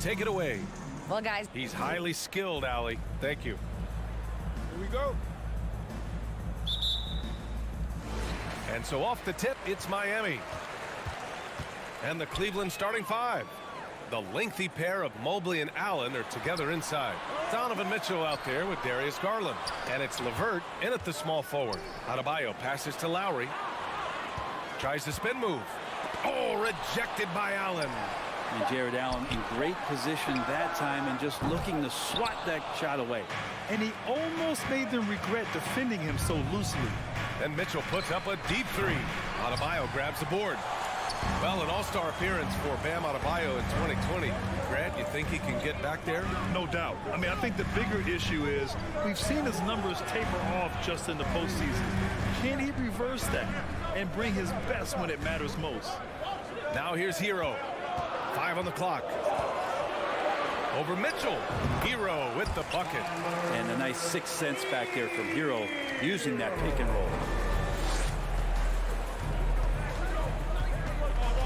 take it away. Well, guys. He's highly skilled, Allie. Thank you. Here we go. And so off the tip, it's Miami. And the Cleveland starting five. The lengthy pair of Mobley and Allen are together inside. Donovan Mitchell out there with Darius Garland. And it's LeVert in at the small forward. Adebayo passes to Lowry. Tries the spin move. Oh, rejected by Allen. And Jared Allen in great position that time and just looking to swat that shot away. And he almost made them regret defending him so loosely. And Mitchell puts up a deep three. Adebayo grabs the board. Well, an all-star appearance for Bam Adebayo in 2020. Grant, you think he can get back there? No doubt. I mean, I think the bigger issue is we've seen his numbers taper off just in the postseason. Can he reverse that and bring his best when it matters most? Now here's Hero. 5 on the clock. Over Mitchell. Hero with the bucket. And a nice 6 cents back there from Hero using that pick and roll.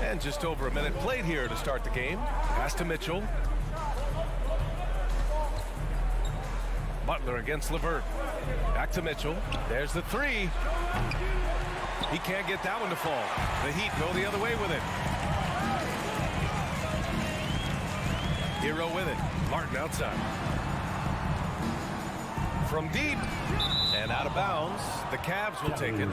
And just over a minute played here to start the game. Pass to Mitchell. Butler against LeVert. Back to Mitchell. There's the three. He can't get that one to fall. The Heat go the other way with it. Hero with it. Martin outside. From deep. And out of bounds. The Cavs will take it.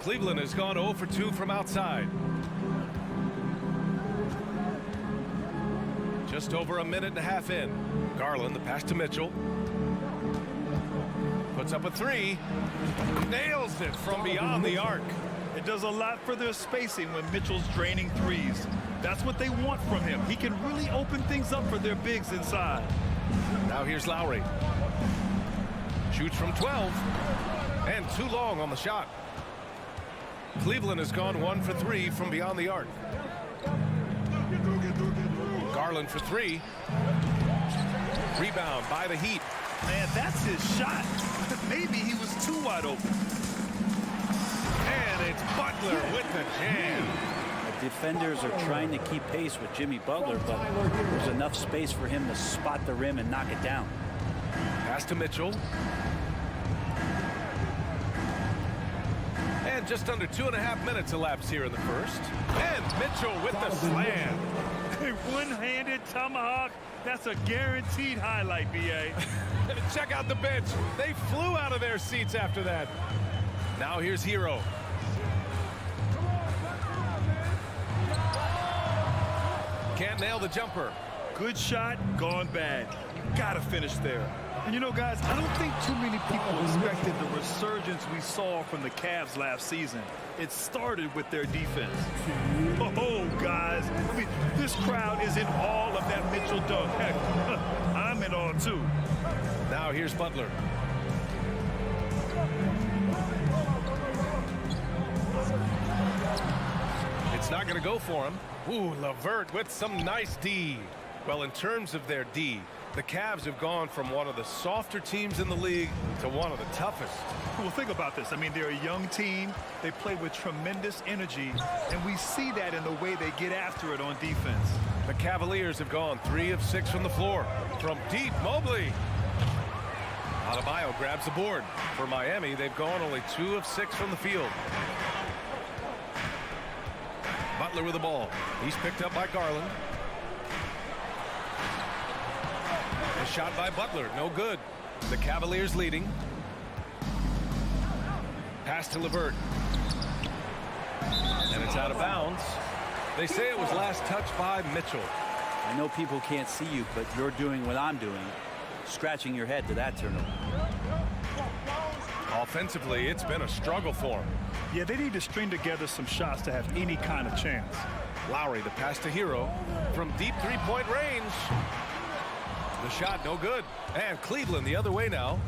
Cleveland has gone 0 for 2 from outside. Just over a minute and a half in. Garland, the pass to Mitchell. Puts up a three. Nails it from beyond the arc. It does a lot for their spacing when Mitchell's draining threes. That's what they want from him. He can really open things up for their bigs inside. Now here's Lowry. Shoots from 12. And too long on the shot. Cleveland has gone 1 for 3 from beyond the arc. Garland for 3. Rebound by the Heat. Man, that's his shot. Maybe he was too wide open. And it's Butler with the jam. The defenders are trying to keep pace with Jimmy Butler, but there's enough space for him to spot the rim and knock it down. Pass to Mitchell. And just under 2.5 minutes elapsed here in the first. And Mitchell with the slam. A one-handed tomahawk. That's a guaranteed highlight, B.A. Check out the bench. They flew out of their seats after that. Now here's Hero. Can't nail the jumper. Good shot, gone bad. You gotta finish there. And you know, guys, I don't think too many people expected the resurgence we saw from the Cavs last season. It started with their defense. Oh, guys, I mean, this crowd is in awe of that Mitchell dunk. Heck, I'm in awe, too. Now here's Butler. It's not going to go for him. Ooh, LeVert with some nice D. Well, in terms of their D, the Cavs have gone from one of the softer teams in the league to one of the toughest. Well, think about this. I mean, they're a young team. They play with tremendous energy, and we see that in the way they get after it on defense. The Cavaliers have gone 3 of 6 from the floor. From deep, Mobley. Adebayo grabs the board. For Miami, they've gone only 2 of 6 from the field. Butler with the ball. He's picked up by Garland. A shot by Butler, no good. The Cavaliers leading. Pass to LeVert. And it's out of bounds. They say it was last touched by Mitchell. I know people can't see you, but you're doing what I'm doing. Scratching your head to that turnover. Offensively, it's been a struggle for him. Yeah, they need to string together some shots to have any kind of chance. Lowry, the pass to Hero. From deep three-point range. The shot, no good. And Cleveland the other way now.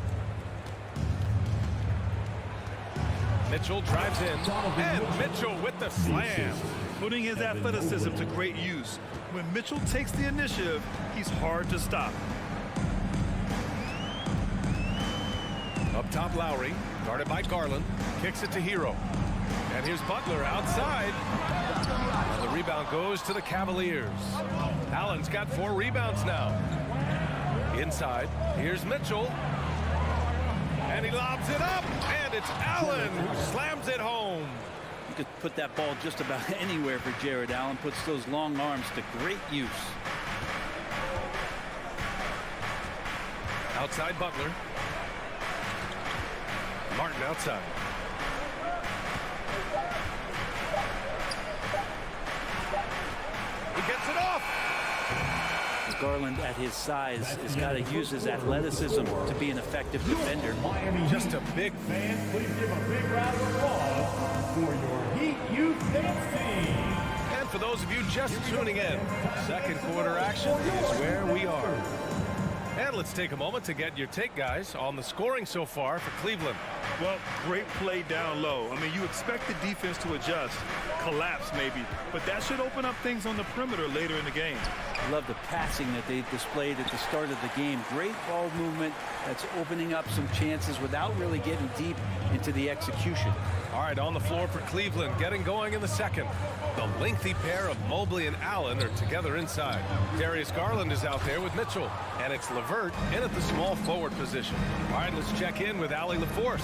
Mitchell drives in. And Mitchell with the slam. Putting his athleticism to great use. When Mitchell takes the initiative, he's hard to stop. Up top, Lowry. Guarded by Garland. Kicks it to Hero. And here's Butler outside. And the rebound goes to the Cavaliers. Allen's got 4 rebounds now. Inside, here's Mitchell. And he lobs it up. And it's Allen who slams it home. You could put that ball just about anywhere for Jared Allen. Puts those long arms to great use. Outside Butler. Martin outside. He gets it off. Garland at his size has got to use his athleticism to be an effective defender. Just a big Fans, please give a big round of applause for your Heat Youth Dance Team. And for those of you just tuning in, second quarter action is where we are. And let's take a moment to get your take, guys, on the scoring so far for Cleveland. Well, great play down low. I mean, you expect the defense to adjust, collapse maybe, but that should open up things on the perimeter later in the game. I love the passing that they displayed at the start of the game. Great ball movement that's opening up some chances without really getting deep into the execution. All right, on the floor for Cleveland, getting going in the second. The lengthy pair of Mobley and Allen are together inside. Darius Garland is out there with Mitchell, and it's LeVert in at the small forward position. All right, let's check in with Allie LaForce.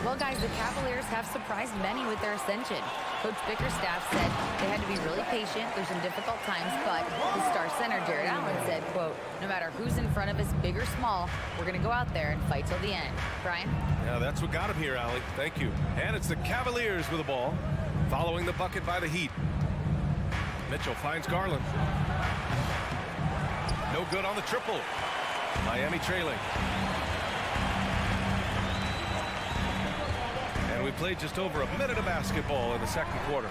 Well, guys, the Cavaliers have surprised many with their ascension. Coach Bickerstaff said they had to be really patient through some difficult times, but the star center, Jared Allen, said, quote, no matter who's in front of us, big or small, we're going to go out there and fight till the end. Brian? Yeah, that's what got him here, Allie. Thank you. And it's the Cavaliers with the ball, following the bucket by the Heat. Mitchell finds Garland. No good on the triple. Miami trailing. And we played just over a minute of basketball in the second quarter.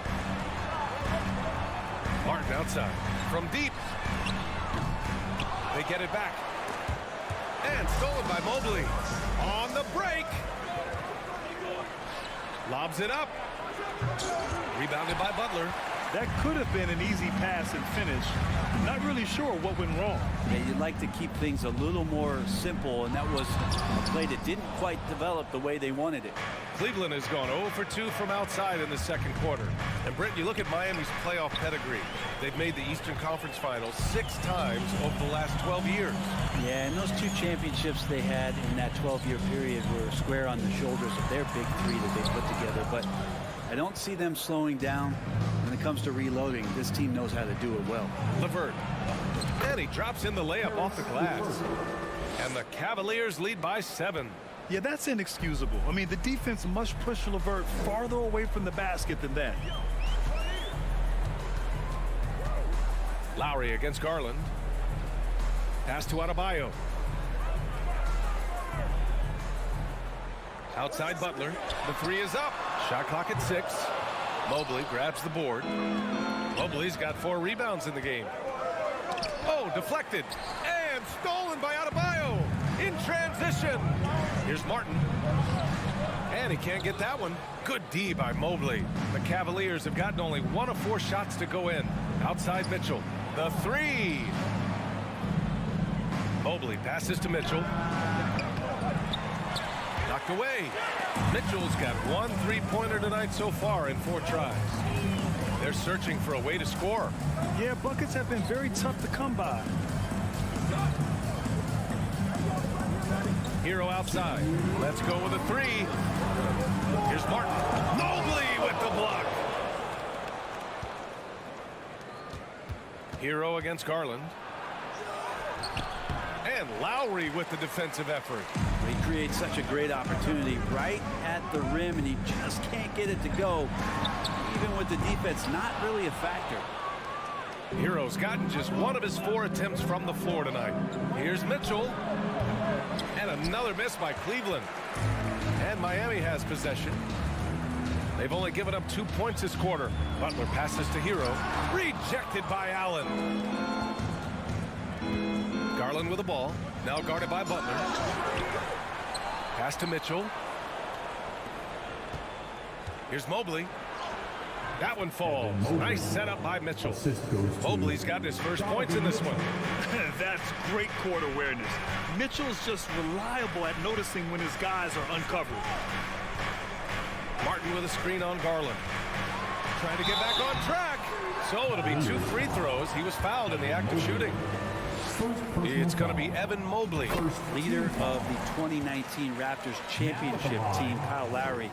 Martin outside. From deep. They get it back. And stolen by Mobley. On the break. Lobs it up. Rebounded by Butler. That could have been an easy pass and finish. Not really sure what went wrong. Yeah, you'd like to keep things a little more simple, and that was a play that didn't quite develop the way they wanted it. Cleveland has gone 0 for 2 from outside in the second quarter. And Brent, you look at Miami's playoff pedigree. They've made the Eastern Conference Finals 6 times over the last 12 years. Yeah, and those 2 championships they had in that 12-year period were square on the shoulders of their big 3 that they put together. But I don't see them slowing down. When it comes to reloading, this team knows how to do it well. LeVert. And he drops in the layup off the glass. And the Cavaliers lead by 7. Yeah, that's inexcusable. I mean, the defense must push LeVert farther away from the basket than that. Lowry against Garland. Pass to Adebayo. Outside Butler. The 3 is up. Shot clock at 6. Mobley grabs the board. Mobley's got 4 rebounds in the game. Oh, deflected. And stolen by Adebayo. In transition. Here's Martin. And he can't get that one. Good D by Mobley. The Cavaliers have gotten only 1 of 4 shots to go in. Outside Mitchell. The 3. Mobley passes to Mitchell. Knocked away. Mitchell's got 1 3-pointer tonight so far in 4 tries. They're searching for a way to score. Yeah, buckets have been very tough to come by. Hero outside. Let's go with a 3. Here's Martin. Mobley with the block. Hero against Garland. And Lowry with the defensive effort. He creates such a great opportunity right at the rim, and he just can't get it to go. Even with the defense not really a factor. Hero's gotten just 1 of his 4 attempts from the floor tonight. Here's Mitchell. And another miss by Cleveland. And Miami has possession. They've only given up 2 points this quarter. Butler passes to Hero. Rejected by Allen. Garland with the ball. Now guarded by Butler. Pass to Mitchell. Here's Mobley. That one falls. Nice setup by Mitchell. Assist goes to Mobley's got his first points in this one. That's great court awareness. Mitchell's just reliable at noticing when his guys are uncovered. Martin with a screen on Garland. Trying to get back on track. So it'll be 2 free throws. He was fouled in the act of shooting. It's going to be Evan Mobley. Leader of the 2019 Raptors championship team, Kyle Lowry,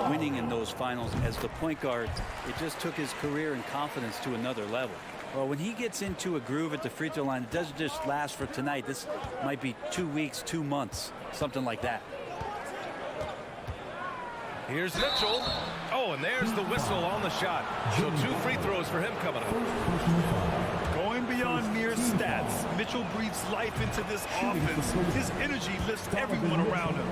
winning in those finals as the point guard. It just took his career and confidence to another level. Well, when he gets into a groove at the free throw line, it doesn't just last for tonight. This might be 2 weeks, 2 months, something like that. Here's Mitchell. Oh, and there's the whistle on the shot. So 2 free throws for him coming up. Going beyond mere stats, Mitchell breathes life into this offense. His energy lifts everyone around him.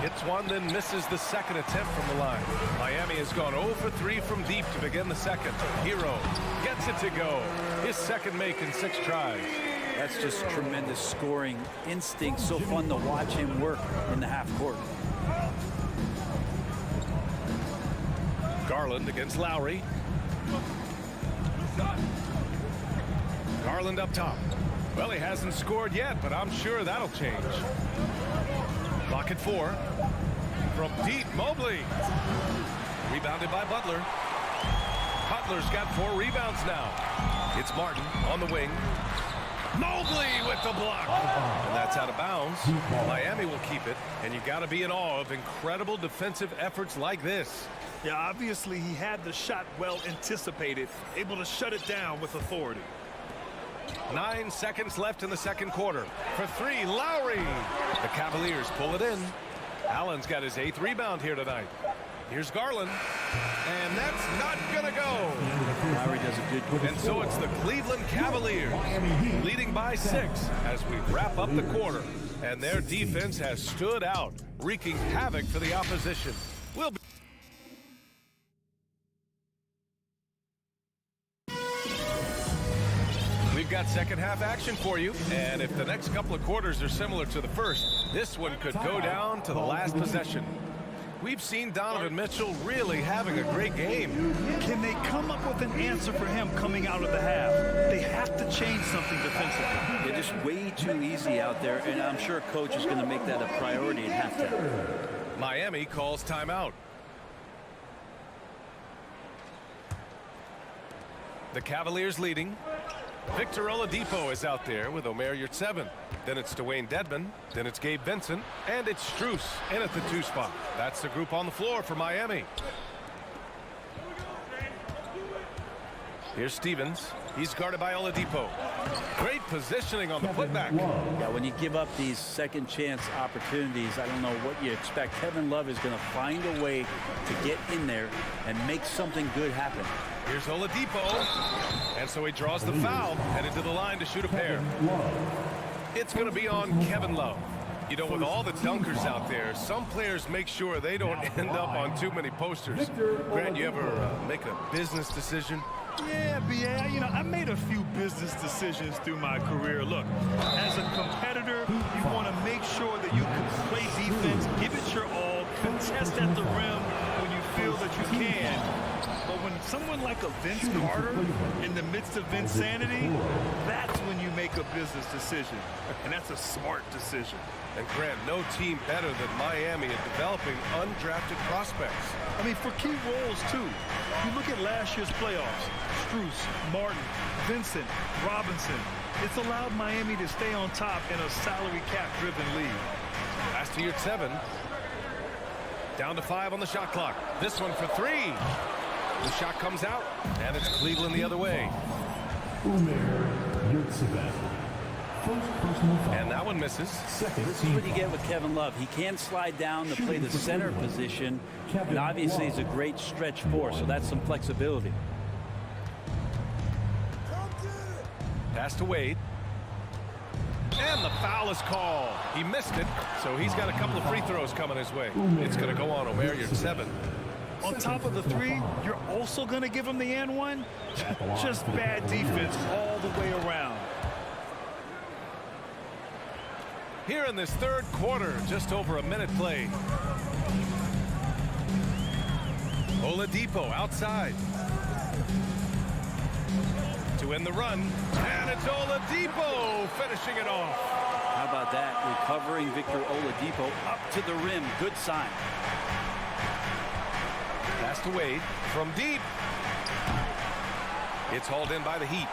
Hits one, then misses the second attempt from the line. Miami has gone 0 for 3 from deep to begin the second. Hero gets it to go. His second make in 6 tries. That's just tremendous scoring instinct. So fun to watch him work in the half court. Garland against Lowry. Garland up top. Well, he hasn't scored yet, but I'm sure that'll change. Clock at 4. From deep, Mobley. Rebounded by Butler. Butler's got 4 rebounds now. It's Martin on the wing. Mobley with the block. And that's out of bounds. Miami will keep it, and you got to be in awe of incredible defensive efforts like this. Yeah, obviously he had the shot well anticipated, able to shut it down with authority. 9 seconds left in the second quarter. For 3, Lowry. The Cavaliers pull it in. Allen's got his 8th rebound here tonight. Here's Garland. And that's not going to go. Lowry does a good job. And so it's the Cleveland Cavaliers leading by 6 as we wrap up the quarter. And their defense has stood out, wreaking havoc for the opposition. We'll be We've got second half action for you, and if the next couple of quarters are similar to the first, this one could go down to the last possession. We've seen Donovan Mitchell really having a great game. Can they come up with an answer for him coming out of the half? They have to change something defensively. They're just way too easy out there, and I'm sure coach is going to make that a priority at halftime. Miami calls timeout. The Cavaliers leading. Victor Oladipo is out there with Omer Yurtseven. Then it's Dwayne Dedmon. Then it's Gabe Vincent. And it's Strus in at the 2 spot. That's the group on the floor for Miami. Here's Stevens. He's guarded by Oladipo. Great positioning on the putback. Yeah, when you give up these second chance opportunities, I don't know what you expect. Kevin Love is going to find a way to get in there and make something good happen. Here's Oladipo. And so he draws the foul, headed to the line to shoot a pair. It's going to be on Kevin Love. You know, with all the dunkers out there, some players make sure they don't end up on too many posters. Grant, you ever make a business decision? Yeah, B.A., you know, I made a few business decisions through my career. Look, as a competitor, you want to make sure that you can play defense, give it your all, contest at the rim when you feel that you can. But when someone like a Vince Carter in the midst of Vinsanity, that's when you make a business decision. And that's a smart decision. And Grant, no team better than Miami at developing undrafted prospects. I mean, for key roles, too. You look at last year's playoffs, Strus, Martin, Vincent, Robinson. It's allowed Miami to stay on top in a salary cap-driven league. Pass to Yurtseven. Down to 5 on the shot clock. This one for 3. The shot comes out, and it's Cleveland the other way. And that one misses. This is what you get with Kevin Love. He can slide down to play the center position, and obviously he's a great stretch 4, so that's some flexibility. Pass to Wade. And the foul is called. He missed it, so he's got a couple of free throws coming his way. It's going to go on Omer Yurtseven. On top of the 3, you're also going to give him the and 1? Just bad defense all the way around. Here in this third quarter, just over a minute played. Oladipo outside. To end the run, and it's Oladipo finishing it off. How about that? Recovering Victor Oladipo up to the rim. Good sign. Pass to Wade from deep. It's hauled in by the Heat.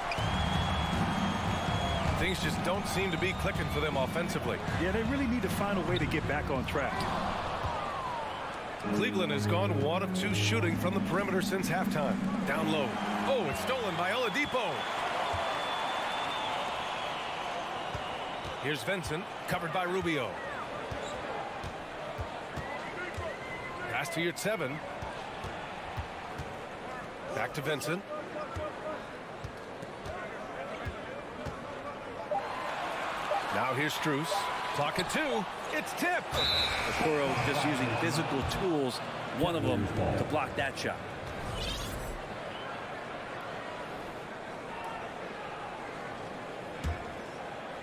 Things just don't seem to be clicking for them offensively. Yeah, they really need to find a way to get back on track. Cleveland has gone 1 of 2 shooting from the perimeter since halftime. Down low. Oh, it's stolen by Oladipo. Here's Vincent, covered by Rubio. Pass to your 7. Back to Vincent. Now here's Strus. Clock at 2. It's tipped. Okoro just using physical tools, one of them to block that shot.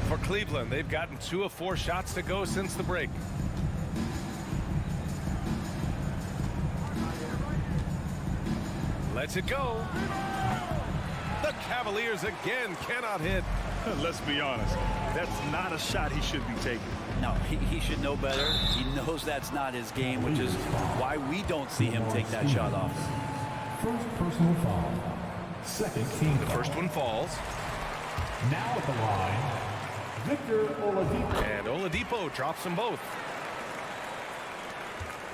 For Cleveland, they've gotten 2 of 4 shots to go since the break. Lets it go. The Cavaliers again cannot hit. Let's be honest, that's not a shot he should be taking. No, he should know better. He knows that's not his game, which is why we don't see him take that shot off. First personal foul. Second team The first one falls. Now at the line, Victor Oladipo. And Oladipo drops them both.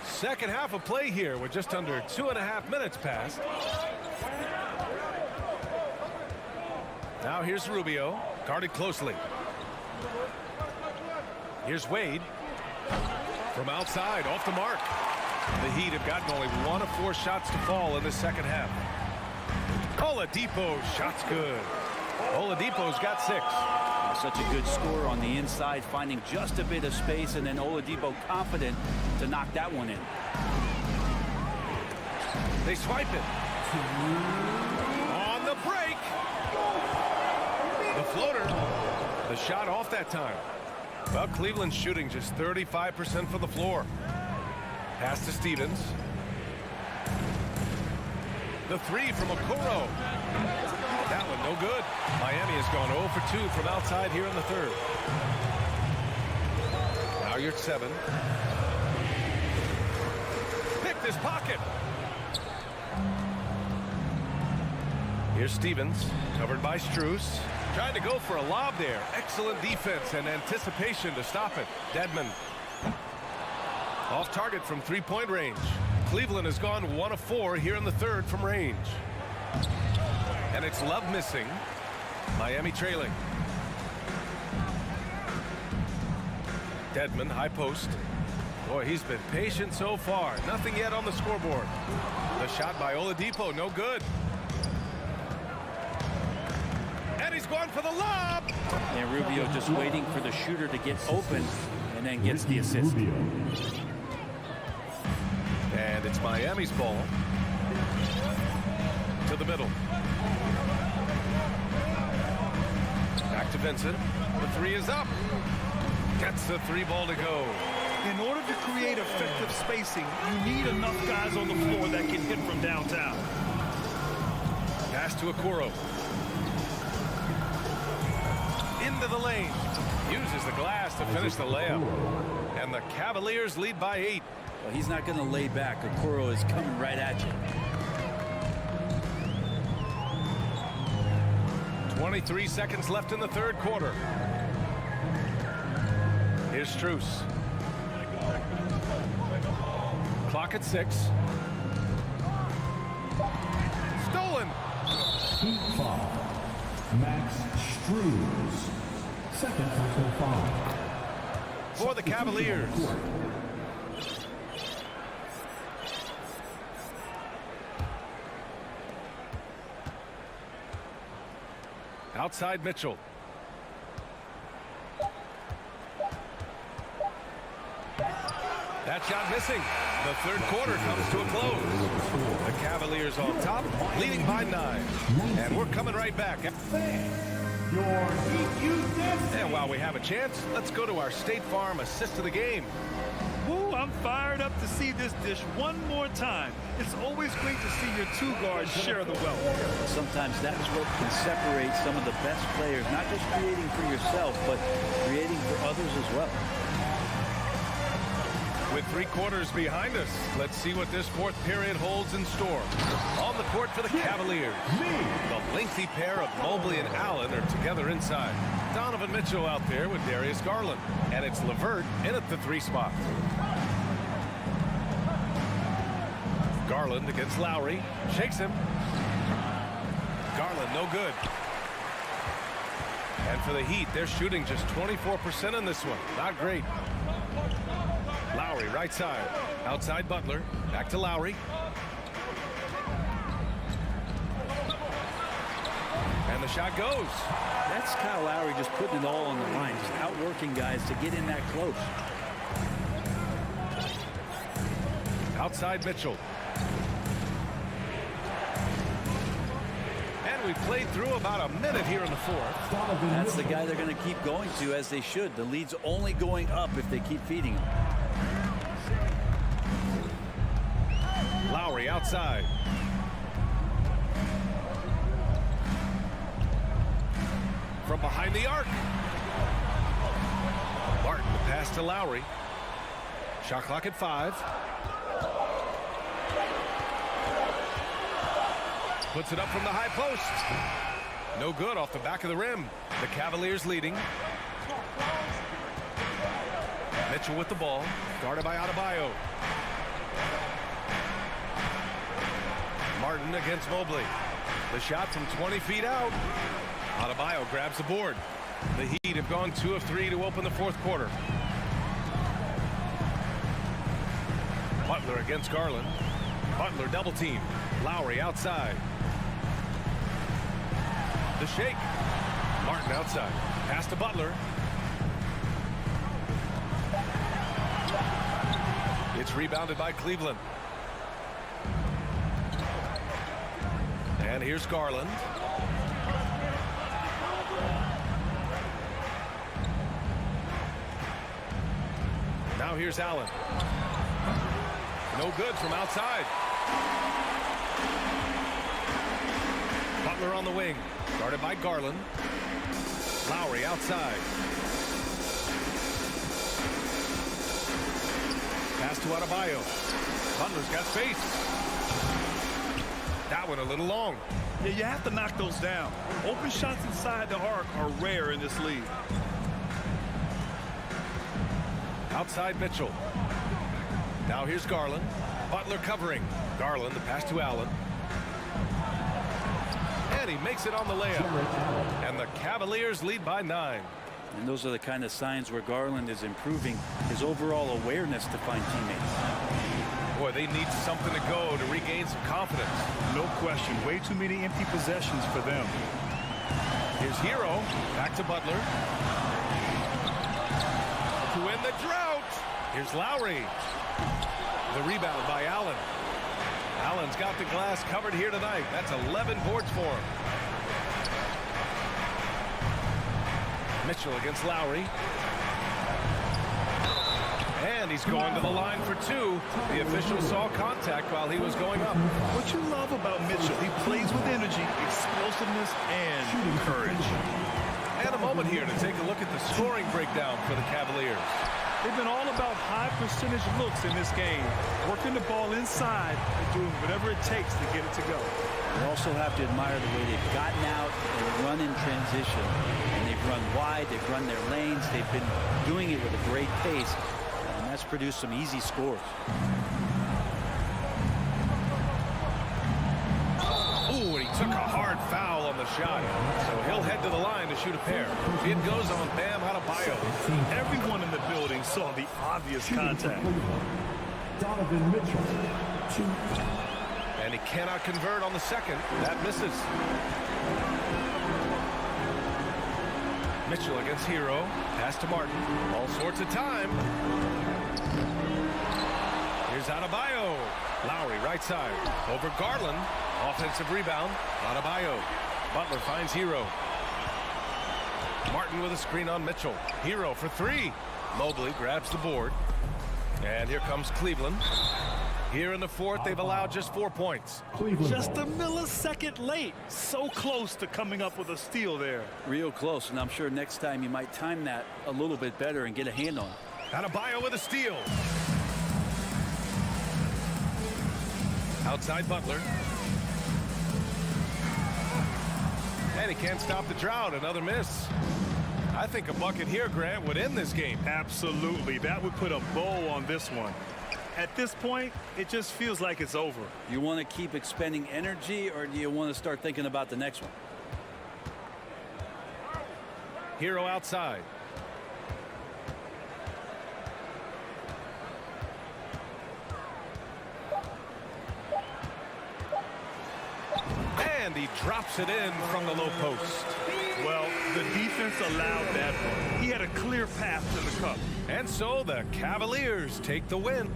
Second half of play here with just under 2.5 minutes passed. Now here's Rubio, guarded closely. Here's Wade. From outside, off the mark. The Heat have gotten only 1 of 4 shots to fall in the second half. Oladipo, shot's good. Oladipo's got 6. Such a good score on the inside, finding just a bit of space, and then Oladipo confident to knock that one in. They swipe it. On the break. The floater. The shot off that time. Well, Cleveland's shooting just 35% from the floor. Pass to Stevens. The 3 from Okoro. That one no good. Miami has gone 0 for 2 from outside here in the third. Now you're at 7. Pick this pocket. Here's Stevens, covered by Strus. Trying to go for a lob there. Excellent defense and anticipation to stop it. Dedmon. Off target from 3-point range. Cleveland has gone 1 of 4 here in the third from range. And it's Love missing. Miami trailing. Dedmon, high post. Boy, he's been patient so far. Nothing yet on the scoreboard. The shot by Oladipo, no good. And he's going for the lob. And Rubio just waiting for the shooter to get open and then gets the assist. And it's Miami's ball. To the middle. Back to Vincent. The 3 is up. Gets the 3 ball to go. In order to create effective spacing, you need enough guys on the floor that can hit from downtown. Pass to Okoro. Into the lane. Uses the glass to finish the layup. And the Cavaliers lead by 8. Well, he's not going to lay back. Okoro is coming right at you. 23 seconds left in the third quarter. Here's Strus. Clock at 6. Stolen. Heat foul. Max Strus. Second personal foul. For the Cavaliers. Outside Mitchell. That shot missing. The third quarter comes to a close. The Cavaliers on top, leading by 9. And we're coming right back. your Heat Youth Dance And while we have a chance, let's go to our State Farm assist of the game. Ooh, I'm fired up to see this dish one more time. It's always great to see your two guards share the wealth. Sometimes that's what can separate some of the best players, not just creating for yourself, but creating for others as well. With 3 quarters behind us, let's see what this 4th period holds in store. On the court for the Cavaliers, the lengthy pair of Mobley and Allen are together inside. Donovan Mitchell out there with Darius Garland, and it's LeVert in at the 3 spot. Garland against Lowry, shakes him. Garland no good. And for the Heat, they're shooting just 24% in this one. Not great. Lowry right side, outside Butler, back to Lowry. And the shot goes. That's Kyle Lowry just putting it all on the line, just outworking guys to get in that close. Outside Mitchell. And we've played through about a minute here in the 4th. That's the guy they're going to keep going to, as they should. The lead's only going up if they keep feeding him. Lowry outside. From behind the arc. Martin the pass to Lowry. Shot clock at 5. Puts it up from the high post. No good off the back of the rim. The Cavaliers leading. Mitchell with the ball. Guarded by Adebayo. Martin against Mobley. The shot from 20 feet out. Adebayo grabs the board. The Heat have gone 2 of 3 to open the 4th quarter. Butler against Garland. Butler double team. Lowry outside. The shake. Martin outside. Pass to Butler. It's rebounded by Cleveland. And here's Garland. Now here's Allen. No good from outside. Butler on the wing. Guarded by Garland. Lowry outside. Pass to Adebayo. Butler's got space. That one a little long. Yeah, you have to knock those down. Open shots inside the arc are rare in this league. Outside Mitchell. Now here's Garland. Butler covering. Garland, the pass to Allen. And he makes it on the layup. And the Cavaliers lead by 9. And those are the kind of signs where Garland is improving his overall awareness to find teammates. Boy, they need something to go to regain some confidence. No question. Way too many empty possessions for them. Here's Hero. Back to Butler. To win the drought. Here's Lowry. The rebound by Allen. Allen's got the glass covered here tonight. That's 11 boards for him. Mitchell against Lowry. And he's going to the line for 2. The official saw contact while he was going up. What you love about Mitchell, he plays with energy, explosiveness, and courage. And a moment here to take a look at the scoring breakdown for the Cavaliers. They've been all about high percentage looks in this game, working the ball inside and doing whatever it takes to get it to go. We also have to admire the way they've gotten out and run in transition. And they've run wide, they've run their lanes, they've been doing it with a great pace. And that's produced some easy scores. Ooh, and he took a hard foul on the shot. So he'll head to the line to shoot a pair. It goes on Bam Adebayo. Everyone in the building saw the obvious contact. Donovan Mitchell, 2. And he cannot convert on the second. That misses. Mitchell against Hero. Pass to Martin. All sorts of time. Here's Adebayo. Lowry right side. Over Garland. Offensive rebound. Adebayo. Butler finds Hero. Martin with a screen on Mitchell. Hero for three. Mobley grabs the board. And here comes Cleveland. Here in the fourth, they've allowed just 4 points. Just a millisecond late. So close to coming up with a steal there. Real close, and I'm sure next time you might time that a little bit better and get a hand on it. Adebayo with a steal. Outside Butler. And he can't stop the drought. Another miss. I think a bucket here, Grant, would end this game. Absolutely. That would put a bow on this one. At this point, it just feels like it's over. You want to keep expending energy, or do you want to start thinking about the next one? Hero outside. And he drops it in from the low post. Well, the defense allowed that one. He had a clear path to the cup. And so the Cavaliers take the win.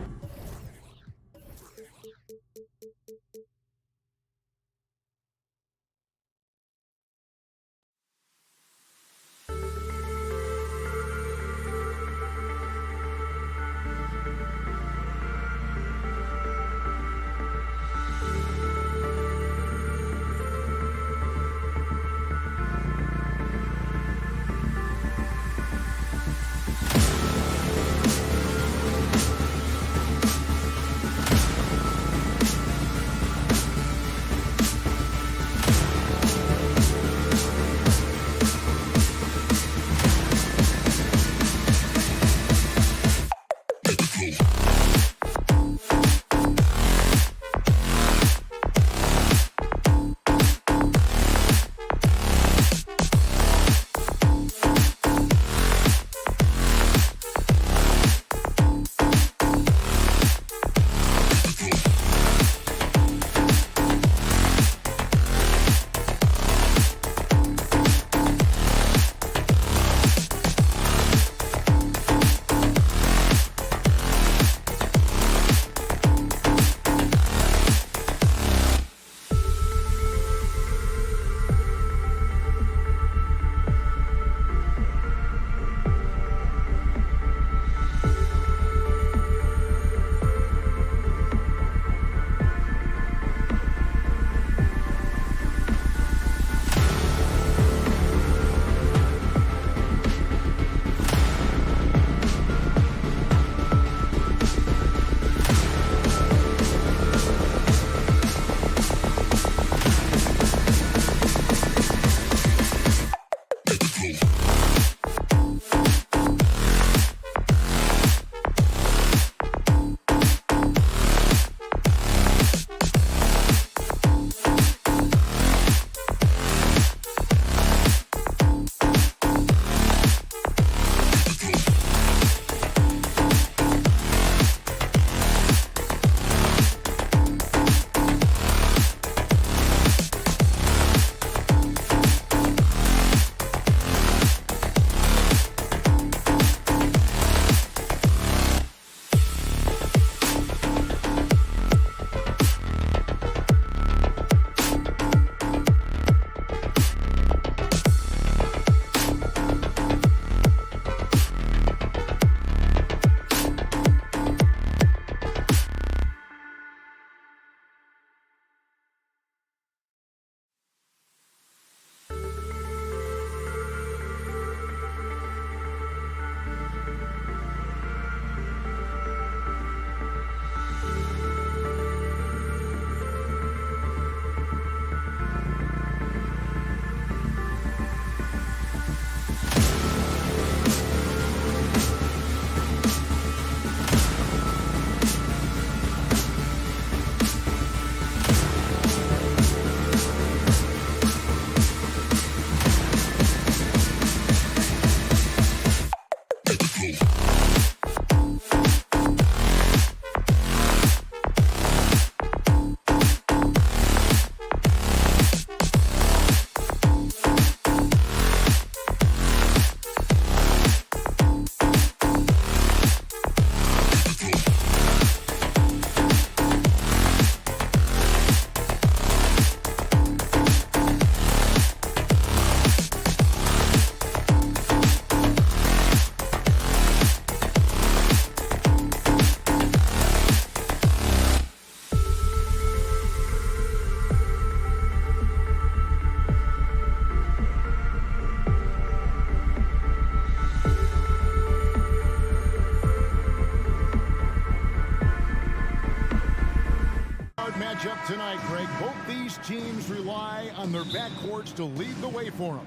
matchup tonight, Greg. Both these teams rely on their backcourts to lead the way for them.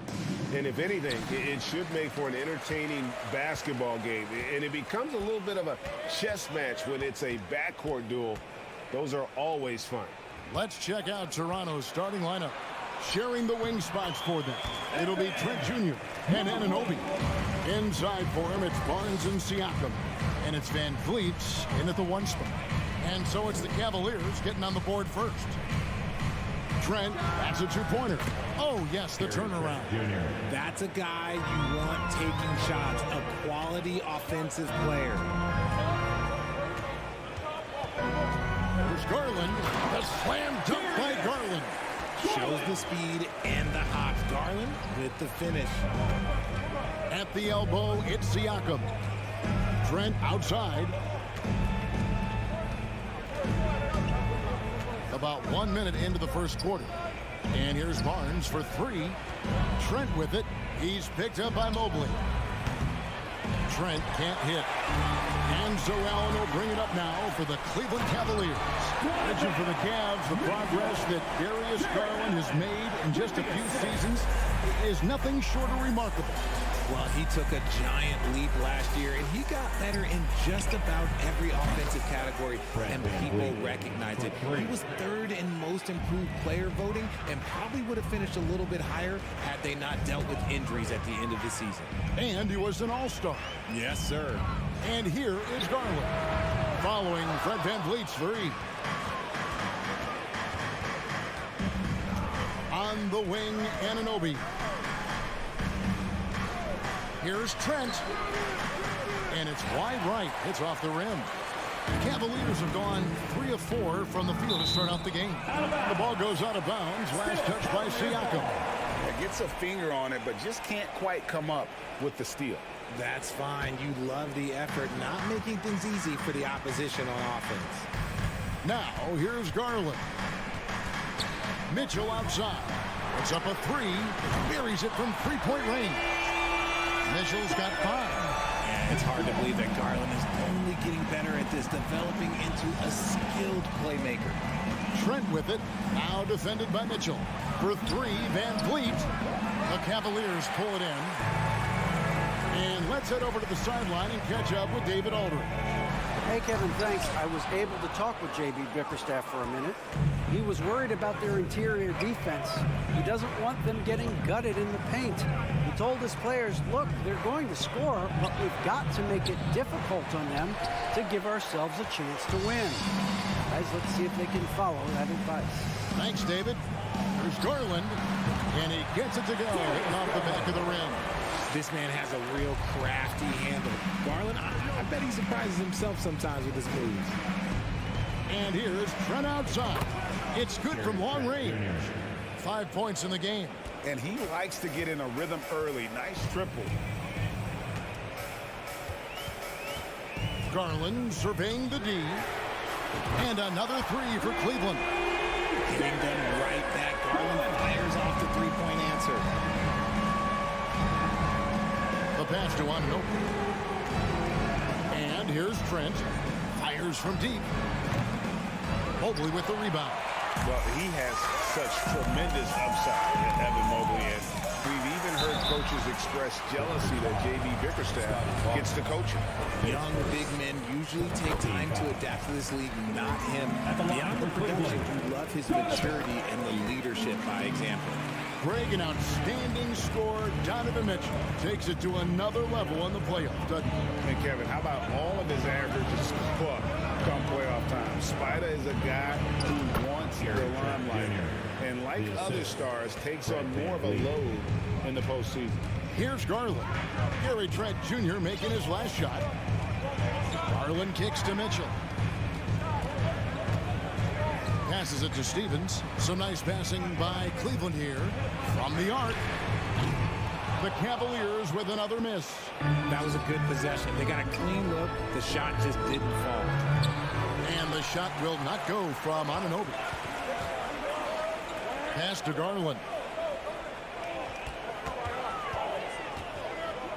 And if anything, it should make for an entertaining basketball game. And it becomes a little bit of a chess match when it's a backcourt duel. Those are always fun. Let's check out Toronto's starting lineup. Sharing the wing spots for them, it'll be Trent Jr. and Anunoby. Inside for him, it's Barnes and Siakam. And it's Van Vliet in at the 1 spot. And so it's the Cavaliers getting on the board first. Trent, that's a 2-pointer. Oh, yes, the turnaround. That's a guy you want taking shots, a quality offensive player. There's Garland. The slam dunk by Garland. Shows the speed and the hops. Garland with the finish. At the elbow, it's Siakam. Trent outside. About 1 minute into the first quarter. And here's Barnes for 3. Trent with it. He's picked up by Mobley. Trent can't hit. And so Allen will bring it up now for the Cleveland Cavaliers. Mention for the Cavs, the progress that Darius Garland has made in just a few seasons is nothing short of remarkable. Well, he took a giant leap last year, and he got better in just about every offensive category, and people recognize it. He was 3rd in most improved player voting and probably would have finished a little bit higher had they not dealt with injuries at the end of the season. And he was an all-star. Yes, sir. And here is Garland, following Fred VanVleet's 3. On the wing, Anunoby. Here's Trent. And it's wide right. It's off the rim. The Cavaliers have gone 3 of 4 from the field to start out the game. The ball goes out of bounds. Last touch by Siakam. Gets a finger on it, but just can't quite come up with the steal. That's fine. You love the effort, not making things easy for the opposition on offense. Now, here's Garland. Mitchell outside. It's up a 3. Buries it from 3-point range. Mitchell's got 5. And it's hard to believe that Garland is only getting better at this, developing into a skilled playmaker. Trent with it. Now defended by Mitchell. For 3, Van Vliet. The Cavaliers pull it in. And let's head over to the sideline and catch up with David Aldridge. Hey, Kevin, thanks. I was able to talk with J.B. Bickerstaff for a minute. He was worried about their interior defense. He doesn't want them getting gutted in the paint. He told his players, look, they're going to score, but we've got to make it difficult on them to give ourselves a chance to win. Guys, let's see if they can follow that advice. Thanks, David. There's Garland, and he gets it to go, hitting off the back of the rim. This man has a real crafty handle. Garland, I bet he surprises himself sometimes with his moves. And here's Trent outside. It's good from long range. 5 points in the game. And he likes to get in a rhythm early. Nice triple. Garland surveying the D. And another 3 for Cleveland. Hitting them right back. Garland fires off the 3-point answer. The pass to Anunoby. And here's Trent. Fires from deep. Mobley with the rebound. Well, he has such tremendous upside, Evan Mobley, and we've even heard coaches express jealousy that J.B. Bickerstaff gets to coaching. Young big men usually take time to adapt to this league, not him. Beyond the production, you love his maturity and the leadership by example. Greg, an outstanding scorer. Donovan Mitchell takes it to another level in the playoffs, doesn't he? And Kevin, how about all of his averages come playoff time? Spider is a guy who wants the limelight, and like other stars, takes on more of a load in the postseason. Here's Garland. Gary Trent Jr. making his last shot. Garland kicks to Mitchell. Passes it to Stevens. Some nice passing by Cleveland here. From the arc. The Cavaliers with another miss. That was a good possession. They got a clean look. The shot just didn't fall. And the shot will not go from Anunoby. Pass to Garland.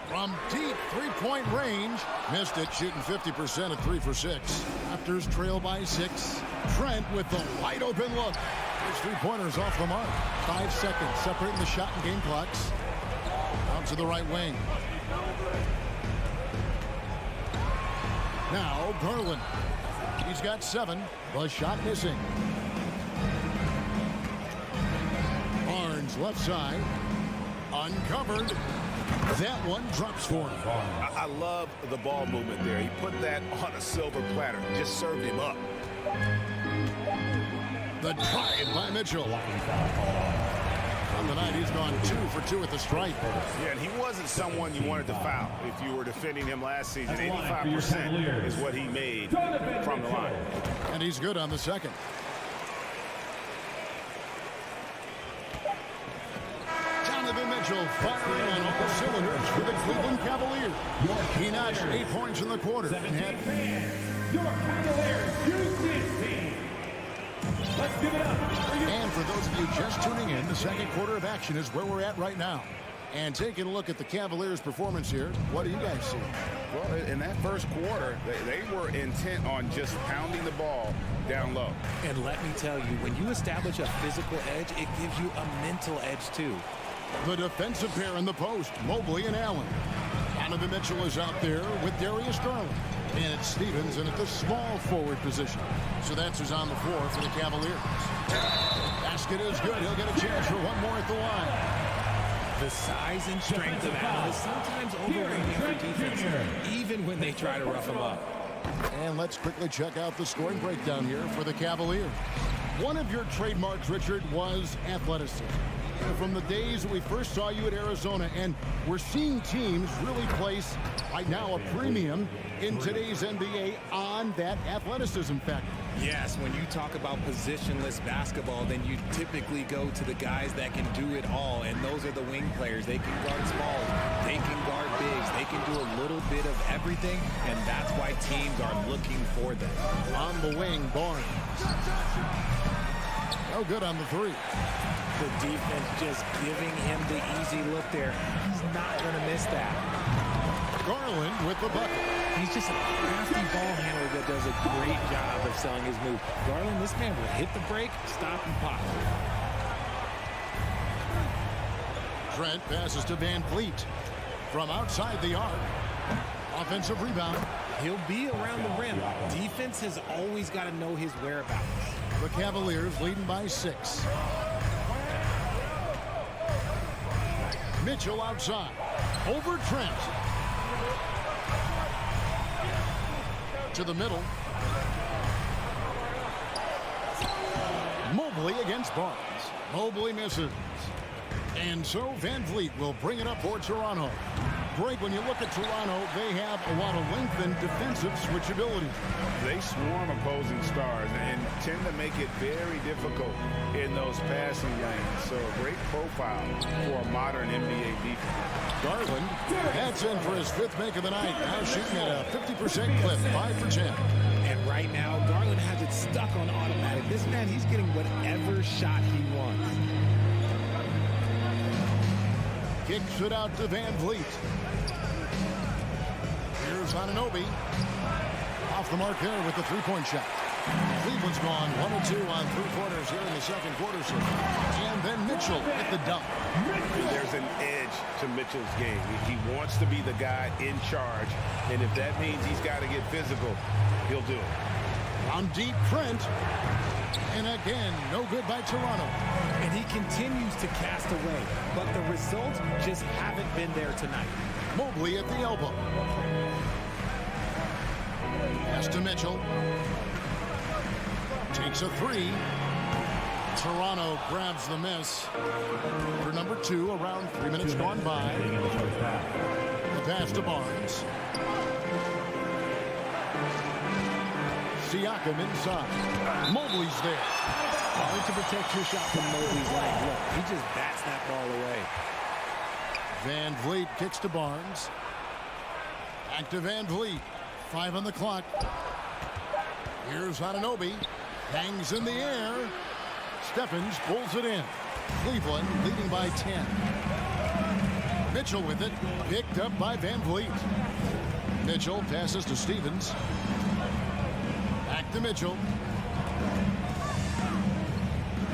From deep 3-point range. Missed it, shooting 50% at 3 for 6. Raptors trail by 6. Trent with the wide open look. His three-pointers off the mark. 5 seconds separating the shot and game clocks. Out to the right wing. Now Garland. He's got 7. The shot missing. Barnes left side. Uncovered. That one drops for him. I love the ball movement there. He put that on a silver platter. Just served him up. The drive by Mitchell. On the night, he's gone 2 for 2 at the stripe. Yeah, and he wasn't someone you wanted to foul if you were defending him last season. 85% is what he made from the line. And he's good on the second. Donovan Mitchell firing on all cylinders for the Cleveland Cavaliers. He notched 8 points in the quarter. Your Cavaliers Houston team. Let's give it up. And for those of you just tuning in, the second quarter of action is where we're at right now. And taking a look at the Cavaliers' performance here, what do you guys see? Well, in that first quarter, they were intent on just pounding the ball down low. And let me tell you, when you establish a physical edge, it gives you a mental edge too. The defensive pair in the post, Mobley and Allen. Donovan Mitchell is out there with Darius Garland. And it's Stevens in at the small forward position. So that's who's on the floor for the Cavaliers. Basket is good. He'll get a chance for one more at the line. The size and strength of Allen is sometimes overwhelming for defense, even when they try to rough him up. And let's quickly check out the scoring breakdown here for the Cavaliers. One of your trademarks, Richard, was athleticism. From the days that we first saw you at Arizona, and we're seeing teams really place, right now, a premium in today's NBA on that athleticism factor. Yes, when you talk about positionless basketball, then you typically go to the guys that can do it all, and those are the wing players. They can guard smalls, they can guard bigs, they can do a little bit of everything, and that's why teams are looking for them. On the wing, Barnes. No good on the three. The defense just giving him the easy look there. He's not going to miss that. Garland with the bucket. He's just a crafty ball handler that does a great job of selling his move. Garland, this man will hit the break, stop, and pop. Trent passes to Van Vliet from outside the arc. Offensive rebound. He'll be around the rim. Defense has always got to know his whereabouts. The Cavaliers leading by 6. Mitchell outside. Over Trent. To the middle. Mobley against Barnes. Mobley misses. And so Van Vliet will bring it up for Toronto. Greg, when you look at Toronto, they have a lot of length and defensive switchability. They swarm opposing stars and tend to make it very difficult in those passing lanes. So a great profile for a modern NBA defense. Garland, that's in for his 5th make of the night. Now shooting at a 50% clip, 5 for 10. And right now, Garland has it stuck on automatic. This man, he's getting whatever shot he wants. Kicks it out to Van Vliet. Here's Anunoby. Off the mark there with the three-point shot. Cleveland's gone 1 or 2 on 3-quarters here in the second quarter. And then Mitchell with the dunk. There's an edge to Mitchell's game. He wants to be the guy in charge. And if that means he's got to get physical, he'll do it. On deep, Trent. And again, no good by Toronto. And he continues to cast away, but the results just haven't been there tonight. Mobley at the elbow. Pass to Mitchell. Takes a 3. Toronto grabs the miss. For number 2, around 3 minutes gone by. The pass to Barnes. Siakam inside. Mobley's there. Hard to protect your shot from Mobley's lane. Look, he just bats that ball away. Van Vliet kicks to Barnes. Back to Van Vliet. 5 on the clock. Here's Anunoby. Hangs in the air. Stephens pulls it in. Cleveland leading by 10. Mitchell with it. Picked up by Van Vliet. Mitchell passes to Stevens. Back to Mitchell.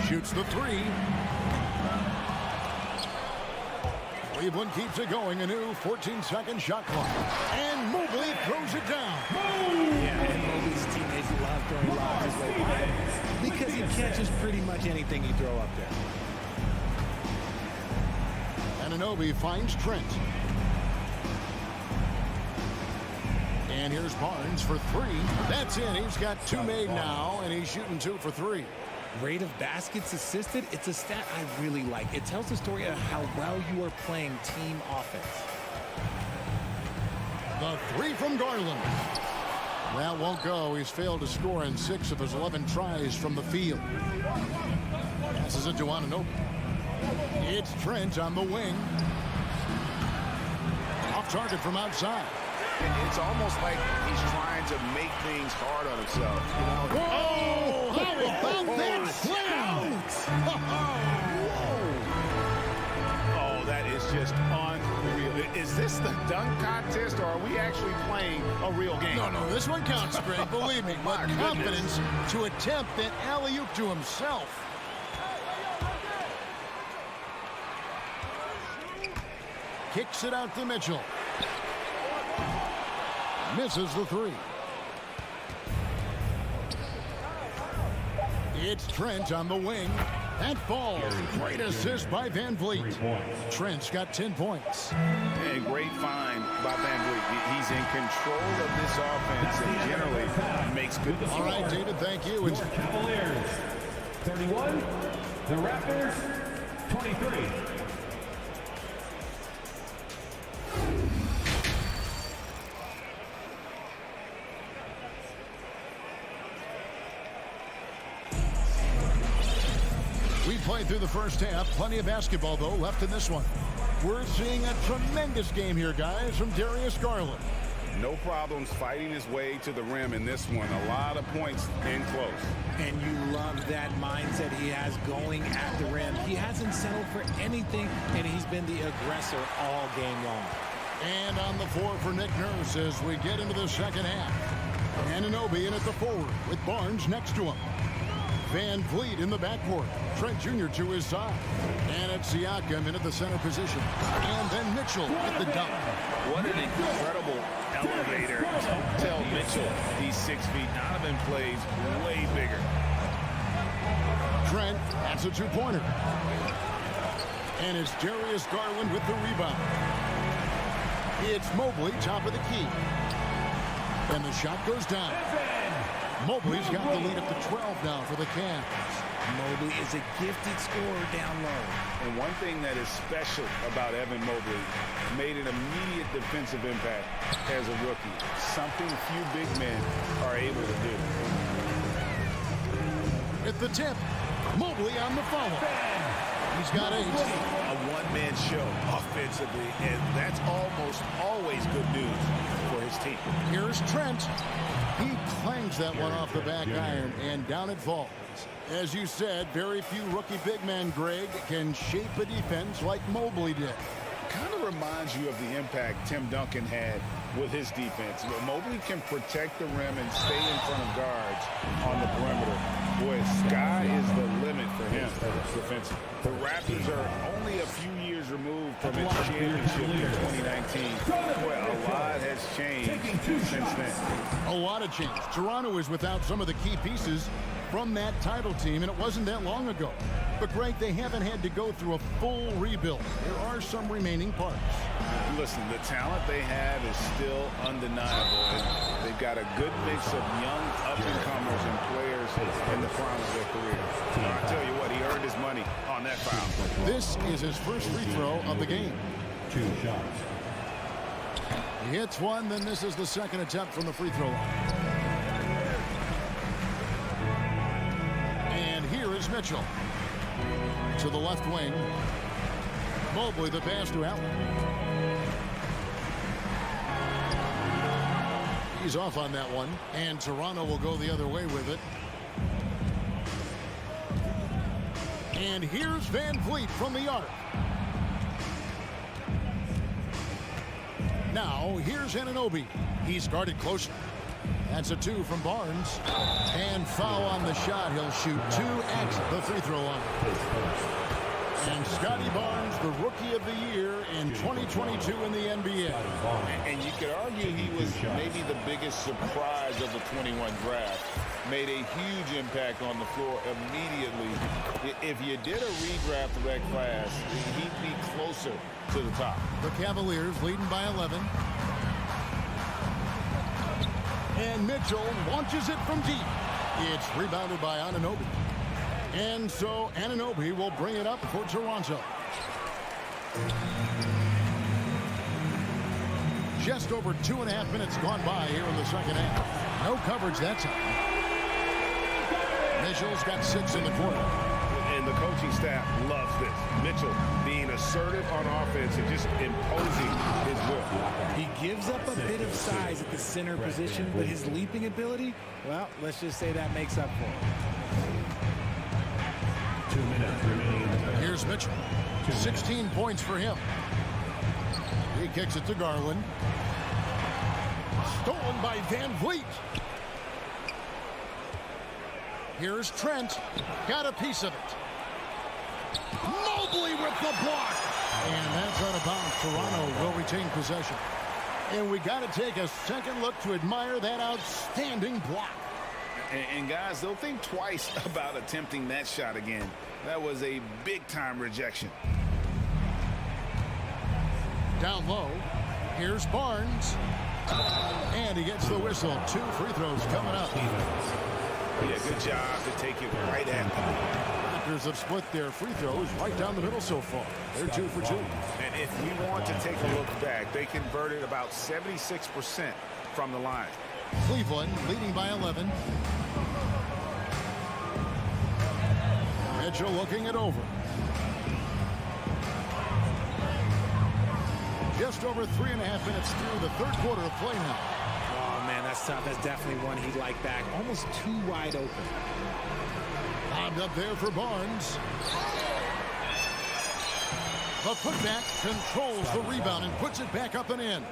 Shoots the three. Cleveland keeps it going. A new 14-second shot clock. And Mobley throws it down. Yeah, and Mobley's teammates love throwing lobs his way by because he catches pretty much anything you throw up there. Anunoby finds Trent. And here's Barnes for three. That's in. He's got two made now, and he's shooting 2 for 3. Rate of baskets assisted, it's a stat I really like. It tells the story of how well you are playing team offense. The three from Garland. That won't go. He's failed to score in 6 of his 11 tries from the field. Passes it to Anunoby. It's Trent on the wing. Off target from outside. It's almost like he's trying to make things hard on himself. You know? Whoa! How about that slam? Oh, that is just unreal. Is this the dunk contest, or are we actually playing a real game? No, this one counts, Greg. Believe me. But confidence to attempt that alley-oop to himself. Kicks it out to Mitchell. Misses the three. It's Trent on the wing. That falls. Great assist by Van Vliet. Trent's got 10 points. And great find by Van Vliet. He's in control of this offense and generally makes good decisions. All right, David, thank you. It's Cavaliers 31, the Raptors 23. We played through the first half. Plenty of basketball, though, left in this one. We're seeing a tremendous game here, guys, from Darius Garland. No problems fighting his way to the rim in this one. A lot of points in close. And you love that mindset he has going at the rim. He hasn't settled for anything, and he's been the aggressor all game long. And on the floor for Nick Nurse as we get into the second half. Anunoby in at the forward with Barnes next to him. Van Vliet in the backcourt. Trent Jr. to his side. And it's Siakam in at the center position. And then Mitchell with the dunk. What an incredible elevator. Tell Mitchell he's 6 feet. Donovan plays way bigger. Trent, that's a two-pointer. And it's Darius Garland with the rebound. It's Mobley, top of the key. And the shot goes down. Mobley's got the lead up to 12 now for the Cavs. Mobley is a gifted scorer down low. And one thing that is special about Evan Mobley, made an immediate defensive impact as a rookie. Something few big men are able to do. At the tip, Mobley on the follow. He's got 8. A one-man show offensively, and that's almost always good news for his team. Here's Trent. He clangs that one off the back iron, and down it falls. As you said, very few rookie big men, Greg, can shape a defense like Mobley did. Kind of reminds you of the impact Tim Duncan had with his defense. Mobley can protect the rim and stay in front of guards on the perimeter. Boy, sky is the limit for him defensively. The Raptors are only a few years removed from its championship in 2019. Boy, a lot has changed since then. A lot of change. Toronto is without some of the key pieces from that title team, and it wasn't that long ago. But, Greg, they haven't had to go through a full rebuild. There are some remaining parts. Listen, the talent they have is still undeniable. And they've got a good mix of young up-and-comers and players in the prime of their career. I tell you what, he earned his money on that foul. This is his first free throw of the game. 2 shots. He hits one, then this is the second attempt from the free throw line. And here is Mitchell. To the left wing. Mobley the pass to Allen. He's off on that one. And Toronto will go the other way with it. And here's Van Vliet from the arc. Now, here's Anunoby. He's guarded closely. That's a 2 from Barnes. And foul on the shot. He'll shoot 2 at the free throw line. And Scotty Barnes, the Rookie of the Year in 2022 in the NBA. And you could argue he was maybe the biggest surprise of the 21 draft. Made a huge impact on the floor immediately. If you did a redraft of that class, he'd be closer to the top. The Cavaliers leading by 11. And Mitchell launches it from deep. It's rebounded by Anunoby. And so Anunoby will bring it up for Toronto. Just over 2.5 minutes gone by here in the second half. No coverage that time. Mitchell's got 6 in the quarter. And the coaching staff loves this. Mitchell being assertive on offense and just imposing his will. He gives up a bit of size at the center position, but his leaping ability, well, let's just say that makes up for it. 2 minutes remaining. Here's Mitchell. 16 points for him. He kicks it to Garland. Stolen by Van Vliet. Here's Trent. Got a piece of it. Mobley with the block. And that's out of bounds. Toronto will retain possession. And we got to take a second look to admire that outstanding block. And guys, they'll think twice about attempting that shot again. That was a big-time rejection. Down low. Here's Barnes. And he gets the whistle. 2 free throws coming up. Yeah, good job to take it right at them. Raptors have split their free throws right down the middle so far. They're 2 for 2. And if we want to take a look back, they converted about 76% from the line. Cleveland leading by 11. Mitchell looking it over. Just over 3.5 minutes through the third quarter of play now. Oh, man, that's tough. That's definitely one he'd like back. Almost too wide open. Bombed up there for Barnes. The putback controls the rebound and puts it back up and in.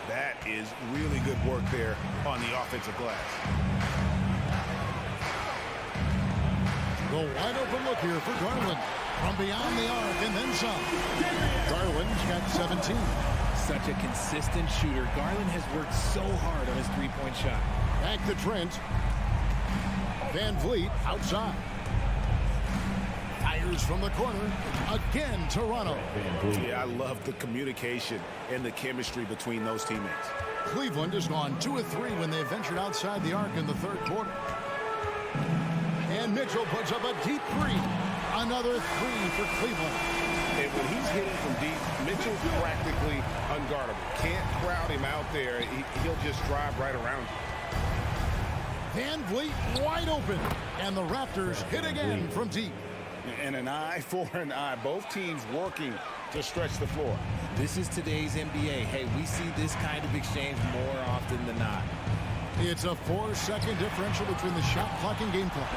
That is really good work there on the offensive glass. The wide open look here for Garland. From beyond the arc and then some. Garland's got 17. Such a consistent shooter. Garland has worked so hard on his three-point shot. Back to Trent. Van Vliet outside. Fires from the corner. Again, Toronto. Yeah, I love the communication and the chemistry between those teammates. Cleveland has gone 2 of 3 when they ventured outside the arc in the third quarter. And Mitchell puts up a deep 3. Another 3 for Cleveland. And when he's hitting from deep, Mitchell's practically unguardable. Can't crowd him out there. He'll just drive right around you. Van Vliet wide open. And the Raptors hit again from deep. And an eye for an eye. Both teams working to stretch the floor. This is today's NBA. Hey, we see this kind of exchange more often than not. It's a 4-second differential between the shot clock and game clock.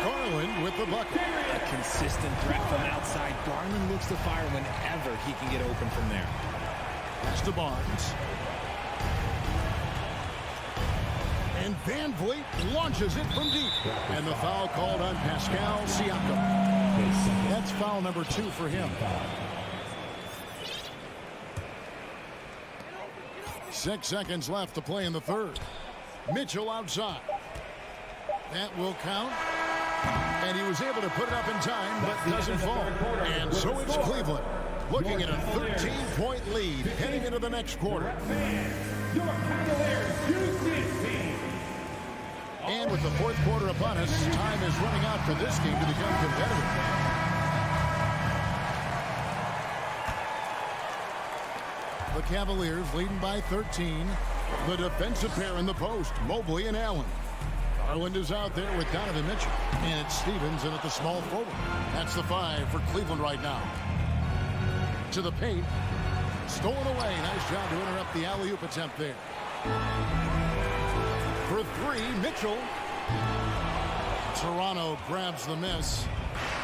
Garland with the bucket. A consistent threat from outside. Garland looks to fire whenever he can get open from there. Pass to Barnes. And Van Vliet launches it from deep. And the foul called on Pascal Siakam. That's foul number 2 for him. 6 seconds left to play in the third. Mitchell outside. That will count. And he was able to put it up in time, but doesn't fall. And so it's Cleveland looking at a 13-point lead heading into the next quarter. Your Cavaliers Houston team. And with the fourth quarter upon us, time is running out for this game to become competitive. The Cavaliers leading by 13. The defensive pair in the post, Mobley and Allen. Garland is out there with Donovan Mitchell. And it's Stevens in at the small forward. That's the 5 for Cleveland right now. To the paint. Stolen away. Nice job to interrupt the alley-oop attempt there. For 3, Mitchell. Toronto grabs the miss.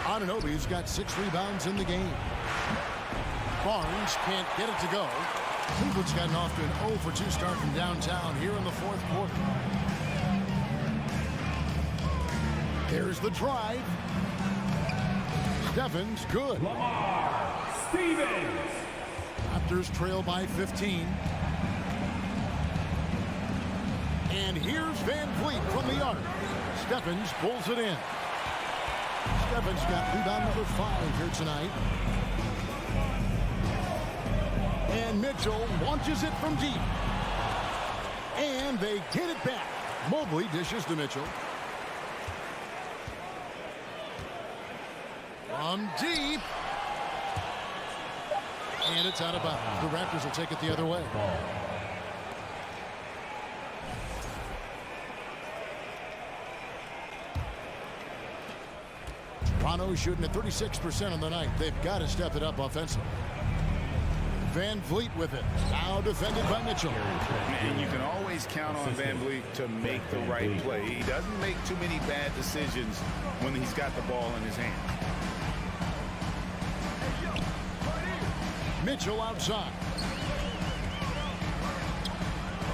Anunoby's got 6 rebounds in the game. Barnes can't get it to go. Cleveland's gotten off to an 0 for 2 start from downtown here in the fourth quarter. There's the drive. Stephens, good. Lamar Stevens. Raptors trail by 15. And here's Van Vliet from the arc. Stephens pulls it in. Stephens got rebound number 5 here tonight. And Mitchell launches it from deep. And they get it back. Mobley dishes to Mitchell. From deep. And it's out of bounds. The Raptors will take it the other way. Toronto shooting at 36% on the night. They've got to step it up offensively. Van Vliet with it. Now defended by Mitchell. And you can always count on Van Vliet to make the right play. He doesn't make too many bad decisions when he's got the ball in his hand. Mitchell outside.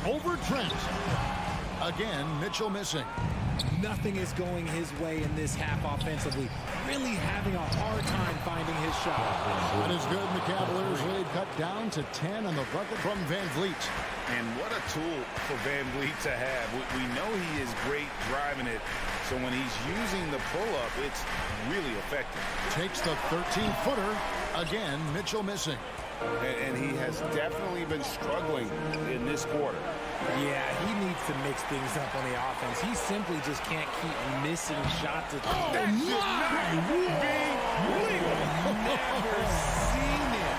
Over Trent. Again, Mitchell missing. Nothing is going his way in this half offensively. Really having a hard time finding his shot. That is good. And the Cavaliers lead cut down to 10 on the bucket from Van Vliet. And what a tool for Van Vliet to have. We know he is great driving it. So when he's using the pull-up, it's really effective. Takes the 13-footer. Again, Mitchell missing. And he has definitely been struggling in this quarter. Yeah, he needs to mix things up on the offense. He simply just can't keep missing shots. Oh, that should not be legal. Never seen it.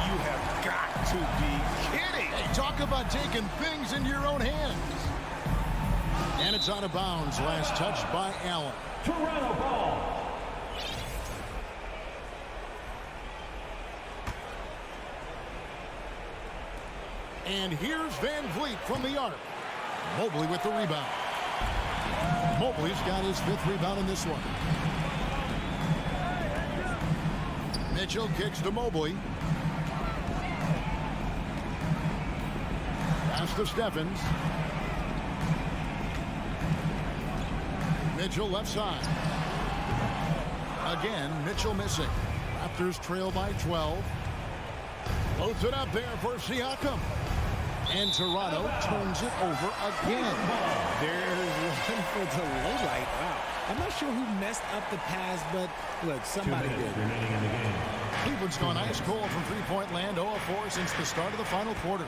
You have got to be kidding. Hey, talk about taking things into your own hands. And it's out of bounds. Last touch by Allen. Toronto ball. And here's Van Vliet from the arc. Mobley with the rebound. Mobley's got his 5th rebound in this one. Mitchell kicks to Mobley. Pass to Stephens. Mitchell left side. Again, Mitchell missing. Raptors trail by 12. Loads it up there for Siakam. And Toronto turns it over again. There's one for the low light. Wow. I'm not sure who messed up the pass, but look, somebody did. Cleveland's gone ice cold from three-point land, 0 of 4 since the start of the final quarter.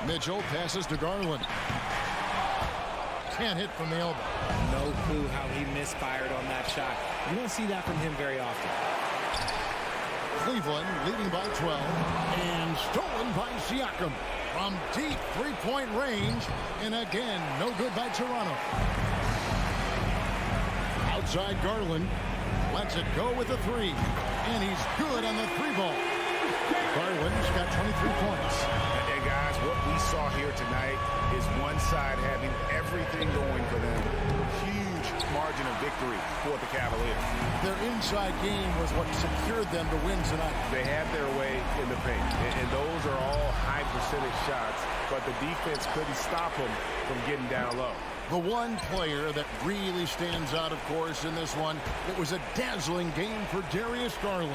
Mitchell passes to Garland. Can't hit from the elbow. No clue how he misfired on that shot. You don't see that from him very often. Cleveland leading by 12 and stolen by Siakam from deep three-point range, and again no good by Toronto. Outside Garland lets it go with a 3, and he's good on the 3-ball. Garland's got 23 points. And guys, what we saw here tonight is one side having everything going for them. Huge margin of victory for the Cavaliers. Their inside game was what secured them to win tonight. They had their way in the paint, and those are all high percentage shots, but the defense couldn't stop them from getting down low. The one player that really stands out, of course, in this one, it was a dazzling game for Darius Garland.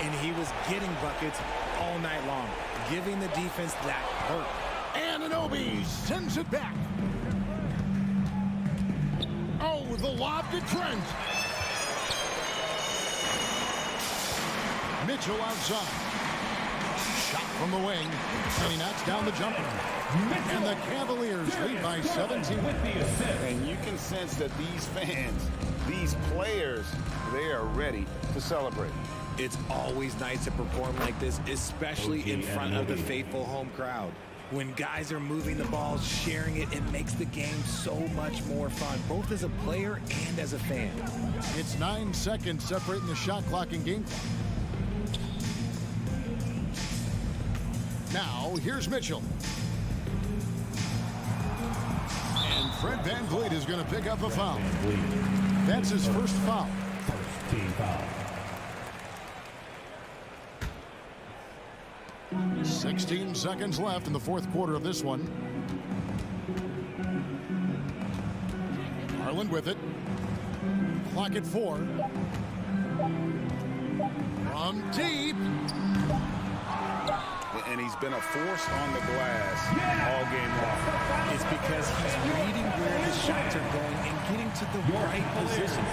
And he was getting buckets all night long, giving the defense that hurt. Anunoby sends it back. Oh, the lob to Trent. Mitchell outside. Shot from the wing, and he knocks down the jumper. And the Cavaliers lead by 17. And you can sense that these fans, these players, they are ready to celebrate. It's always nice to perform like this, especially in front of the faithful home crowd. When guys are moving the ball, sharing it, it makes the game so much more fun, both as a player and as a fan. It's 9 seconds separating the shot clock and game clock. Now, here's Mitchell. And Fred VanVleet is going to pick up a foul. That's his first foul. First team foul. 16 seconds left in the fourth quarter of this one. Garland with it. Clock at 4. From deep. And he's been a force on the glass all game long. It's because he's reading where the shots are going and getting to the right position.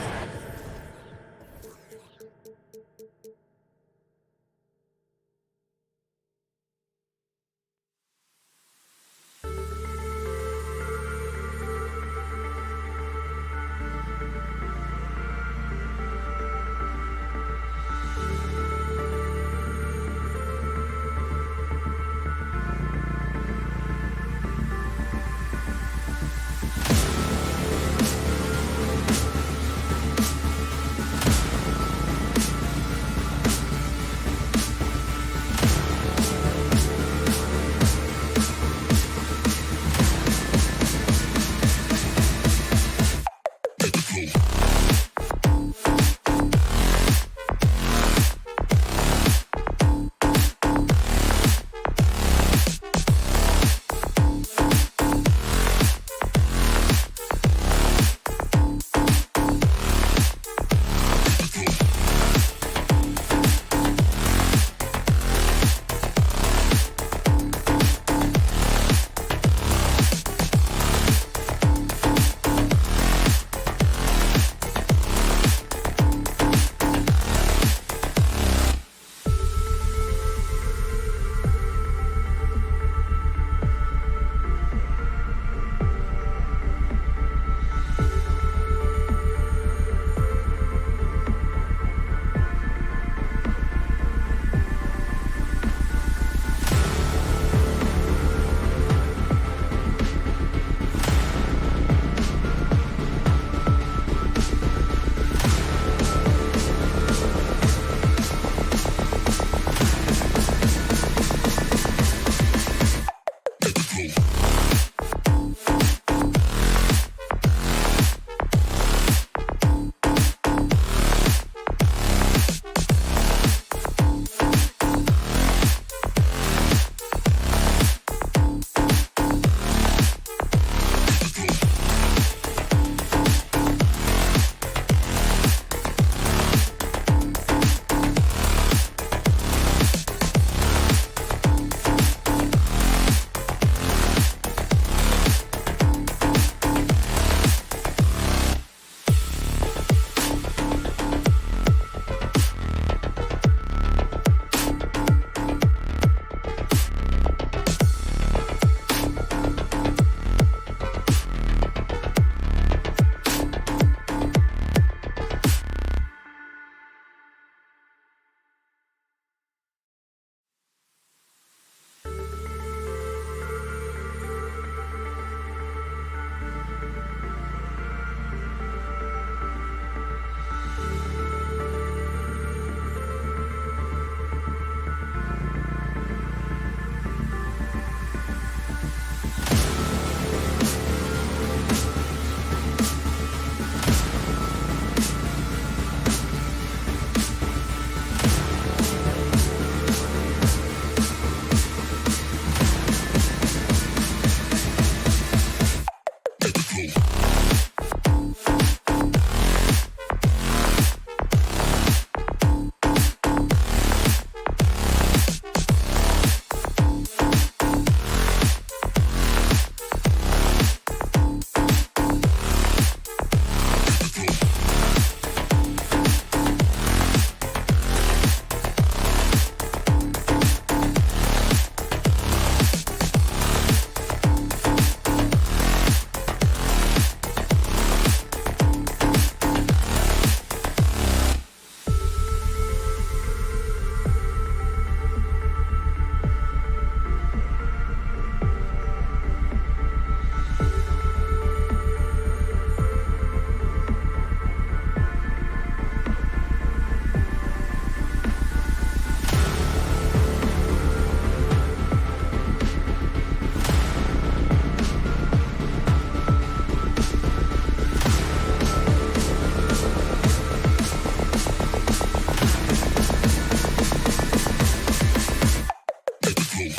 Toughness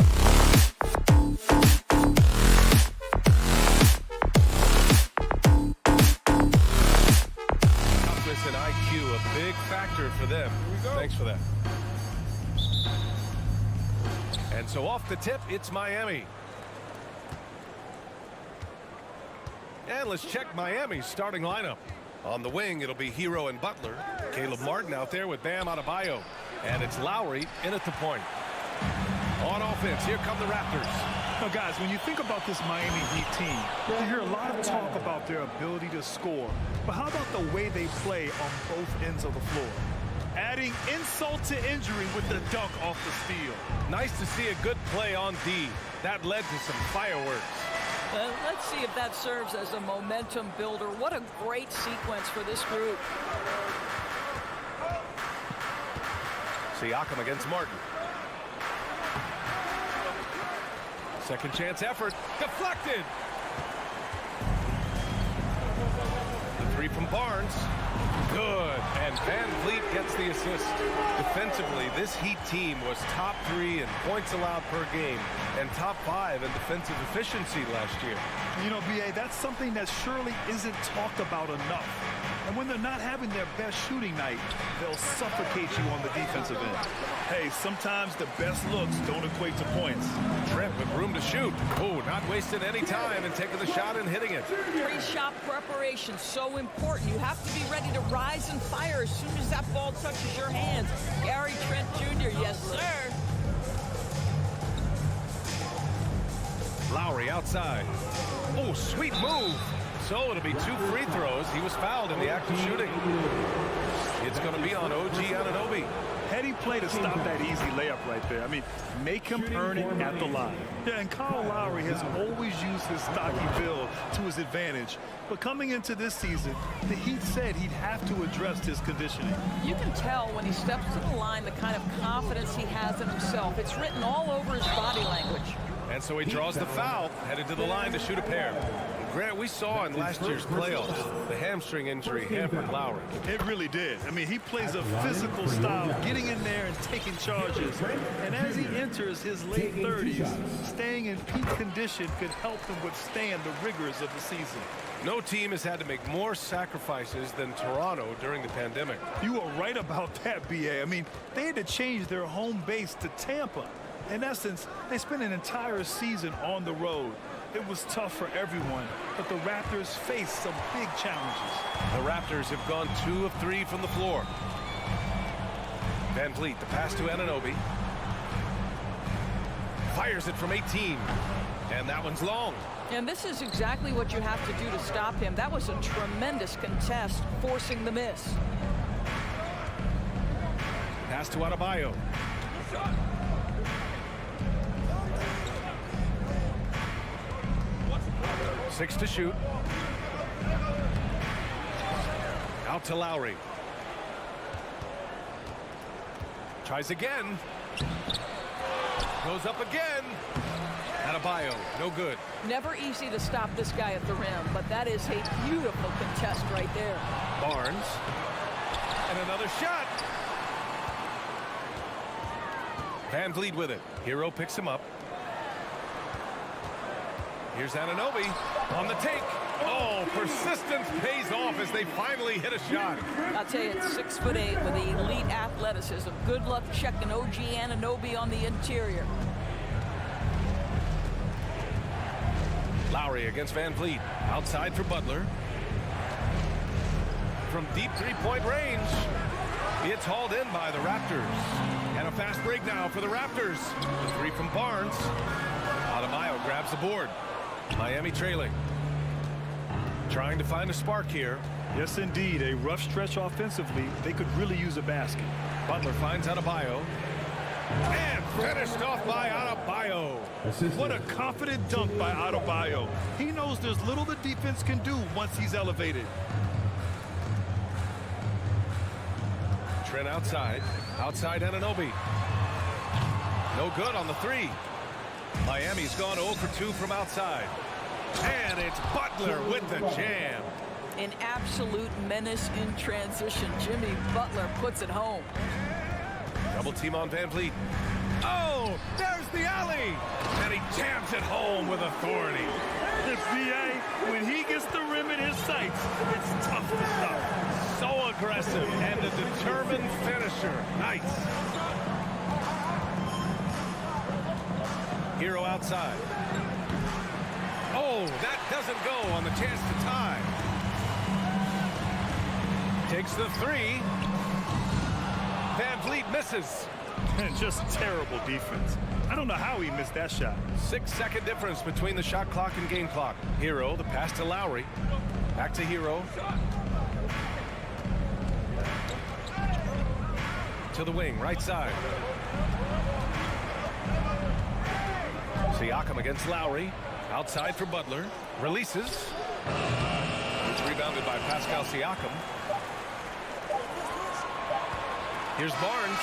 and IQ, a big factor for them. Thanks for that. And so off the tip, it's Miami. And let's check Miami's starting lineup. On the wing, it'll be Hero and Butler. Caleb Martin out there with Bam Adebayo. And it's Lowry in at the point. On offense, here come the Raptors. Now, guys, when you think about this Miami Heat team, you hear a lot of talk about their ability to score. But how about the way they play on both ends of the floor? Adding insult to injury with the dunk off the steal. Nice to see a good play on D. That led to some fireworks. Let's see if that serves as a momentum builder. What a great sequence for this group. Siakam against Martin. Second chance effort. Deflected. The three from Barnes. Good. And Van Vliet gets the assist. Defensively, this Heat team was top 3 in points allowed per game and top 5 in defensive efficiency last year. You know, B.A., that's something that surely isn't talked about enough. And when they're not having their best shooting night, they'll suffocate you on the defensive end. Hey, sometimes the best looks don't equate to points. Trent with room to shoot. Oh, not wasting any time and taking the shot and hitting it. Pre-shot preparation, so important. You have to be ready to rise and fire as soon as that ball touches your hands. Gary Trent Jr., yes, sir. Lowry outside. Oh, sweet move. So it'll be 2 free throws. He was fouled in the act of shooting. It's going to be on OG Anunoby. Heady play to stop that easy layup right there. I mean, make him earn it at the line. Yeah, and Kyle Lowry has always used his stocky build to his advantage. But coming into this season, the Heat said he'd have to address his conditioning. You can tell when he steps to the line the kind of confidence he has in himself. It's written all over his body language. And so he draws the foul, headed to the line to shoot a pair. Grant, we saw in last year's playoffs, the hamstring injury hampered Lowry. It really did. I mean, he plays a physical style, getting in there and taking charges. And as he enters his late 30s, staying in peak condition could help him withstand the rigors of the season. No team has had to make more sacrifices than Toronto during the pandemic. You are right about that, B.A. I mean, they had to change their home base to Tampa. In essence, they spent an entire season on the road. It was tough for everyone, but the Raptors faced some big challenges. The Raptors have gone 2 of 3 from the floor. Van Vliet, the pass to Anunoby. Fires it from 18. And that one's long. And this is exactly what you have to do to stop him. That was a tremendous contest, forcing the miss. Pass to Adebayo. 6 to shoot. Out to Lowry. Tries again. Goes up again. Adebayo, no good. Never easy to stop this guy at the rim, but that is a beautiful contest right there. Barnes. And another shot. Van Vliet with it. Hero picks him up. Here's Anunoby on the take. Oh, persistence pays off as they finally hit a shot. I'll tell you, it's 6'8" with elite athleticism. Good luck checking OG Anunoby on the interior. Lowry against Van Vliet. Outside for Butler. From deep three-point range. It's hauled in by the Raptors. And a fast break now for the Raptors. The 3 from Barnes. Adebayo grabs the board. Miami trailing. Trying to find a spark here. Yes, indeed. A rough stretch offensively. They could really use a basket. Butler finds Adebayo. And finished off by Adebayo. What a confident dunk by Adebayo. He knows there's little the defense can do once he's elevated. Trent outside. Outside Anunoby. No good on the 3. Miami's gone 0 for 2 from outside. And it's Butler with the jam. An absolute menace in transition. Jimmy Butler puts it home. Double team on Van Vliet. Oh, there's the alley. home with authority. This BA, when he gets the rim in his sights, it's tough to stop. So aggressive and a determined finisher. Nice. Hero outside. Oh, that doesn't go on the chance to tie. Takes the three. Van Vliet misses. And just terrible defense. I don't know how he missed that shot. 6-second difference between the shot clock and game clock. Hero, the pass to Lowry. Back to Hero. To the wing, right side. Siakam against Lowry. Outside for Butler. Releases. It's rebounded by Pascal Siakam. Here's Barnes.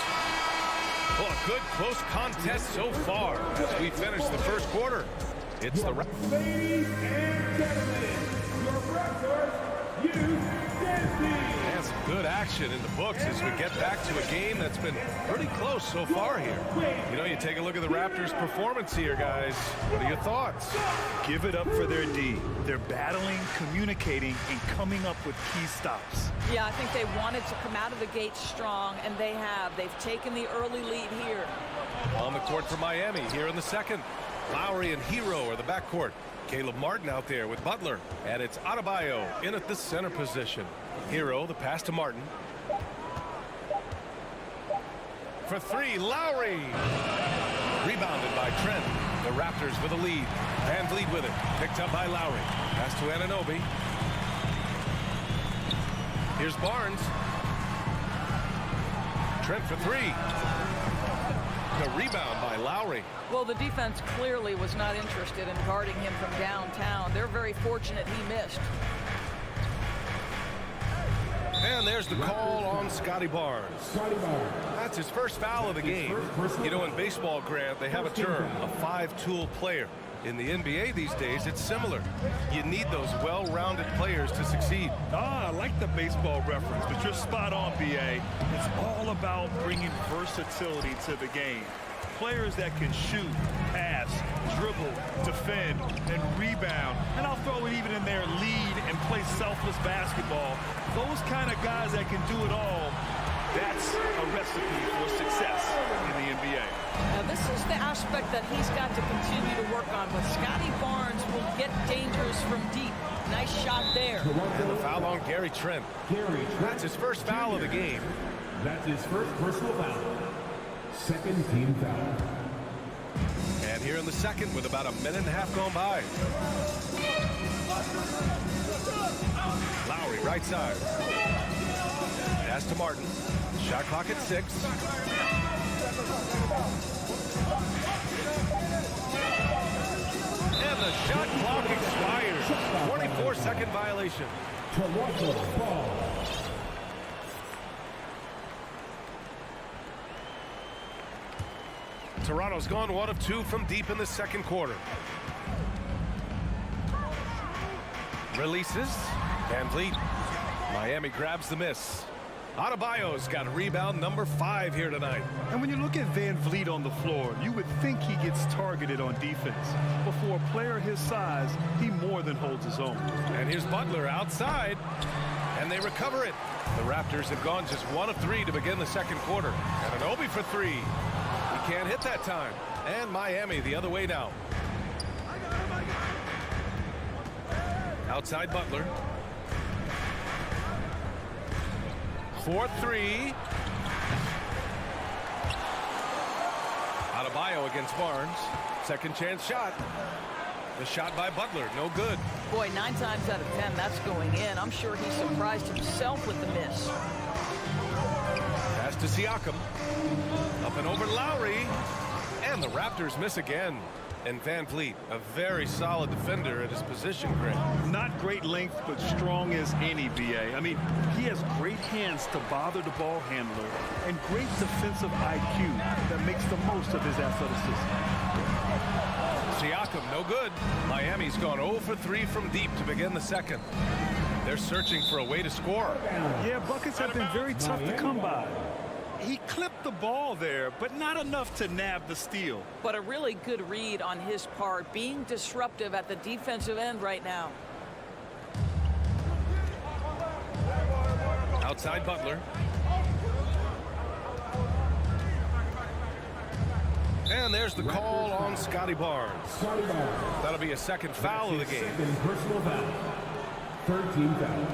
Well, a good close contest so far as we finish the first quarter. It's the Ladies and gentlemen, your Raptors youth dancing. and some good action in the books as we get back to a game that's been pretty close so far here. You know, you take a look at the Raptors' performance here, guys. What are your thoughts? Give it up for their D. They're battling, communicating, and coming up with key stops. Yeah, I think they wanted to come out of the gate strong, and they have. They've taken the early lead here. On the court for Miami here in the second. Lowry and Hero are the backcourt. Caleb Martin out there with Butler. And it's Adebayo in at the center position. Hero, the pass to Martin. For three, Lowry. Rebounded by Trent. The Raptors with a lead. Van Vliet with it. Picked up by Lowry. Pass to Anunoby. Here's Barnes. Trent for three. The rebound by Lowry. Well, the defense clearly was not interested in guarding him from downtown. They're very fortunate he missed. And there's the call on Scotty Barnes. That's his first foul of the game. You know, in baseball, Grant, they have a term, a five-tool player. In the NBA these days, it's similar. You need those well-rounded players to succeed. I like the baseball reference, but you're spot on, BA. It's all about bringing versatility to the game. Players that can shoot, pass, dribble, defend, and rebound. And I'll throw it even in there, lead and play selfless basketball. Those kind of guys that can do it all, that's a recipe for success in the NBA. Now, this is the aspect that he's got to continue to work on. But Scotty Barnes will get dangers from deep. Nice shot there. And the foul on Gary Trent. That's his first foul of the game. That's his first personal foul. Second team foul. And here in the second with about a minute and a half gone by. Lowry, right side. Pass to Martin. Shot clock at 6. And the shot clock expires. 24-second violation. Toronto ball. Toronto's gone 1 of 2 from deep in the second quarter. Releases. Van Vliet. Miami grabs the miss. Adebayo's got rebound number 5 here tonight. And when you look at Van Vliet on the floor, you would think he gets targeted on defense. But for a player his size, he more than holds his own. And here's Butler outside. And they recover it. The Raptors have gone just 1 of 3 to begin the second quarter. And Anunoby for 3. He can't hit that time. And Miami the other way now. Outside Butler. 4-3. Adebayo against Barnes. Second chance shot. The shot by Butler, no good. Boy, 9 times out of 10, that's going in. I'm sure he surprised himself with the miss. Pass to Siakam. Up and over Lowry. And the Raptors miss again. And Van Vliet, a very solid defender at his position, Grant. Not great length, but strong as any, BA. I mean, he has great hands to bother the ball handler and great defensive IQ that makes the most of his athleticism. Siakam, no good. Miami's gone 0 for 3 from deep to begin the second. They're searching for a way to score. Yeah, buckets have been very tough to come by. he clipped the ball there, but not enough to nab the steal. But a really good read on his part, being disruptive at the defensive end right now. Outside Butler. And there's the call on Scotty Barnes. That'll be a second foul of the game. Second personal foul. 13 foul.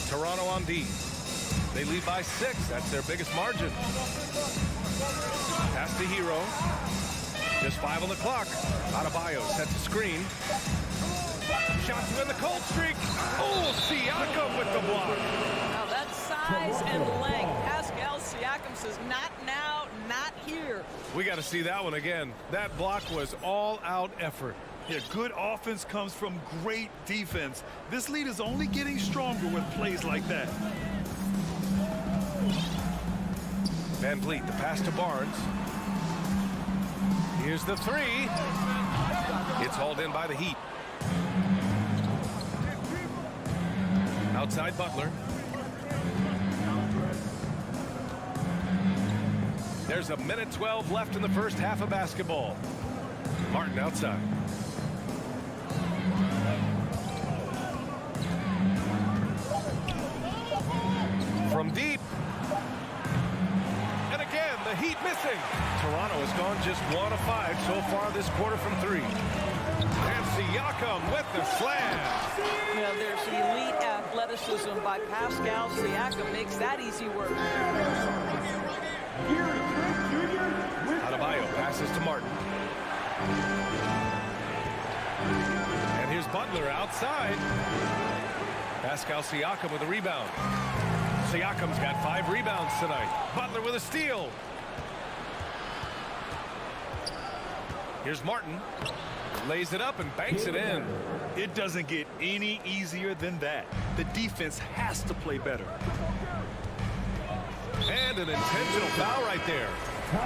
Toronto on D. They lead by 6. That's their biggest margin. Pass to Hero. Just 5 on the clock. Adebayo sets a screen. Shots to end the cold streak. Oh, Siakam with the block. Now that's size and length. Pascal Siakam says, not now, not here. We got to see that one again. That block was all-out effort. Yeah, good offense comes from great defense. This lead is only getting stronger with plays like that. Van Vliet, the pass to Barnes. Here's the 3. It's hauled in by the Heat. Outside Butler. There's 1:12 left in the first half of basketball. Martin outside. From deep. And again, the Heat missing. Toronto has gone just 1 of 5 so far this quarter from 3. And Siakam with the slam. Yeah, there's elite athleticism by Pascal Siakam. Makes that easy work. Adebayo passes to Martin. And here's Butler outside. Pascal Siakam with a rebound. Siakam's got 5 rebounds tonight. Butler with a steal. Here's Martin. Lays it up and banks it in. It doesn't get any easier than that. The defense has to play better. And an intentional foul right there.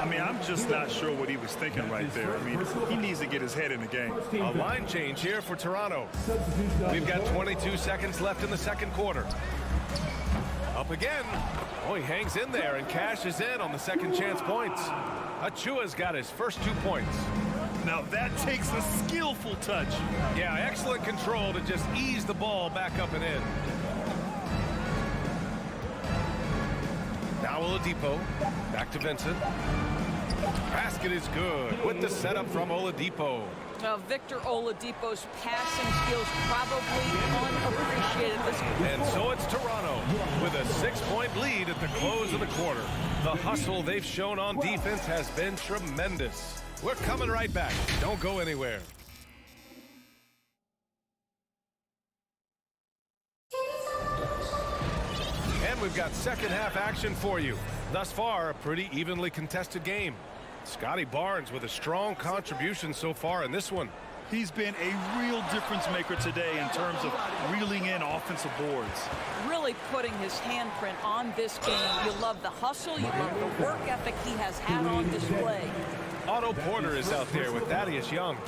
I mean, I'm just not sure what he was thinking right there. I mean, he needs to get his head in the game. A line change here for Toronto. We've got 22 seconds left in the second quarter. Up again. Oh, he hangs in there and cashes in on the second chance points. Achua's got his first 2 points. Now that takes a skillful touch. Yeah, excellent control to just ease the ball back up and in. Now Oladipo, back to Vincent. Basket is good with the setup from Oladipo. Now, Victor Oladipo's passing skills probably unappreciated this quarter. And so it's Toronto with a 6-point lead at the close of the quarter. The hustle they've shown on defense has been tremendous. We're coming right back. Don't go anywhere. And we've got second half action for you. Thus far, a pretty evenly contested game. Scotty Barnes with a strong contribution so far in this one. He's been a real difference maker today in terms of reeling in offensive boards. Really putting his handprint on this game. You love the hustle, you love the work ethic he has had on display. Otto Porter is out there with Thaddeus Young.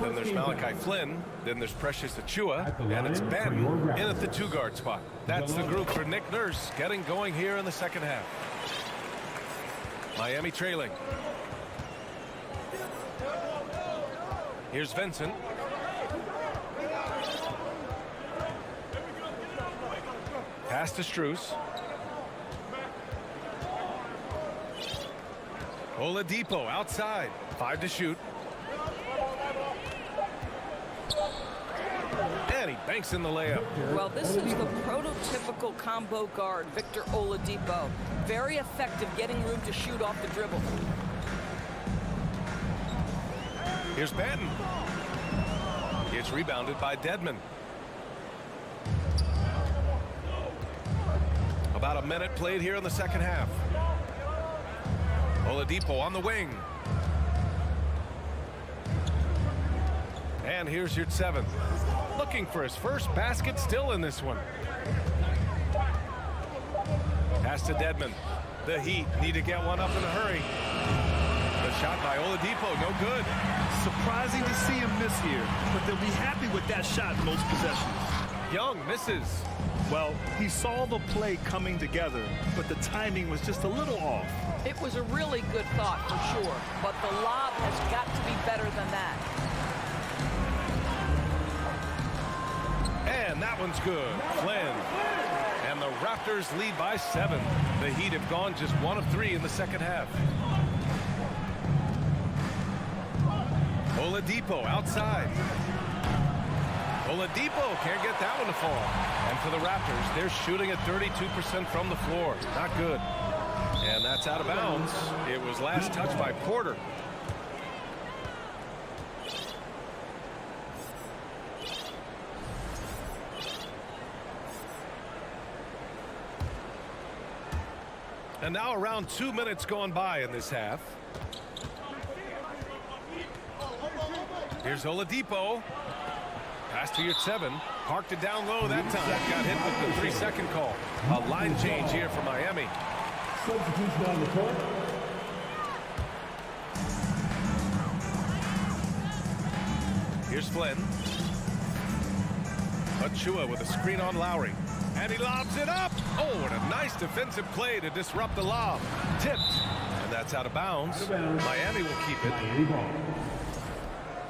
Then there's Malachi Flynn. Then there's Precious Achiuwa. And it's Ben in at the 2-guard spot. That's the group for Nick Nurse getting going here in the second half. Miami trailing. Here's Vincent. Pass to Strus. Oladipo outside. 5 to shoot. And he banks in the layup. Well, this is the prototypical combo guard, Victor Oladipo. Very effective getting room to shoot off the dribble. Here's Banton. It's rebounded by Dedmon. About a minute played here in the second half. Oladipo on the wing. And here's your 7th. Looking for his first basket still in this one. Pass to Dedmon. The Heat need to get one up in a hurry. The shot by Oladipo, no good. Surprising to see him miss here, but they'll be happy with that shot in most possessions. Young misses. Well, he saw the play coming together, but the timing was just a little off. It was a really good thought for sure, but the lob has got to be better than that. And that one's good. Flynn. And the Raptors lead by 7. The Heat have gone just 1 of 3 in the second half. Oladipo outside. Oladipo can't get that one to fall. And for the Raptors, they're shooting at 32% from the floor. Not good. And that's out of bounds. It was last touched by Porter. And now around 2 minutes gone by in this half. Here's Oladipo. Pass to your 7. Parked it down low that time. Got hit with the 3-second call. A line change here for Miami. Substitution on the court. Here's Flynn. Achua with a screen on Lowry. And he lobs it up. Oh, and a nice defensive play to disrupt the lob. Tipped. And that's out of bounds. Miami will keep it. Miami ball.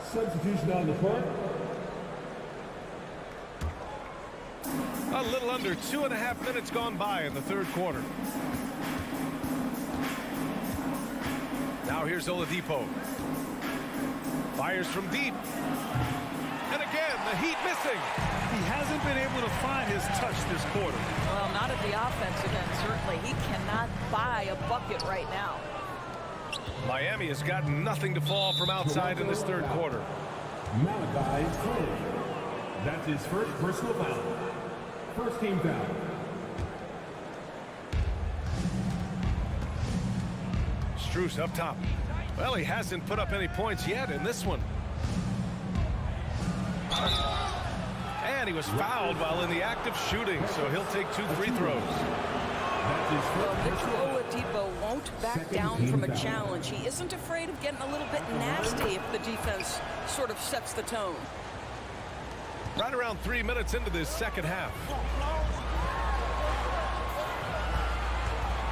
Substitution on the court. A little under 2.5 minutes gone by in the third quarter. Now here's Oladipo. Fires from deep. And again, the Heat missing. He hasn't been able to find his touch this quarter. Well, not at the offensive end, certainly. He cannot buy a bucket right now. Miami has got nothing to fall from outside in this third quarter. Malachi Flynn. That's his first personal foul. First team foul. Strus up top. Well, he hasn't put up any points yet in this one. And he was fouled while in the act of shooting, so he'll take 2 free throws. Well, Victor Oladipo won't back down from a challenge. He isn't afraid of getting a little bit nasty if the defense sort of sets the tone. Right around 3 minutes into this second half.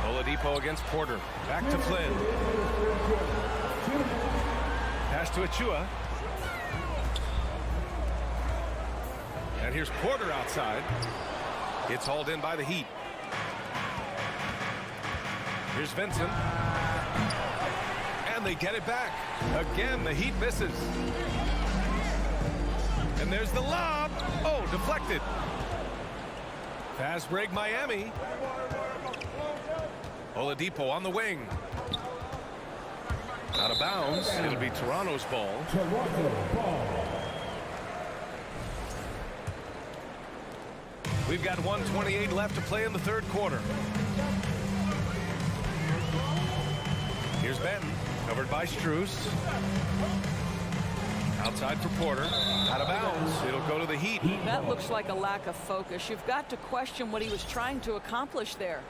Oladipo against Porter. Back to Flynn. Pass to Achua. And here's Porter outside. It's hauled in by the Heat. Here's Vincent. And they get it back. Again, the Heat misses. And there's the lob. Oh, deflected. Fast break, Miami. Oladipo on the wing. Out of bounds. It'll be Toronto's ball. Toronto ball. We've got 1:28 left to play in the third quarter. Here's Benton, covered by Strus. Outside for Porter. Out of bounds. It'll go to the Heat. That looks like a lack of focus. You've got to question what he was trying to accomplish there.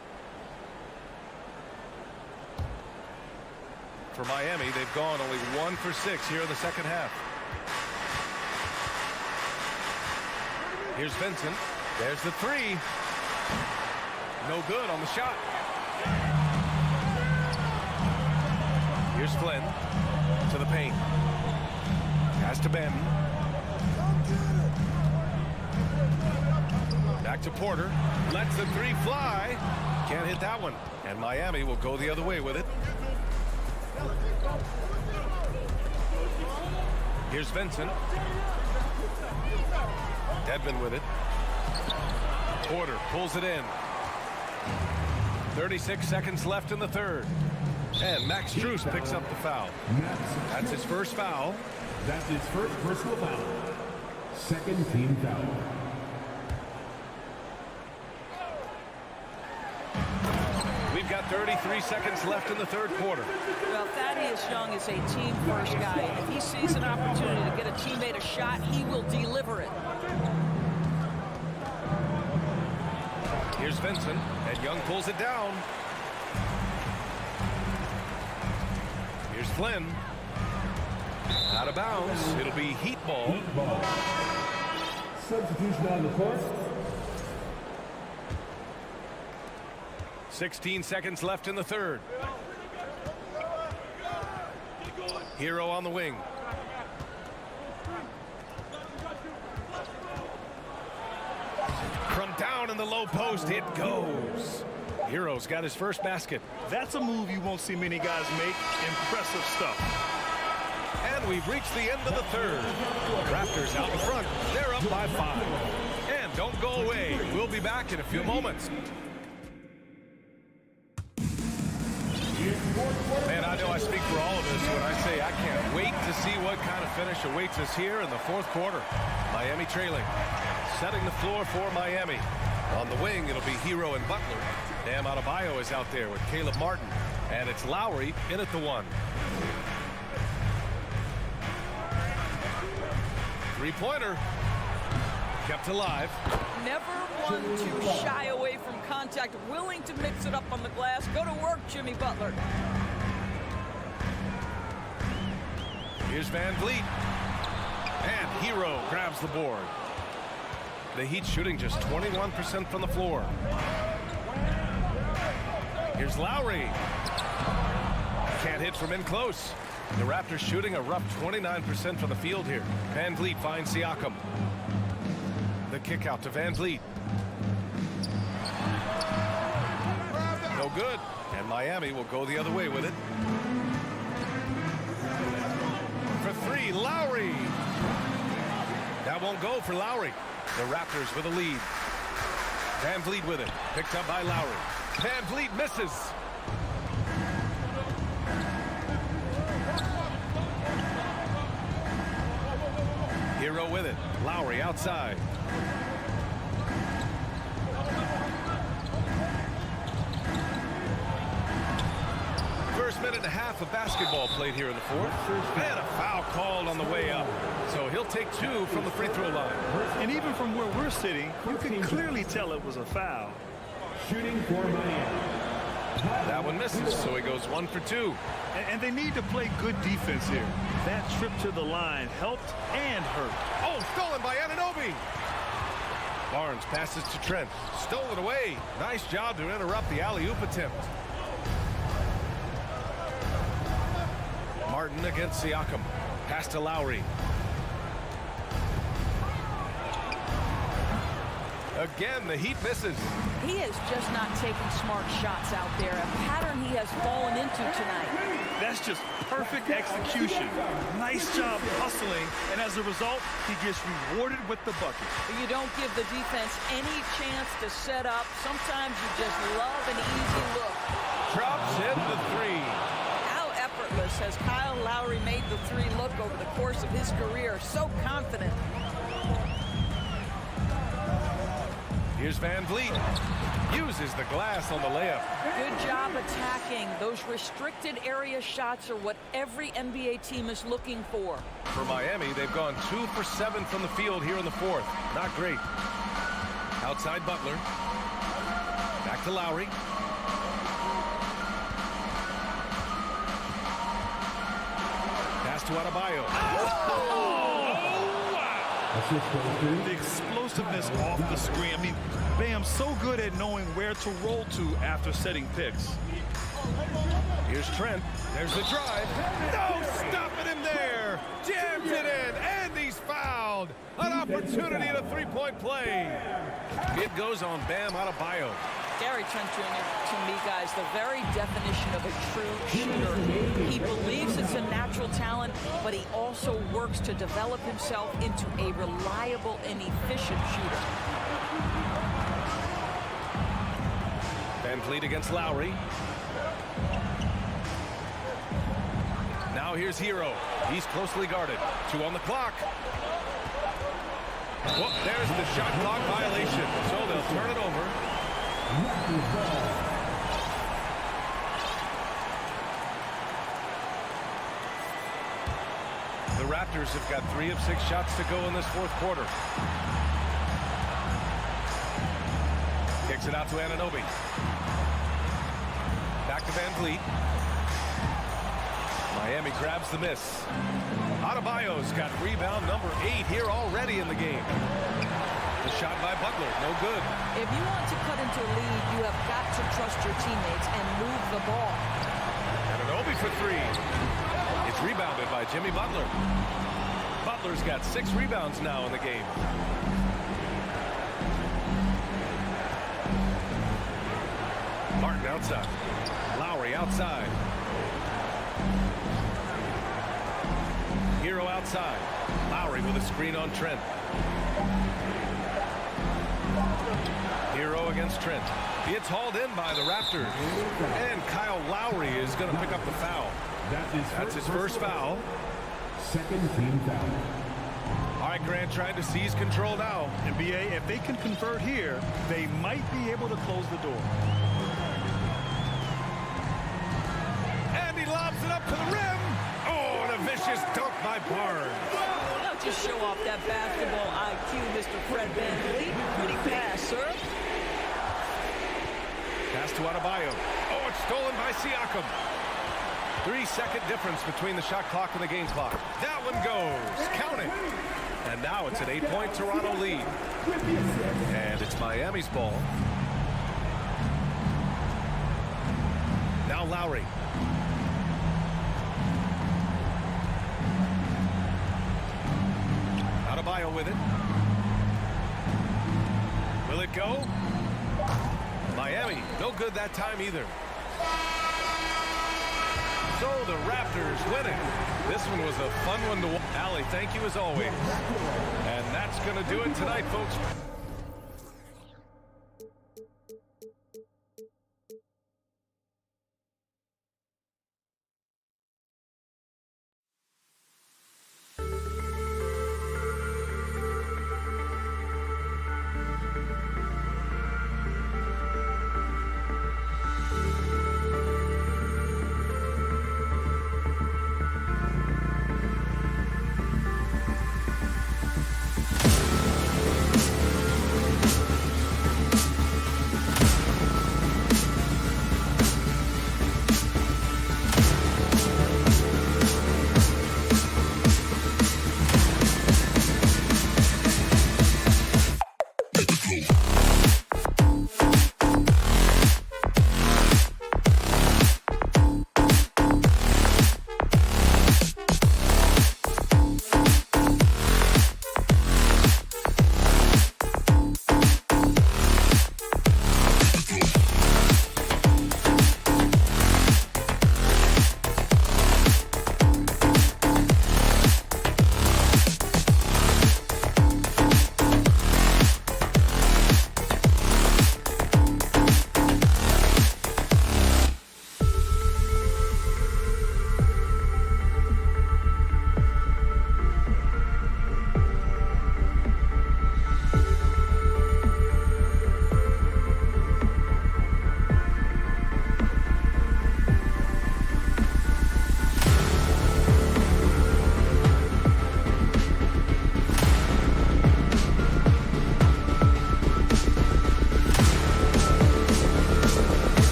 For Miami, they've gone only 1 for 6 here in the second half. Here's Vincent. There's the 3. No good on the shot. Here's Flynn to the paint. Pass to Ben. Back to Porter. Lets the 3 fly. Can't hit that one. And Miami will go the other way with it. Here's Vincent. Edmond with it. Porter pulls it in. 36 seconds left in the third. And Max Strus picks up the foul. That's his first foul. That's his first personal foul. Second team foul. We've got 33 seconds left in the third quarter. Well, Thaddeus Young is a team-first guy. And if he sees an opportunity to get a teammate a shot, he will deliver it. Here's Vincent, and Young pulls it down. Here's Flynn. Out of bounds. It'll be Heat ball. Heat ball. Substitution on the court. 16 seconds left in the third. Hero on the wing. From down in the low post, it goes. Hero's got his first basket. That's a move you won't see many guys make. Impressive stuff. And we've reached the end of the third. Raptors out in front. They're up by 5. And don't go away. We'll be back in a few moments. Man, I know I speak for all of us when I say I can't wait to see what kind of finish awaits us here in the fourth quarter. Miami trailing. Setting the floor for Miami. On the wing, it'll be Hero and Butler. Bam Adebayo is out there with Caleb Martin. And it's Lowry in at the 1. Three-pointer. Kept alive. Never one to shy away from contact, willing to mix it up on the glass. Go to work, Jimmy Butler. Here's Van Vliet. And Hero grabs the board. The Heat shooting just 21% from the floor. Here's Lowry. Can't hit from in close. The Raptors shooting a rough 29% from the field here. Van Vliet finds Siakam. The kick out to Van Vliet. No good. And Miami will go the other way with it. For 3, Lowry. That won't go for Lowry. The Raptors with a lead. Van Vliet with it. Picked up by Lowry. Van Vliet misses. Hero with it. Lowry outside. First minute and a half of basketball played here in the fourth. And a foul called on the way up. So he'll take 2 from the free throw line. And even from where we're sitting, you can clearly tell it was a foul. Shooting for Miami. That one misses, so he goes 1 for 2. And they need to play good defense here. That trip to the line helped and hurt. Oh, stolen by Anunoby. Barnes passes to Trent. Stolen away. Nice job to interrupt the alley-oop attempt. Martin against Siakam. Pass to Lowry. Again, the Heat misses. He is just not taking smart shots out there, a pattern he has fallen into tonight. That's just perfect execution. Nice job hustling, and as a result, he gets rewarded with the bucket. You don't give the defense any chance to set up. Sometimes you just love an easy look. Drops in the 3. How effortless has Kyle Lowry made the 3 look over the course of his career? So confident. Here's Van Vliet. Uses the glass on the layup. Good job attacking. Those restricted area shots are what every NBA team is looking for. For Miami, they've gone 2 for 7 from the field here in the fourth. Not great. Outside Butler. Back to Lowry. Pass to Adebayo. Oh! The explosiveness off the screen. I mean, Bam so good at knowing where to roll to after setting picks. Here's Trent. There's the drive. No stopping him there. Jams it in, and he's fouled. An opportunity at a three-point play. It goes on Bam Adebayo. Gary Trent Jr., to me, guys, the very definition of a true shooter. He believes it's a natural talent, but he also works to develop himself into a reliable and efficient shooter. Van Vliet against Lowry. Now here's Hero. He's closely guarded. 2 on the clock. Well, there's the shot clock violation. So they'll turn it over. The Raptors have got 3 of 6 shots to go in this fourth quarter. Kicks it out to Anunoby. Back to Van Vliet. Miami grabs the miss. Adebayo's got rebound number 8 here already in the game. The shot by Butler, no good. If you want to cut into a lead, you have got to trust your teammates and move the ball. And an Obi for three. It's rebounded by Jimmy Butler. Butler's got 6 rebounds now in the game. Martin outside. Lowry outside. Hero outside. Lowry with a screen on Trent. Hero against Trent. It's hauled in by the Raptors. And Kyle Lowry is going to pick up the foul. That's his first foul. Second team foul. All right, Grant trying to seize control now. And BA, if they can convert here, they might be able to close the door. And he lobs it up to the rim. Oh, and a vicious dunk by Barnes. Now just show off that basketball IQ, Mr. Fred VanVleet. Pretty pass, sir. Pass to Adebayo. Oh, it's stolen by Siakam. 3-second difference between the shot clock and the game clock. That one goes. Count it. And now it's an 8-point Toronto lead. And it's Miami's ball. Now Lowry. Adebayo with it. Will it go? Miami, no good that time either. So the Raptors win it. This one was a fun one to watch. Allie, thank you as always. And that's going to do it tonight, folks.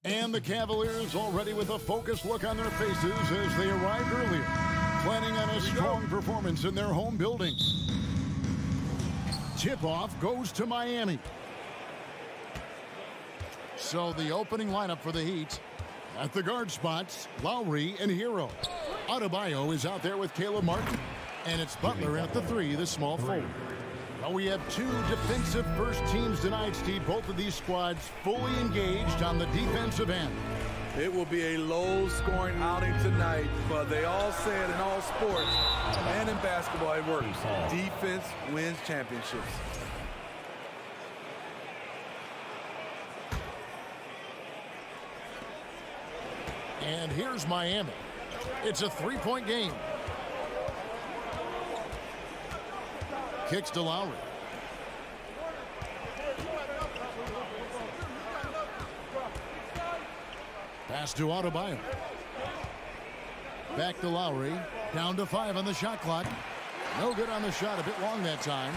And the Cavaliers already with a focused look on their faces as they arrived earlier, planning on a strong performance in their home building. Tip-off goes to Miami. So the opening lineup for the Heat. At the guard spots, Lowry and Hero. Adebayo is out there with Caleb Martin. And it's Butler at the 3, the small forward. Well, we have two defensive first teams tonight, Steve. Both of these squads fully engaged on the defensive end. It will be a low-scoring outing tonight, but they all say it in all sports and in basketball it works. Defense wins championships. And here's Miami. It's a three-point game. Kicks to Lowry. Pass to Adebayo. Back to Lowry. Down to 5 on the shot clock. No good on the shot. A bit long that time.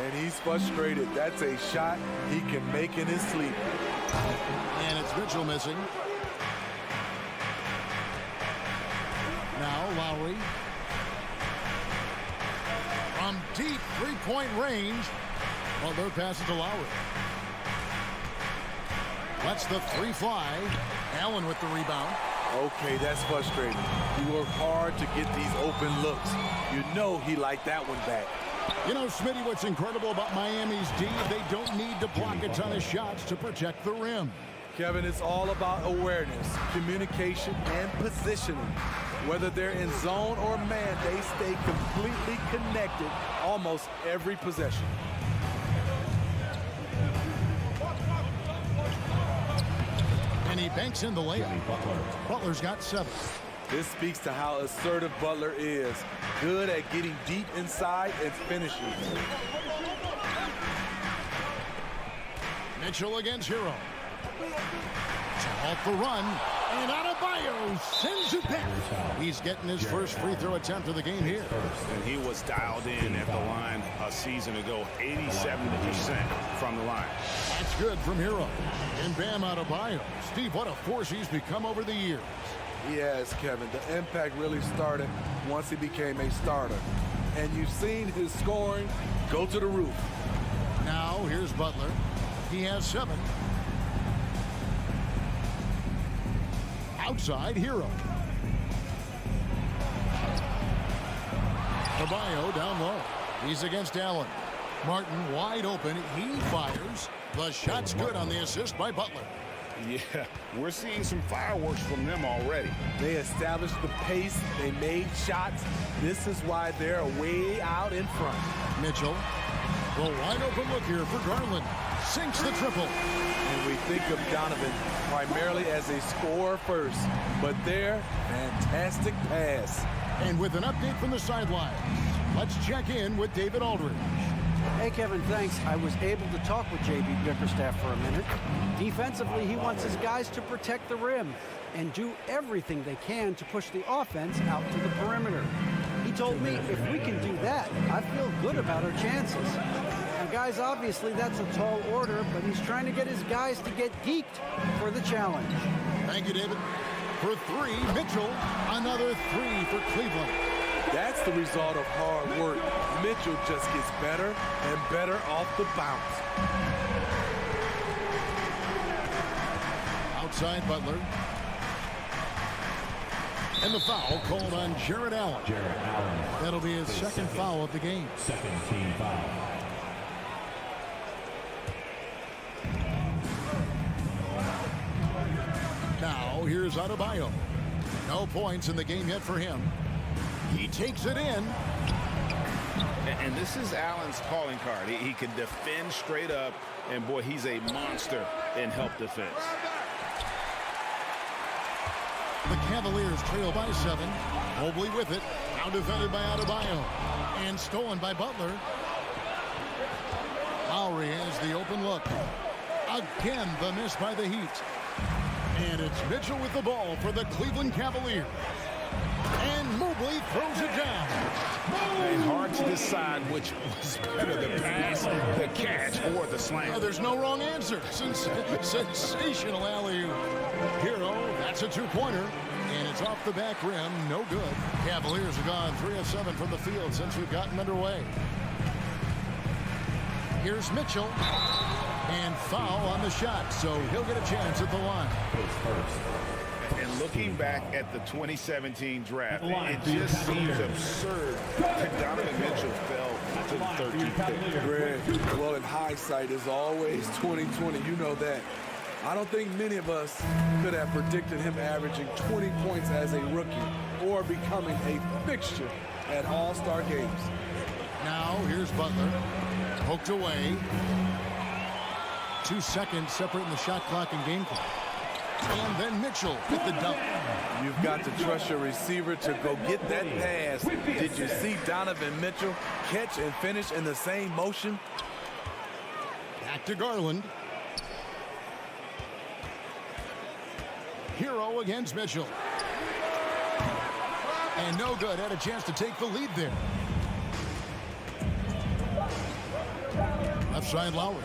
And he's frustrated. That's a shot he can make in his sleep. And it's Mitchell missing. Now Lowry. From deep three-point range. Butler passes to Lowry. Lets the 3 fly. Allen with the rebound. Okay, that's frustrating. He worked hard to get these open looks. You know he liked that one back. You know, Smitty, what's incredible about Miami's D, they don't need to block a ton of shots to protect the rim. Kevin, it's all about awareness, communication, and positioning. Whether they're in zone or man, they stay completely connected almost every possession. And he banks in the layup. Butler's got 7. This speaks to how assertive Butler is. Good at getting deep inside and finishing. Mitchell against Hero. Off the run, and Adebayo sends it back. He's getting his first free throw attempt of the game here. And he was dialed in at the line a season ago, 87% from the line. That's good from Hero. And Bam Adebayo. Steve, what a force he's become over the years. Yes, Kevin, the impact really started once he became a starter. And you've seen his scoring go to the roof. Now, here's Butler. He has 7. Outside, Hero. Adebayo down low. He's against Allen. Martin wide open. He fires. The shot's good on the assist by Butler. Yeah, we're seeing some fireworks from them already. They established the pace. They made shots. This is why they're way out in front. Mitchell. The wide open look here for Garland. Sinks the triple. And we think of Donovan primarily as a scorer first, but their fantastic pass. And with an update from the sidelines, let's check in with David Aldridge. Hey, Kevin, thanks. I was able to talk with J.B. Bickerstaff for a minute. Defensively, he wants his guys to protect the rim and do everything they can to push the offense out to the perimeter. He told me if we can do that, I feel good about our chances. Now, guys, obviously that's a tall order, but he's trying to get his guys to get geeked for the challenge. Thank you, David. For 3, Mitchell. Another 3 for Cleveland. That's the result of hard work. Mitchell just gets better and better off the bounce. Outside Butler. And the foul called on Jarrett Allen. That'll be his second foul of the game. Second team foul. Now here's Adebayo. No points in the game yet for him. He takes it in. And this is Allen's calling card. He can defend straight up, and boy, he's a monster in help defense. The Cavaliers trail by 7. Mobley with it. Now defended by Adebayo. And stolen by Butler. Lowry has the open look. Again, the miss by the Heat. And it's Mitchell with the ball for the Cleveland Cavaliers. And Mobley throws it down. And hard to decide which was better, the pass, the catch, or the slam. Oh, there's no wrong answer. Sensational alley-oop. Hero, that's a two-pointer. And it's off the back rim, no good. Cavaliers have gone 3 of 7 from the field since we've gotten underway. Here's Mitchell. And foul on the shot, so he'll get a chance at the line. And looking back at the 2017 draft, it just seems absurd that Donovan Mitchell fell to the 13th pick. Greg, well, in hindsight, is always 2020. You know that. I don't think many of us could have predicted him averaging 20 points as a rookie or becoming a fixture at All-Star games. Now, here's Butler. Poked away. 2 seconds separating the shot clock and game clock. And then Mitchell with the dunk. You've got to trust your receiver to go get that pass. Did you see Donovan Mitchell catch and finish in the same motion? Back to Garland. Hero against Mitchell. And no good. Had a chance to take the lead there. Left side Lowry.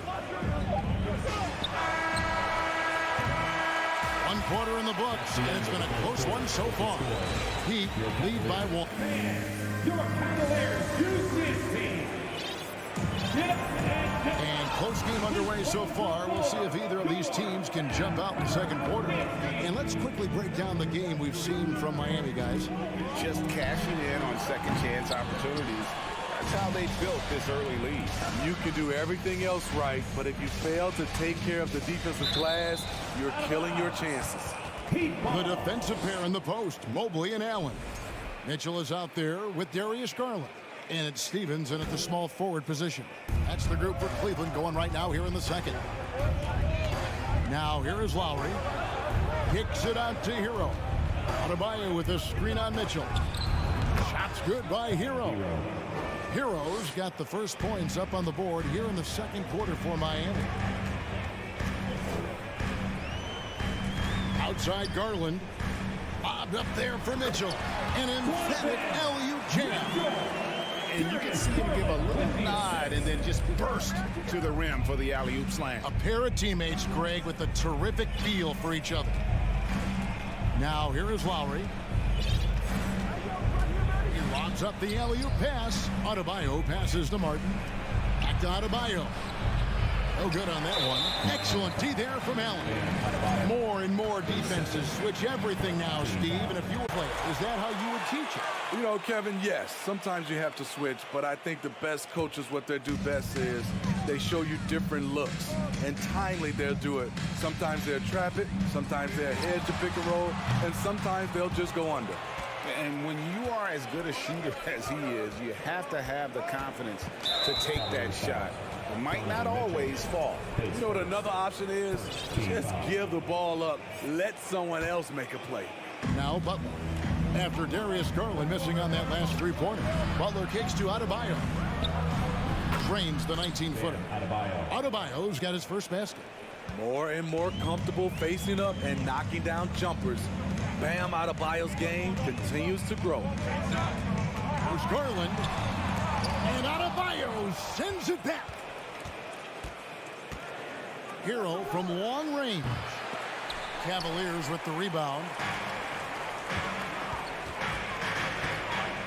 1 quarter in the books, and it's been a close one so far. Heat lead by 1. Your Cavaliers use this team. And close game underway so far. We'll see if either of these teams can jump out in the second quarter. And let's quickly break down the game we've seen from Miami, guys. Just cashing in on second chance opportunities. That's how they built this early lead. You can do everything else right, but if you fail to take care of the defensive glass, you're killing your chances. The defensive pair in the post, Mobley and Allen. Mitchell is out there with Darius Garland. And it's Stevens in at the small forward position. That's the group for Cleveland going right now here in the second. Now here is Lowry. Kicks it out to Hero. Adebayo with a screen on Mitchell. Shots good by Hero. Hero's got the first points up on the board here in the second quarter for Miami. Outside Garland. Bobbed up there for Mitchell. An emphatic alley-oop jam. And you can see him give a little nod and then just burst to the rim for the alley-oop slam. A pair of teammates, Greg, with a terrific feel for each other. Now here is Lowry. He lobs up the alley-oop pass. Adebayo passes to Martin. Back to Adebayo. No good on that one. Excellent D there from Allen. More and more defenses switch everything now, Steve. And if you were playing, is that how you would teach it? You know, Kevin, yes, sometimes you have to switch, but I think the best coaches, what they do best is they show you different looks, and timely they'll do it. Sometimes they'll trap it, sometimes they'll hedge the pick and roll, and sometimes they'll just go under. And when you are as good a shooter as he is, you have to have the confidence to take that shot. It might not always fall. You know what another option is? Just give the ball up. Let someone else make a play. Now Butler. After Darius Garland missing on that last three-pointer. Butler kicks to Adebayo. Drains the 19-footer. Adebayo's got his first basket. More and more comfortable facing up and knocking down jumpers. Bam Adebayo's game continues to grow. There's Garland. And Adebayo sends it back. Hero from long range. Cavaliers with the rebound.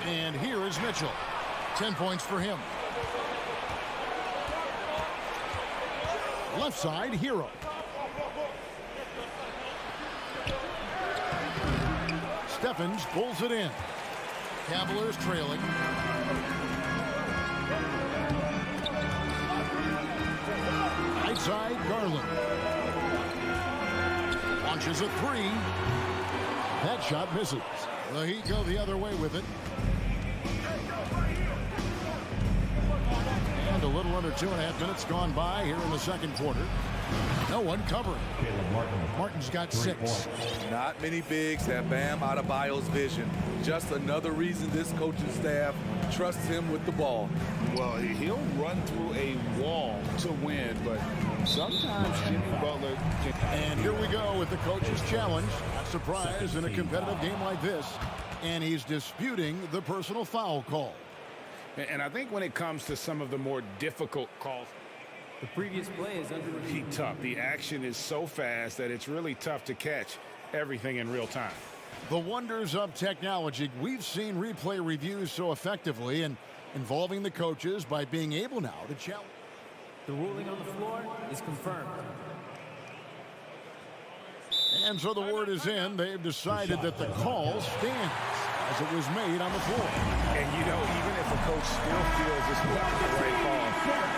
And here is Mitchell. 10 points for him. Left side, Hero. Stephens pulls it in. Cavaliers trailing. Right side, Garland. Launches a three. That shot misses. The Heat go the other way with it. And a little under 2.5 minutes gone by here in the second quarter. No one covering. Martin's got 6. Not many bigs have Bam Adebayo's vision. Just another reason this coaching staff trusts him with the ball. Well, he'll run through a wall to win, but sometimes Jimmy Butler can... And here we go with the coach's challenge. Not surprised in a competitive game like this. And he's disputing the personal foul call. And I think when it comes to some of the more difficult calls, the previous play is under review. Tough. The action is so fast that it's really tough to catch everything in real time. The wonders of technology. We've seen replay reviews so effectively and involving the coaches by being able now to challenge. The ruling on the floor is confirmed. And so the word is in. They've decided that the call stands as it was made on the floor. And, you know, even if a coach still feels this wasn't the right call,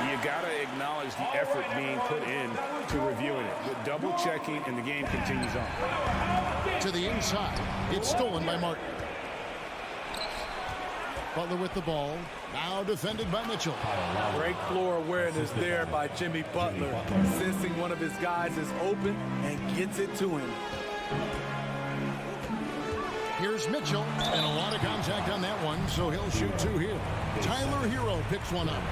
you got to acknowledge the effort being put in to reviewing it. With double checking, and the game continues on. To the inside. It's stolen by Martin. Butler with the ball. Now defended by Mitchell. Great floor awareness there by Jimmy Butler. Sensing one of his guys is open and gets it to him. Here's Mitchell, and a lot of contact on that one, so he'll shoot two here. Tyler Hero picks one up.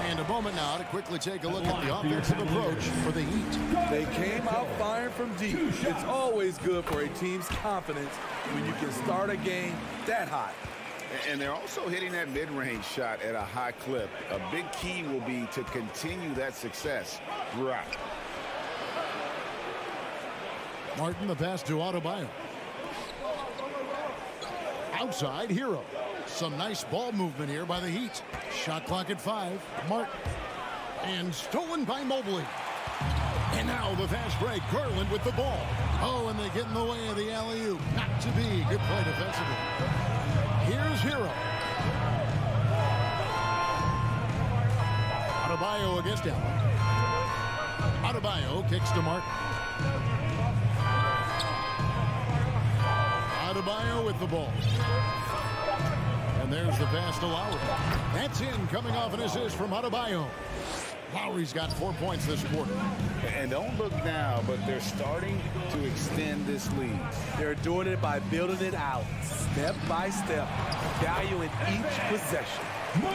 And a moment now to quickly take a look at the offensive approach for the Heat. They came out firing from deep. It's always good for a team's confidence when you can start a game that hot. And they're also hitting that mid-range shot at a high clip. A big key will be to continue that success throughout. Martin, the pass to Adebayo. Outside, Hero. Some nice ball movement here by the Heat. Shot clock at 5. Martin. And stolen by Mobley. And now the fast break. Garland with the ball. Oh, and they get in the way of the alley-oop. Not to be. Good play defensively. Here's Hero. Adebayo against Allen. Adebayo kicks to Martin. Adebayo with the ball. And there's the pass to Lowry. That's in, coming off an assist from Adebayo. Lowry's got 4 points this quarter. And don't look now, but they're starting to extend this lead. They're doing it by building it out, step by step, valuing each possession.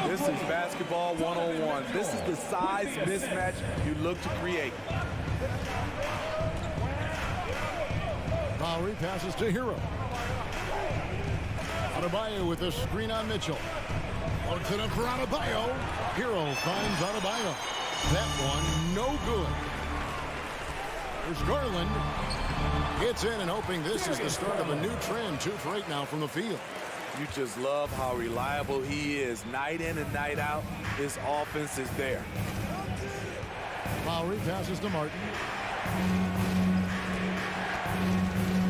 This is basketball 101. This is the size mismatch you look to create. Lowry passes to Hero. Adebayo with a screen on Mitchell. Works it up for Adebayo. Hero finds Adebayo. That one, no good. There's Garland. Gets in and hoping this is the start of a new trend. 2 for 8 now from the field. You just love how reliable he is. Night in and night out, his offense is there. Lowry passes to Martin.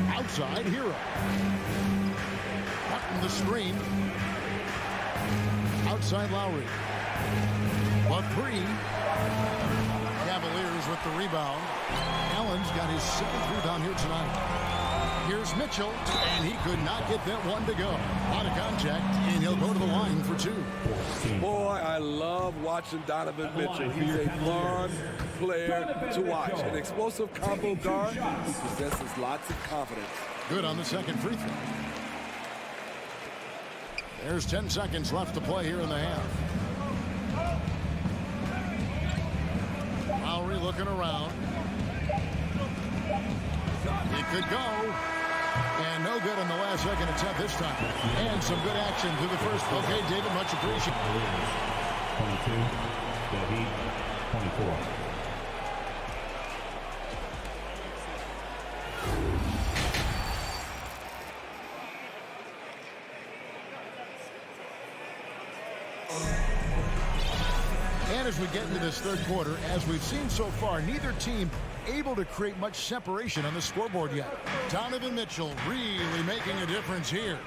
Outside, Hero. Martin the screen. Outside Lowry. But 3. Cavaliers with the rebound. Allen's got his 7th rebound here tonight. Here's Mitchell, and he could not get that one to go. A lot of contact, and he'll go to the line for 2. Boy, I love watching Donovan Mitchell. He's a fun player to watch. An explosive combo guard who possesses lots of confidence. Good on the second free throw. There's 10 seconds left to play here in the half. Lowry looking around. He could go. And no good on the last second attempt this time. And some good action through the first. Okay, David, much appreciated. 22, the Heat, 24. And as we get into this third quarter, as we've seen so far, neither team able to create much separation on the scoreboard yet. Donovan Mitchell really making a difference here.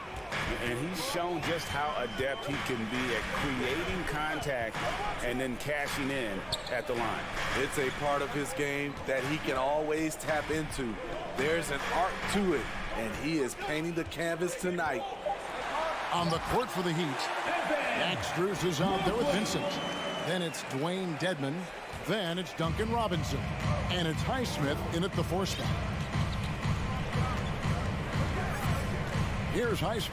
And he's shown just how adept he can be at creating contact and then cashing in at the line. It's a part of his game that he can always tap into. There's an art to it, and he is painting the canvas tonight. On the court for the Heat, Max Strus is out there with Vincent. Then it's Dwayne Dedmon. Then it's Duncan Robinson. And it's Highsmith in at the 4 spot. Here's Highsmith.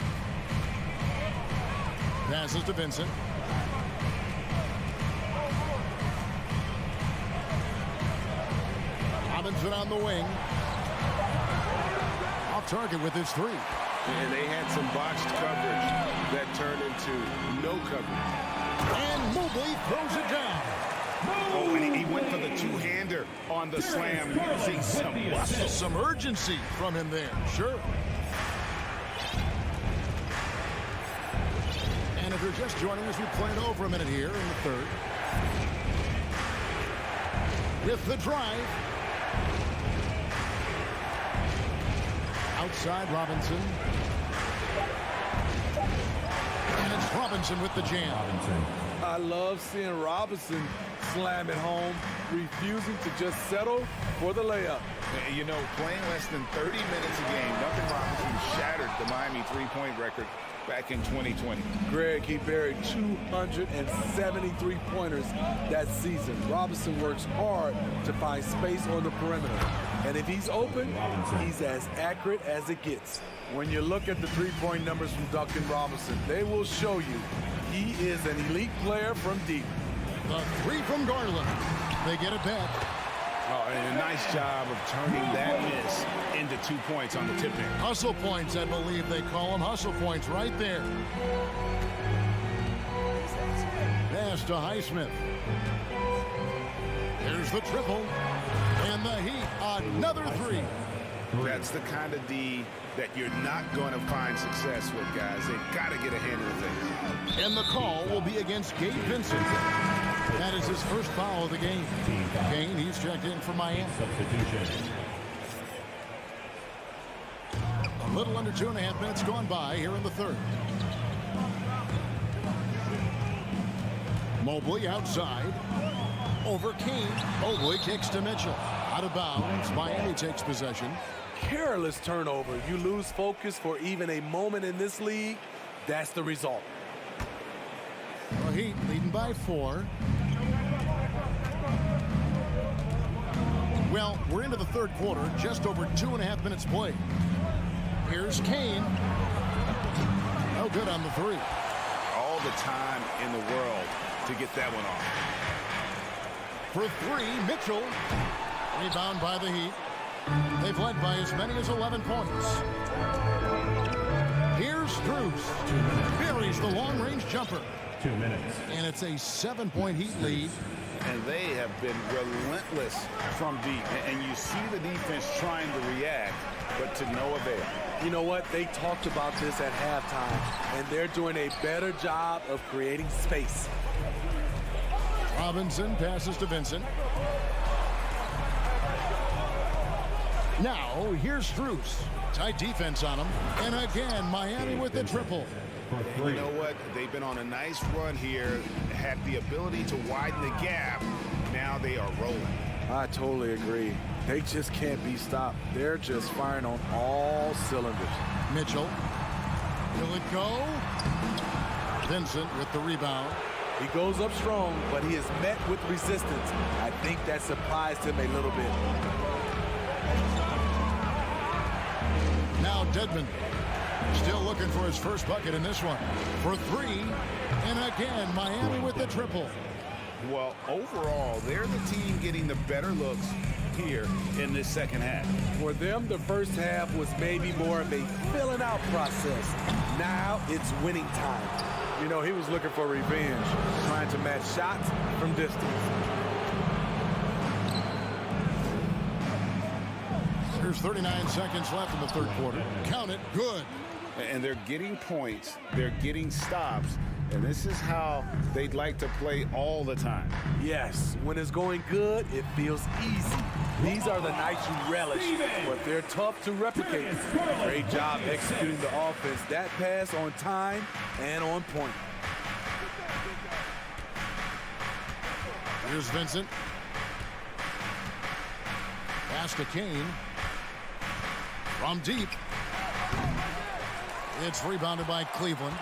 Passes to Vincent. Robinson on the wing. Off target with his 3. And they had some botched coverage that turned into no coverage. And Mobley throws it down. Oh, and he went for the two-hander on the slam, using some muscle. Some urgency from him there, sure. And if you're just joining us, we played over a minute here in the third. With the drive. Outside Robinson. And it's Robinson with the jam. I love seeing Robinson slam it home, refusing to just settle for the layup. You know, playing less than 30 minutes a game, Duncan Robinson shattered the Miami three-point record back in 2020. Greg, he buried 273 pointers that season. Robinson works hard to find space on the perimeter. And if he's open, he's as accurate as it gets. When you look at the three-point numbers from Duncan Robinson, they will show you he is an elite player from deep. The three from Garland. They get it back. Oh, and a nice job of turning that miss into 2 points on the tip in. Hustle points, I believe they call them. Hustle points right there. Pass to Highsmith. There's the triple. And the Heat, another three. That's the kind of D that you're not going to find success with, guys. They've got to get a handle of things. And the call will be against Gabe Vincent. That is his first foul of the game. Kane, he's checked in for Miami. A little under 2.5 minutes gone by here in the third. Mobley outside. Over Kane. Mobley kicks to Mitchell. Out of bounds. Miami takes possession. Careless turnover. You lose focus for even a moment in this league. That's the result. The Heat leading by 4. Well, we're into the third quarter, just over 2.5 minutes played. Here's Kane. No good on the three. All the time in the world to get that one off. For three, Mitchell. Rebound by the Heat. They've led by as many as 11 points. Here's Strus. Buries the long-range jumper. 2 minutes. And it's a 7-point Heat lead. And they have been relentless from deep. And you see the defense trying to react, but to no avail. You know what? They talked about this at halftime, and they're doing a better job of creating space. Robinson passes to Vincent. Now, here's Strus. Tight defense on him. And again, Miami with the triple. You know what? They've been on a nice run here, had the ability to widen the gap. Now they are rolling. I totally agree. They just can't be stopped. They're just firing on all cylinders. Mitchell. Will it go? Vincent with the rebound. He goes up strong, but he is met with resistance. I think that surprised him a little bit. Now Dedmon. Still looking for his first bucket in this one. For three. And again, Miami with the triple. Well, overall, they're the team getting the better looks here in this second half. For them, the first half was maybe more of a filling out process. Now it's winning time. You know, he was looking for revenge, trying to match shots from distance. There's 39 seconds left in the third quarter. Count it. Good. And they're getting points. They're getting stops. And this is how they'd like to play all the time. Yes, when it's going good, it feels easy. These are the nights you relish, but they're tough to replicate. Great job executing the offense. That pass on time and on point. Here's Vincent. Pass to Kane. From deep. It's rebounded by Cleveland.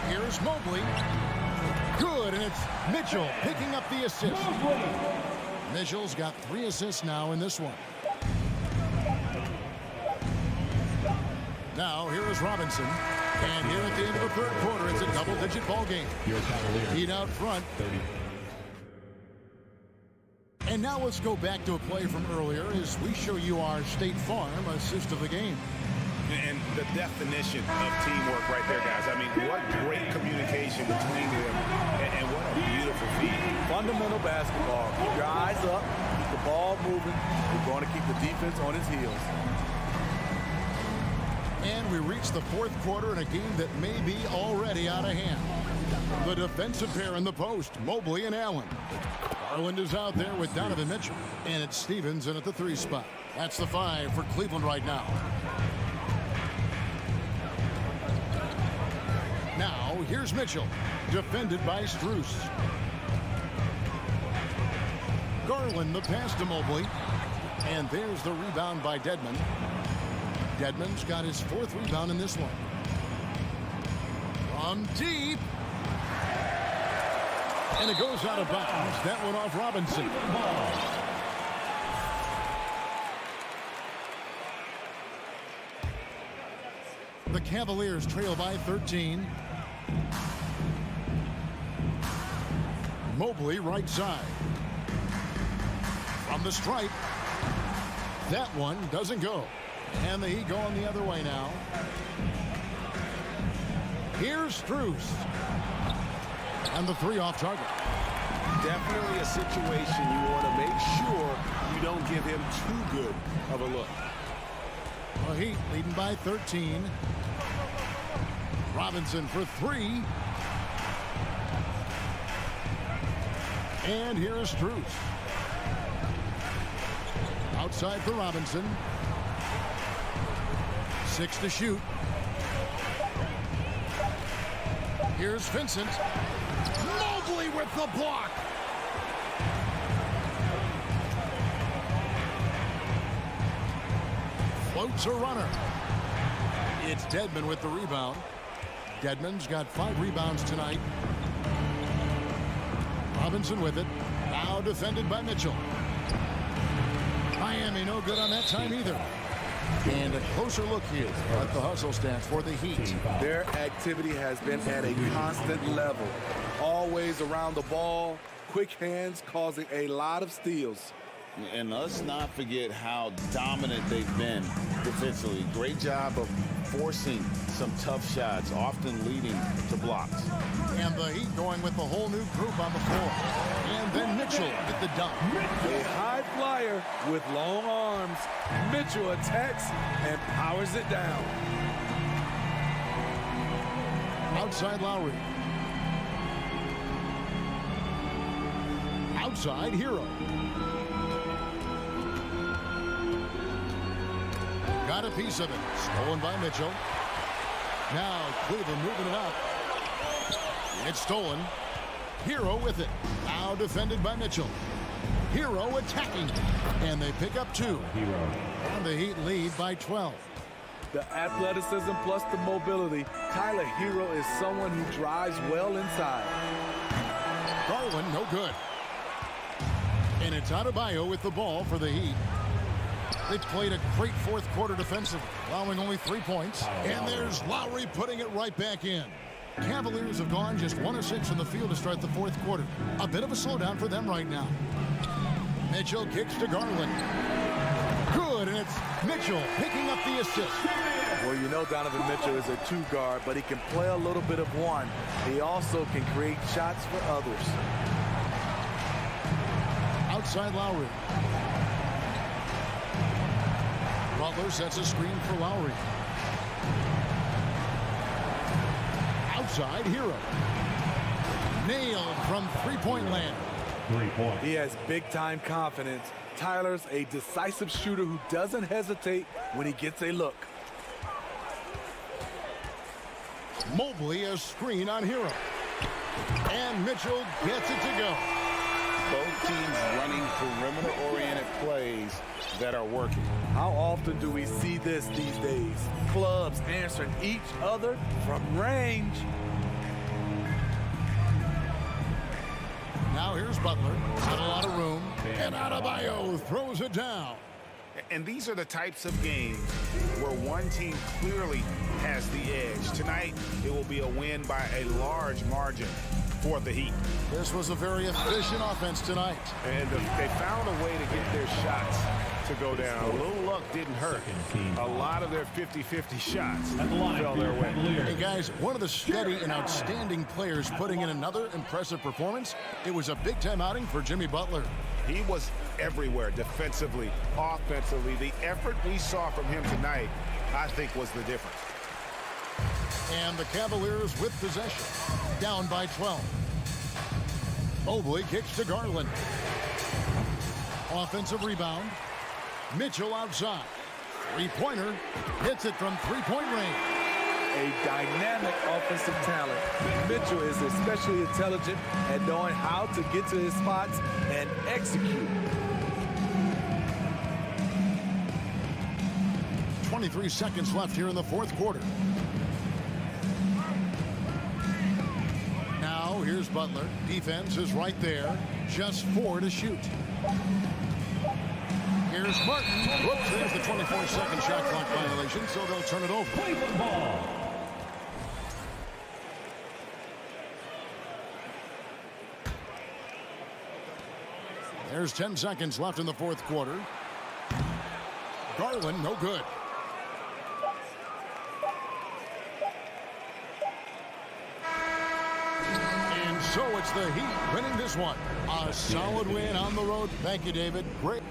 Here's Mobley. Good, and it's Mitchell picking up the assist. Mitchell's got 3 assists now in this one. Now, here is Robinson. And here at the end of the third quarter, it's a double-digit ball game. Your Cavaliers. Heat out front. 30. And And now let's go back to a play from earlier as we show you our State Farm assist of the game. And the definition of teamwork right there, guys. I mean, what great communication between them, and what a beautiful feed. Fundamental basketball. Keep your eyes up. Keep the ball moving. We're going to keep the defense on its heels. And we reach the fourth quarter in a game that may be already out of hand. The defensive pair in the post, Mobley and Allen. Garland is out there with Donovan Mitchell. And it's Stevens in at the 3 spot. That's the 5 for Cleveland right now. Now, here's Mitchell, defended by Strus. Garland the pass to Mobley. And there's the rebound by Dedmon. Dedmon's got his 4th rebound in this one. From deep. And it goes out of bounds. That one off Robinson. The Cavaliers trail by 13. Mobley right side. From the stripe. That one doesn't go. And the Heat going the other way now. Here's Strus. And the 3 off target. Definitely a situation you want to make sure you don't give him too good of a look. The Heat leading by 13. Robinson for 3. And here is Strus. Outside for Robinson. 6 to shoot. Here's Vincent. Mobley with the block. Floats a runner. It's Dedmon with the rebound. Dedmon's got 5 rebounds tonight. Robinson with it. Now defended by Mitchell. Miami no good on that time either. And a closer look here at the hustle stats for the Heat. Their activity has been at a constant level. Always around the ball, quick hands causing a lot of steals. And let's not forget how dominant they've been defensively. Great job of forcing some tough shots, often leading to blocks. And the Heat going with the whole new group on the floor. And then Mitchell with the dunk. A high flyer with long arms. Mitchell attacks and powers it down. Outside Lowry. Outside Hero. Got a piece of it. Stolen by Mitchell. Now Cleveland moving it up. It's stolen. Hero with it. Now defended by Mitchell. Hero attacking. And they pick up 2. And the Heat lead by 12. The athleticism plus the mobility. Tyler Hero is someone who drives well inside. Garland no good. And it's Adebayo with the ball for the Heat. They played a great fourth quarter defensively, allowing only 3 points. And there's Lowry putting it right back in. Cavaliers have gone just 1 of 6 from the field to start the fourth quarter. A bit of a slowdown for them right now. Mitchell kicks to Garland. Good, and it's Mitchell picking up the assist. Well, you know Donovan Mitchell is a 2 guard, but he can play a little bit of 1. He also can create shots for others. Outside Lowry. Butler sets a screen for Lowry. Outside Hero. Nailed from 3-point land. 3 points. He has big-time confidence. Tyler's a decisive shooter who doesn't hesitate when he gets a look. Mobley a screen on Hero. And Mitchell gets it to go. Both teams running perimeter-oriented plays that are working. How often do we see this these days? Clubs answering each other from range. Now here's Butler. Got a lot of room. And Adebayo throws it down. And these are the types of games where one team clearly has the edge. Tonight, it will be a win by a large margin for the Heat. This was a very efficient offense tonight. And they found a way to get their shots to go down. A little luck didn't hurt. A lot of their 50-50 shots fell their way. Hey, guys, one of the steady and outstanding players putting in another impressive performance. It was a big-time outing for Jimmy Butler. He was everywhere, defensively, offensively. The effort we saw from him tonight, I think, was the difference. And the Cavaliers with possession, down by 12. Mobley kicks to Garland. Offensive rebound. Mitchell outside. Three-pointer. Hits it from three-point range. A dynamic offensive talent. Mitchell is especially intelligent at knowing how to get to his spots and execute. 23 seconds left here in the fourth quarter. Now here's Butler. Defense is right there. Just 4 to shoot. Here's Martin. Whoops, there's the 24-second shot clock violation, so they'll turn it over. Play the ball. There's 10 seconds left in the fourth quarter. Garland, no good. And so it's the Heat winning this one. A solid win on the road. Thank you, David. Great.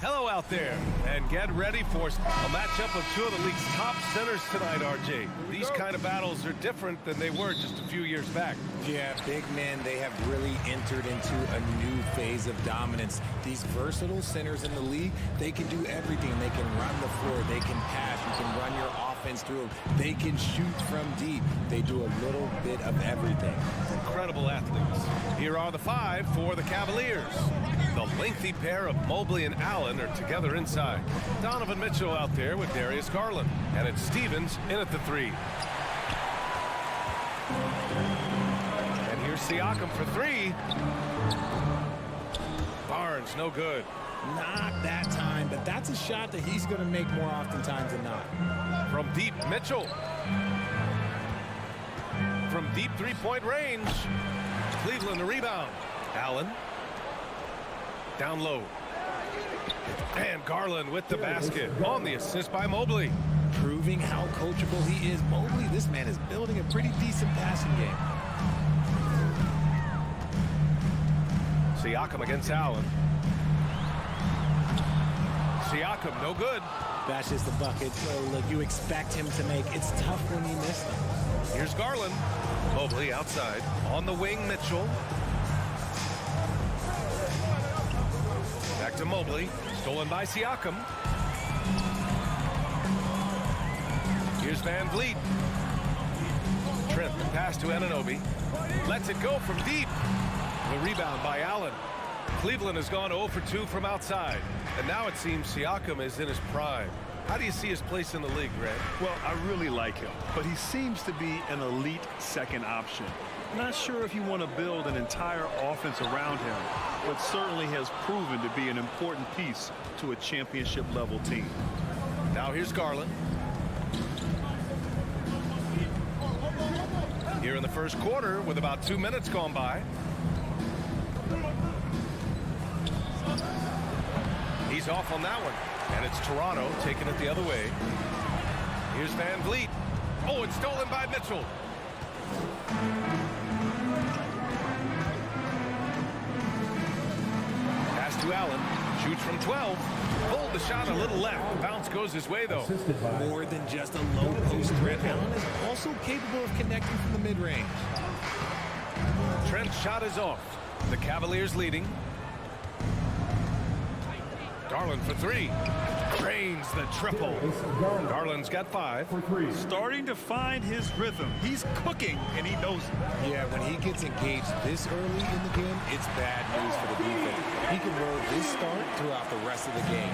Hello out there, and get ready for a matchup of two of the league's top centers tonight, RJ. These kind of battles are different than they were just a few years back. Yeah, big men, they have really entered into a new phase of dominance. These versatile centers in the league, they can do everything. They can run the floor, they can pass, you can run your offense through them. They can shoot from deep. They do a little bit of everything. Incredible athletes. Here are the five for the Cavaliers. The lengthy pair of Mobley and Allen are together inside. Donovan Mitchell out there with Darius Garland. And it's Stevens in at the three. And here's Siakam for three. Barnes, no good. Not that time, but that's a shot that he's going to make more oftentimes than not. From deep, Mitchell. From deep three-point range. Cleveland the rebound. Allen. Down low. And Garland with the basket on the assist by Mobley. Proving how coachable he is. Mobley, this man is building a pretty decent passing game. Siakam against Allen. Siakam, no good. That's just the bucket. So, look, you expect him to make. It's tough when you miss them. Here's Garland. Mobley outside. On the wing, Mitchell. Back to Mobley. Stolen by Siakam. Here's Van Vliet. Trent, the pass to Anunoby. Lets it go from deep. The rebound by Allen. Cleveland has gone 0 for 2 from outside. And now it seems Siakam is in his prime. How do you see his place in the league, Greg? Well, I really like him, but he seems to be an elite second option. Not sure if you want to build an entire offense around him, but certainly has proven to be an important piece to a championship level team. Now here's Garland. Here in the first quarter with about 2 minutes gone by. He's off on that one. And it's Toronto taking it the other way. Here's Van Vliet. Oh, it's stolen by Mitchell. Pass to Allen. Shoots from 12. Pulled the shot a little left. Bounce goes his way, though. More than just a low post threat. Allen is also capable of connecting from the mid-range. Trent's shot is off. The Cavaliers leading. Garland for three. Drains the triple. Garland's got 5. Starting to find his rhythm. He's cooking, and he knows it. Yeah, when he gets engaged this early in the game, it's bad news for the defense. He can roll this start throughout the rest of the game.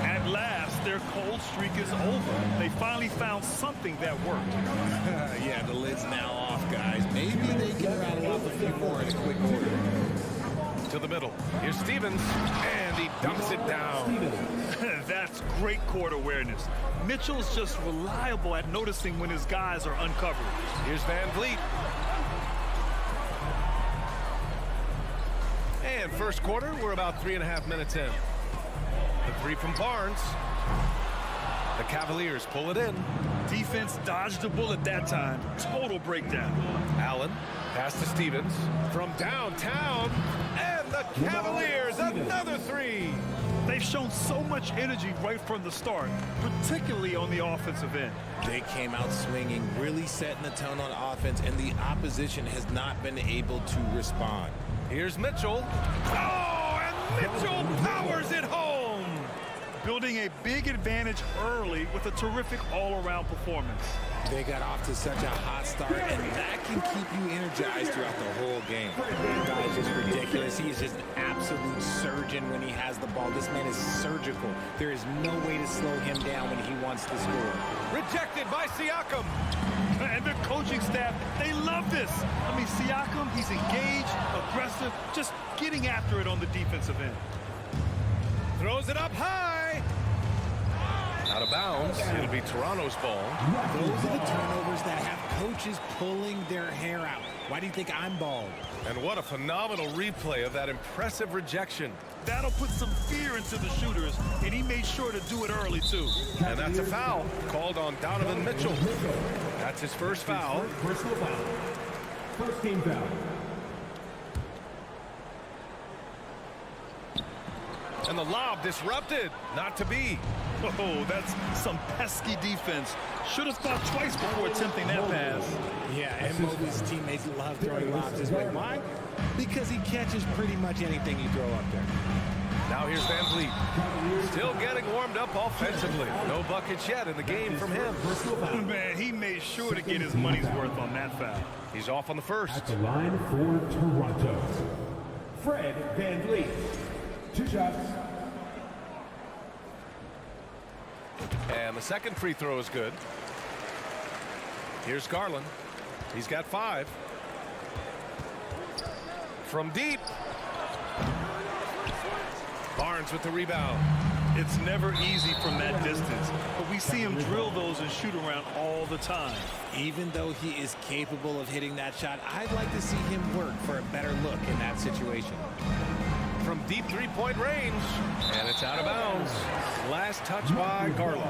At last, their cold streak is over. They finally found something that worked. Yeah, the lid's now off, guys. Maybe they can rattle off a few more in a quick order. To the middle. Here's Stevens, and he dumps it down. That's great court awareness. Mitchell's just reliable at noticing when his guys are uncovered. Here's Van Vliet. And first quarter, we're about 3.5 minutes in. The three from Barnes. The Cavaliers pull it in. Defense dodged a bullet that time. Total breakdown. Allen, pass to Stevens. From downtown, and the Cavaliers, another three. They've shown so much energy right from the start, particularly on the offensive end. They came out swinging, really setting the tone on offense, and the opposition has not been able to respond. Here's Mitchell. Oh, and Mitchell powers it home. Building a big advantage early with a terrific all-around performance. They got off to such a hot start, and that can keep you energized throughout the whole game. The guy is just ridiculous. He is just an absolute surgeon when he has the ball. This man is surgical. There is no way to slow him down when he wants to score. Rejected by Siakam. And the coaching staff, they love this. I mean, Siakam, he's engaged, aggressive, just getting after it on the defensive end. Throws it up high. Out of bounds. It'll be Toronto's ball. Those are the turnovers that have coaches pulling their hair out. Why do you think I'm bald? And what a phenomenal replay of that impressive rejection. That'll put some fear into the shooters, and he made sure to do it early, too. And that's a foul called on Donovan Mitchell. That's his first foul. Personal foul. First team foul. And the lob disrupted. Not to be. Oh, that's some pesky defense. Should have thought twice before attempting that pass. Yeah, and Mobley's teammates love throwing lobs his way. Why? Because he catches pretty much anything you throw up there. Now here's Van Vliet. Still getting warmed up offensively. No buckets yet in the game from him. Man, he made sure to get his money's worth on that foul. He's off on the first. At the line for Toronto, Fred VanVleet. 2 shots. And the second free throw is good. Here's Garland. He's got 5. From deep. Barnes with the rebound. It's never easy from that distance, but we see him drill those and shoot around all the time. Even though he is capable of hitting that shot, I'd like to see him work for a better look in that situation. From deep three-point range, and it's out of bounds. Last touch by Garland.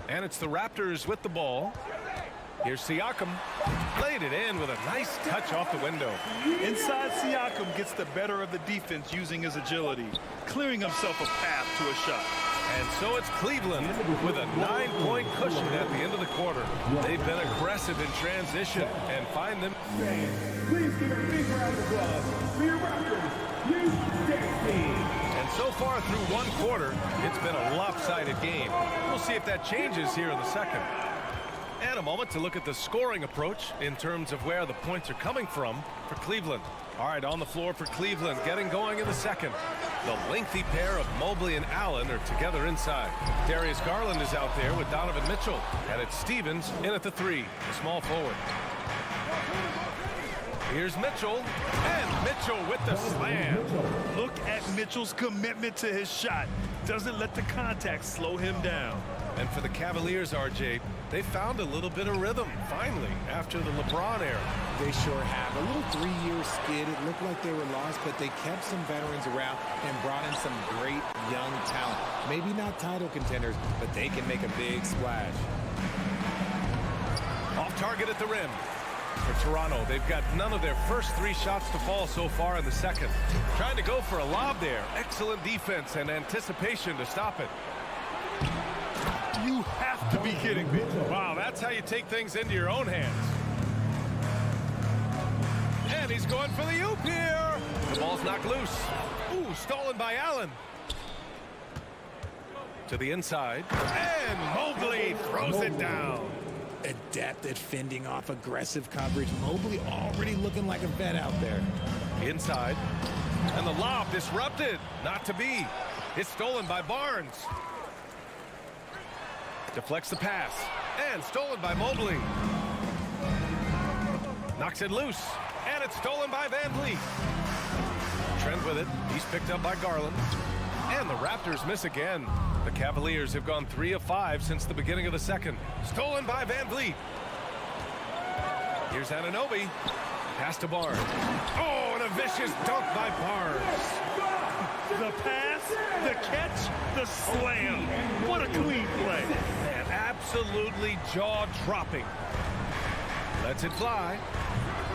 And it's the Raptors with the ball. Here's Siakam. Played it in with a nice touch off the window. Inside, Siakam gets the better of the defense using his agility, clearing himself a path to a shot. And so it's Cleveland with a 9-point cushion at the end of the quarter. They've been aggressive in transition and find them. Please give a big round of applause for your Raptors youth dance team. And so far through one quarter, it's been a lopsided game. We'll see if that changes here in the second. And a moment to look at the scoring approach in terms of where the points are coming from for Cleveland. All right, on the floor for Cleveland, getting going in the second. The lengthy pair of Mobley and Allen are together inside. Darius Garland is out there with Donovan Mitchell. And it's Stevens in at the 3, the small forward. Here's Mitchell, and Mitchell with the slam. Look at Mitchell's commitment to his shot. Doesn't let the contact slow him down. And for the Cavaliers, RJ, they found a little bit of rhythm, finally, after the LeBron era. They sure have. A little 3-year skid. It looked like they were lost, but they kept some veterans around and brought in some great young talent. Maybe not title contenders, but they can make a big splash. Off target at the rim. For Toronto, they've got none of their first 3 shots to fall so far in the second. Trying to go for a lob there. Excellent defense and anticipation to stop it. You have to be kidding me. Wow, that's how you take things into your own hands. And he's going for the oop here. The ball's knocked loose. Ooh, stolen by Allen. To the inside. And Mobley throws it down. Adept at fending off aggressive coverage. Mobley already looking like a vet out there. Inside. And the lob disrupted. Not to be. It's stolen by Barnes. Deflects the pass. And stolen by Mobley. Knocks it loose. And it's stolen by VanVleet. Trent with it. He's picked up by Garland. And the Raptors miss again. The Cavaliers have gone 3 of 5 since the beginning of the second. Stolen by VanVleet. Here's Anunoby. Pass to Barnes. Oh, and a vicious dunk by Barnes. The pass, the catch, the slam. What a clean play. And absolutely jaw-dropping. Lets it fly.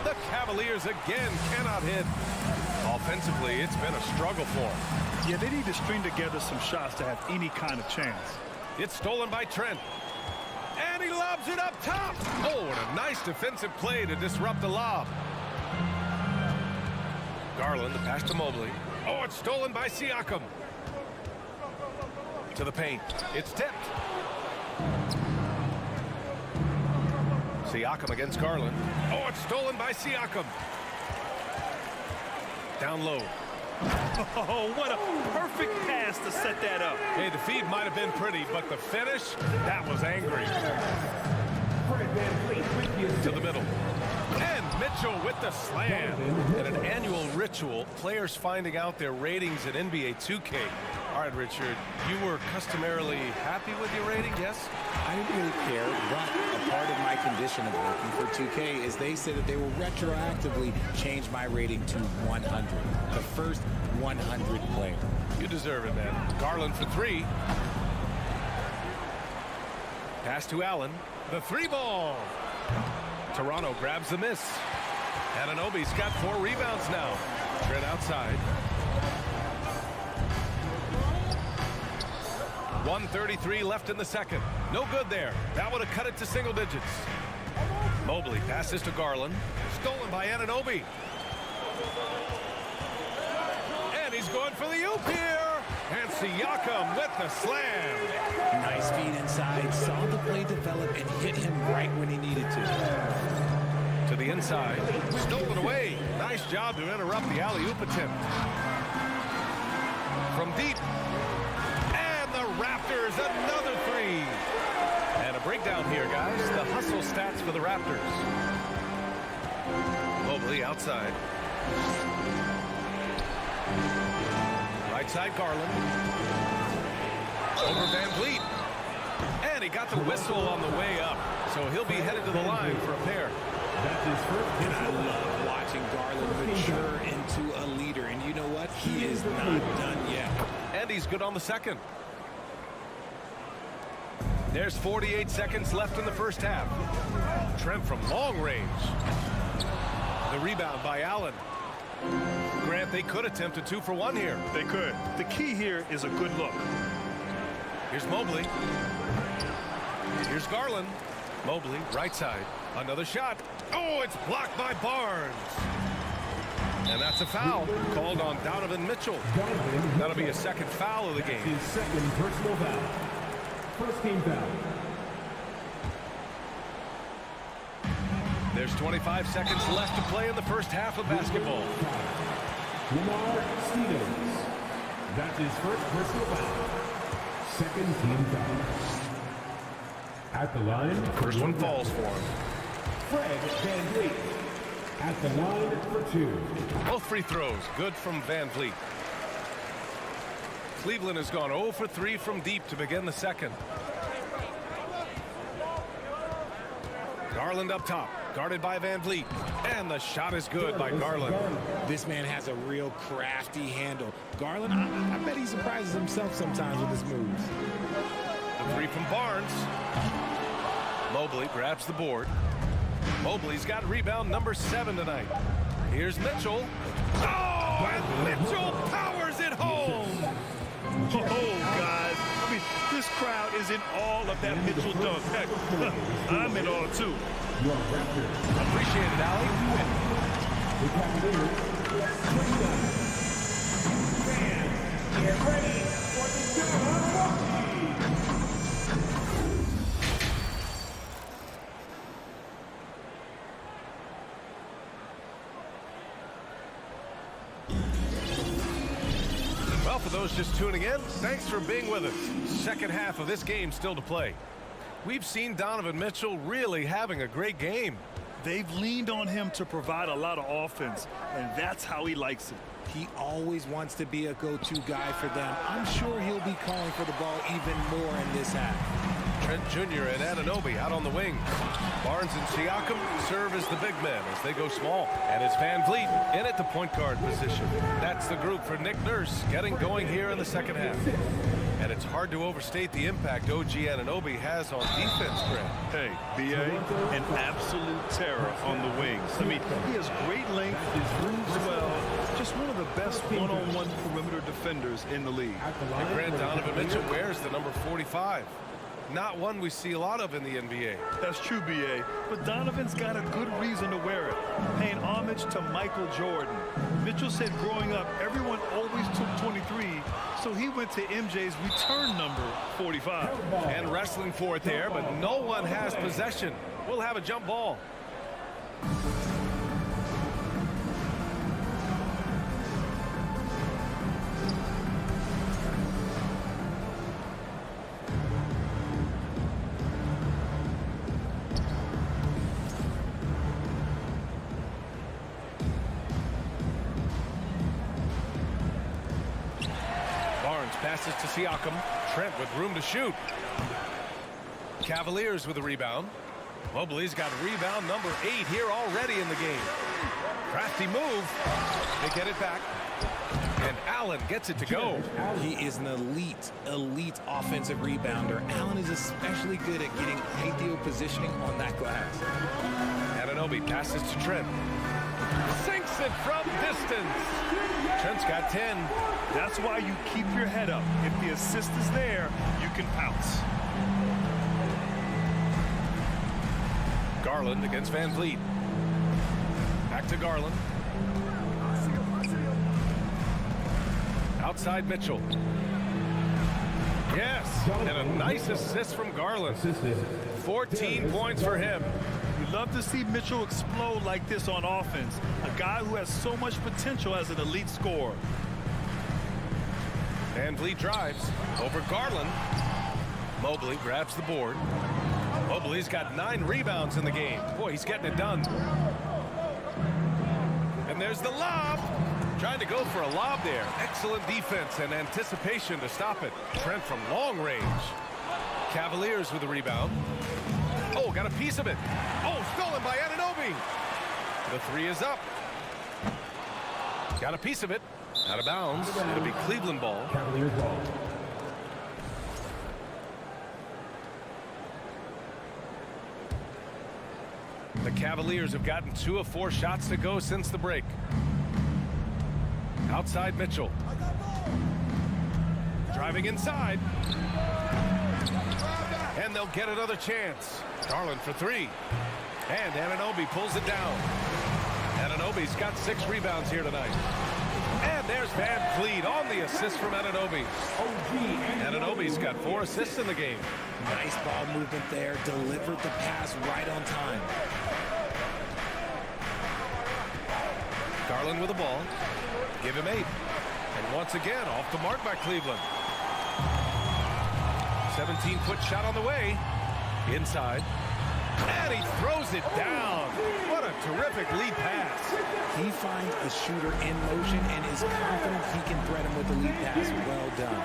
The Cavaliers again cannot hit. Offensively, it's been a struggle for them. Yeah, they need to string together some shots to have any kind of chance. It's stolen by Trent. And he lobs it up top. Oh, and a nice defensive play to disrupt the lob. Garland, the pass to Mobley. Oh, it's stolen by Siakam. To the paint. It's tipped. Siakam against Garland. Oh, it's stolen by Siakam. Down low. Oh, what a perfect pass to set that up. Hey, the feed might have been pretty, but the finish, that was angry. To the middle. And Mitchell with the slam. And an annual ritual, players finding out their ratings at NBA 2K. All right, Richard, you were customarily happy with your rating, yes? I didn't really care, but a part of my condition of working for 2K is they said that they will retroactively change my rating to 100. The first 100 player. You deserve it, man. Garland for 3. Pass to Allen. The 3 ball. Toronto grabs the miss. Anunoby's got 4 rebounds now. Trent outside. 1:33 left in the second. No good there. That would have cut it to single digits. Mobley passes to Garland. Stolen by Anunoby. And he's going for the oop here. And Siakam with the slam. Nice feed inside. Saw the play develop and hit him right when he needed to. To the inside. Stolen away. Nice job to interrupt the alley-oop attempt. From deep. And the Raptors, another 3. And a breakdown here, guys. The hustle stats for the Raptors. Mobley outside. Right side, Garland. Over Van Vliet. And he got the whistle on the way up. So he'll be headed to the line for a pair. And I love watching Garland mature into a leader. And you know what? He is not done yet. And he's good on the second. There's 48 seconds left in the first half. Trent from long range. The rebound by Allen. Grant, they could attempt a 2-for-1 here. They could. The key here is a good look. Here's Mobley. Here's Garland. Mobley, right side. Another shot. Oh, it's blocked by Barnes. And that's a foul called on Donovan Mitchell. That'll be a second foul of the game. His second personal foul. First team foul. There's 25 seconds left to play in the first half of basketball. Lamar Stevens. That's his first personal foul. Second team foul. At the line. First one falls for him. Fred Van Vliet. At the line for 2. Both free throws good from Van Vliet. Cleveland has gone 0 for 3 from deep to begin the second. Garland up top, guarded by Van Vliet. And the shot is good by Garland. This man has a real crafty handle. Garland, I bet he surprises himself sometimes with his moves. The 3 from Barnes. Mobley grabs the board. Mobley's got rebound number 7 tonight. Here's Mitchell. Oh, and Mitchell powers it home. Oh, guys. I mean, this crowd is in all of that Mitchell dunk. Heck, I'm in all, too. Appreciate it, Allie. The Cavaliers. Fans, get ready for the Milwaukee. Well, for those just tuning in, thanks for being with us. Second half of this game still to play. We've seen Donovan Mitchell really having a great game. They've leaned on him to provide a lot of offense, and that's how he likes it. He always wants to be a go-to guy for them. I'm sure he'll be calling for the ball even more in this half. Trent Jr. and Anunoby out on the wings. Barnes and Siakam serve as the big men as they go small. And it's Van Vliet in at the point guard position. That's the group for Nick Nurse getting going here in the second half. And it's hard to overstate the impact OG Anunoby has on defense, Grant. Hey, B.A., an absolute terror on the wings. I mean, he has great length, moves well, just one of the best one-on-one perimeter defenders in the league. And Grant, Donovan Mitchell wears the number 45. Not one we see a lot of in the NBA. That's true, B.A., but Donovan's got a good reason to wear it, paying homage to Michael Jordan. Mitchell said growing up, everyone always took 23, so he went to MJ's return number, 45. And wrestling for it there, but no one has possession. We'll have a jump ball. Passes to Siakam. Trent with room to shoot. Cavaliers with a rebound. Mobley's got rebound number 8 here already in the game. Crafty move. They get it back. And Allen gets it to go. He is an elite offensive rebounder. Allen is especially good at getting ideal positioning on that glass. Anunoby passes to Trent. Sinks it from distance. Trent's got 10. That's why you keep your head up. If the assist is there, you can pounce. Garland against Van Vliet. Back to Garland. Outside Mitchell. Yes, and a nice assist from Garland. 14 points for him. We love to see Mitchell explode like this on offense. A guy who has so much potential as an elite scorer. Van Vliet drives over Garland. Mobley grabs the board. Mobley's got 9 rebounds in the game. Boy, he's getting it done. And there's the lob. Trying to go for a lob there. Excellent defense and anticipation to stop it. Trent from long range. Cavaliers with the rebound. Oh, got a piece of it. Oh, stolen by Anunoby. The 3 is up. Got a piece of it. Out of bounds. It'll be Cleveland ball. Cavaliers ball. The Cavaliers have gotten 2 of 4 shots to go since the break. Outside Mitchell. Driving inside. And they'll get another chance. Garland for 3. And Anunoby pulls it down. Anunoby's got 6 rebounds here tonight. And there's Van Vliet on the assist from Anunoby. Anunoby's got 4 assists in the game. Nice ball movement there. Delivered the pass right on time. Garland with the ball. Give him 8. And once again, off the mark by Cleveland. 17-foot shot on the way. Inside. And he throws it down. What a terrific lead pass. He finds a shooter in motion and is confident he can thread him with the lead pass. Well done.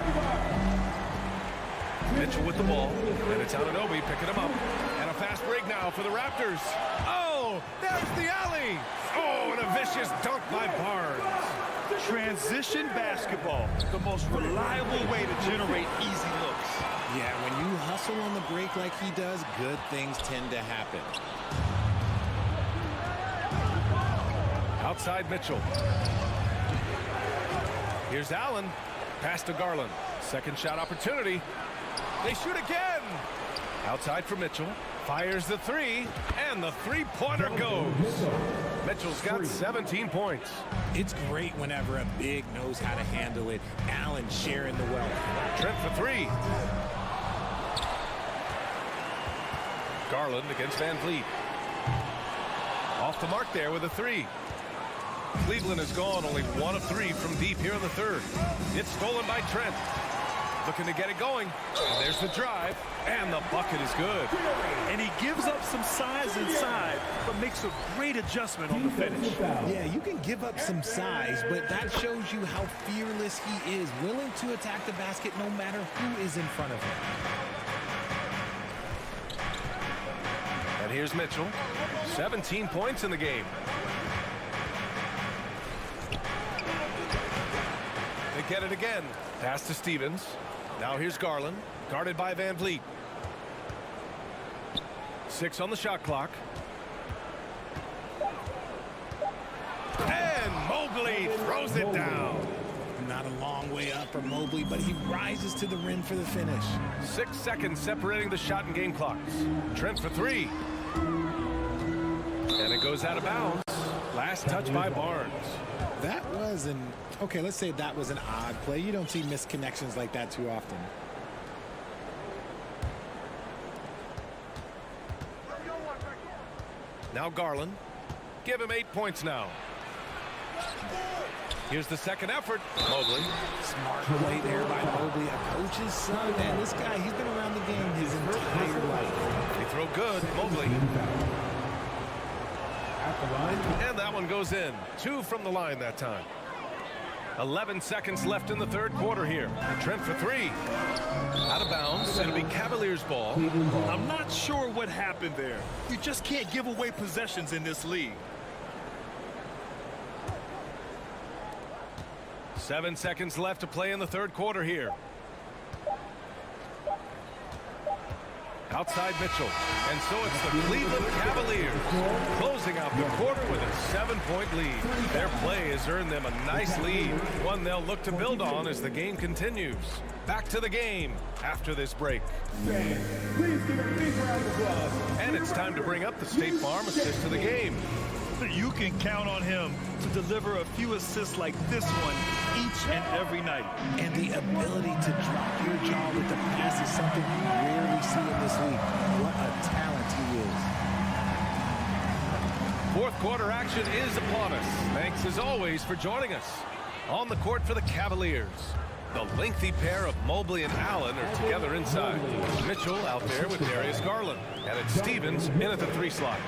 Mitchell with the ball. And it's Anunoby picking him up. And a fast break now for the Raptors. Oh, there's the alley. Oh, and a vicious dunk by Barnes. Transition basketball, the most reliable way to generate easy looks. Yeah, when you hustle on the break like he does, good things tend to happen. Outside Mitchell. Here's Allen. Pass to Garland. Second shot opportunity. They shoot again. Outside for Mitchell. Fires the 3. And the 3-pointer goes. Mitchell's got 17 points. It's great whenever a big knows how to handle it. Allen sharing the wealth. Trent for 3. Garland against Van Vliet. Off the mark there with a 3. Cleveland has gone only 1 of 3 from deep here in the third. It's stolen by Trent. Looking to get it going. And there's the drive. And the bucket is good. And he gives up some size inside, but makes a great adjustment on the finish. Yeah, you can give up some size, but that shows you how fearless he is, willing to attack the basket no matter who is in front of him. And here's Mitchell. 17 points in the game. They get it again. Pass to Stevens. Now here's Garland, guarded by Van Vliet. 6 on the shot clock. And Mobley throws it down. Not a long way up for Mobley, but he rises to the rim for the finish. 6 seconds separating the shot and game clocks. Trent for 3. And it goes out of bounds. Last touch by Barnes. That was okay, let's say that was an odd play. You don't see missed connections like that too often. Now Garland. Give him 8 points now. Here's the second effort. Mobley. Smart play there by Mobley, a coach's son. And this guy, he's been around the game his entire life. They throw good. Mobley. And that one goes in. 2 from the line that time. 11 seconds left in the third quarter here. Trent for 3. Out of bounds. It'll be Cavaliers ball. I'm not sure what happened there. You just can't give away possessions in this league. 7 seconds left to play in the third quarter here. Outside Mitchell. And so it's the Cleveland Cavaliers closing out the quarter with a 7-point lead. Their play has earned them a nice lead, one they'll look to build on as the game continues. Back to the game after this break. Please give a big round of applause. And it's time to bring up the State Farm assist to the game. You can count on him to deliver a few assists like this one each and every night. And the ability to drop your jaw with the pass is something you rarely see in this league. What a talent he is. Fourth quarter action is upon us. Thanks as always for joining us. On the court for the Cavaliers, the lengthy pair of Mobley and Allen are together inside. Mitchell out there with Darius Garland. And it's Stevens in at the 3 slot.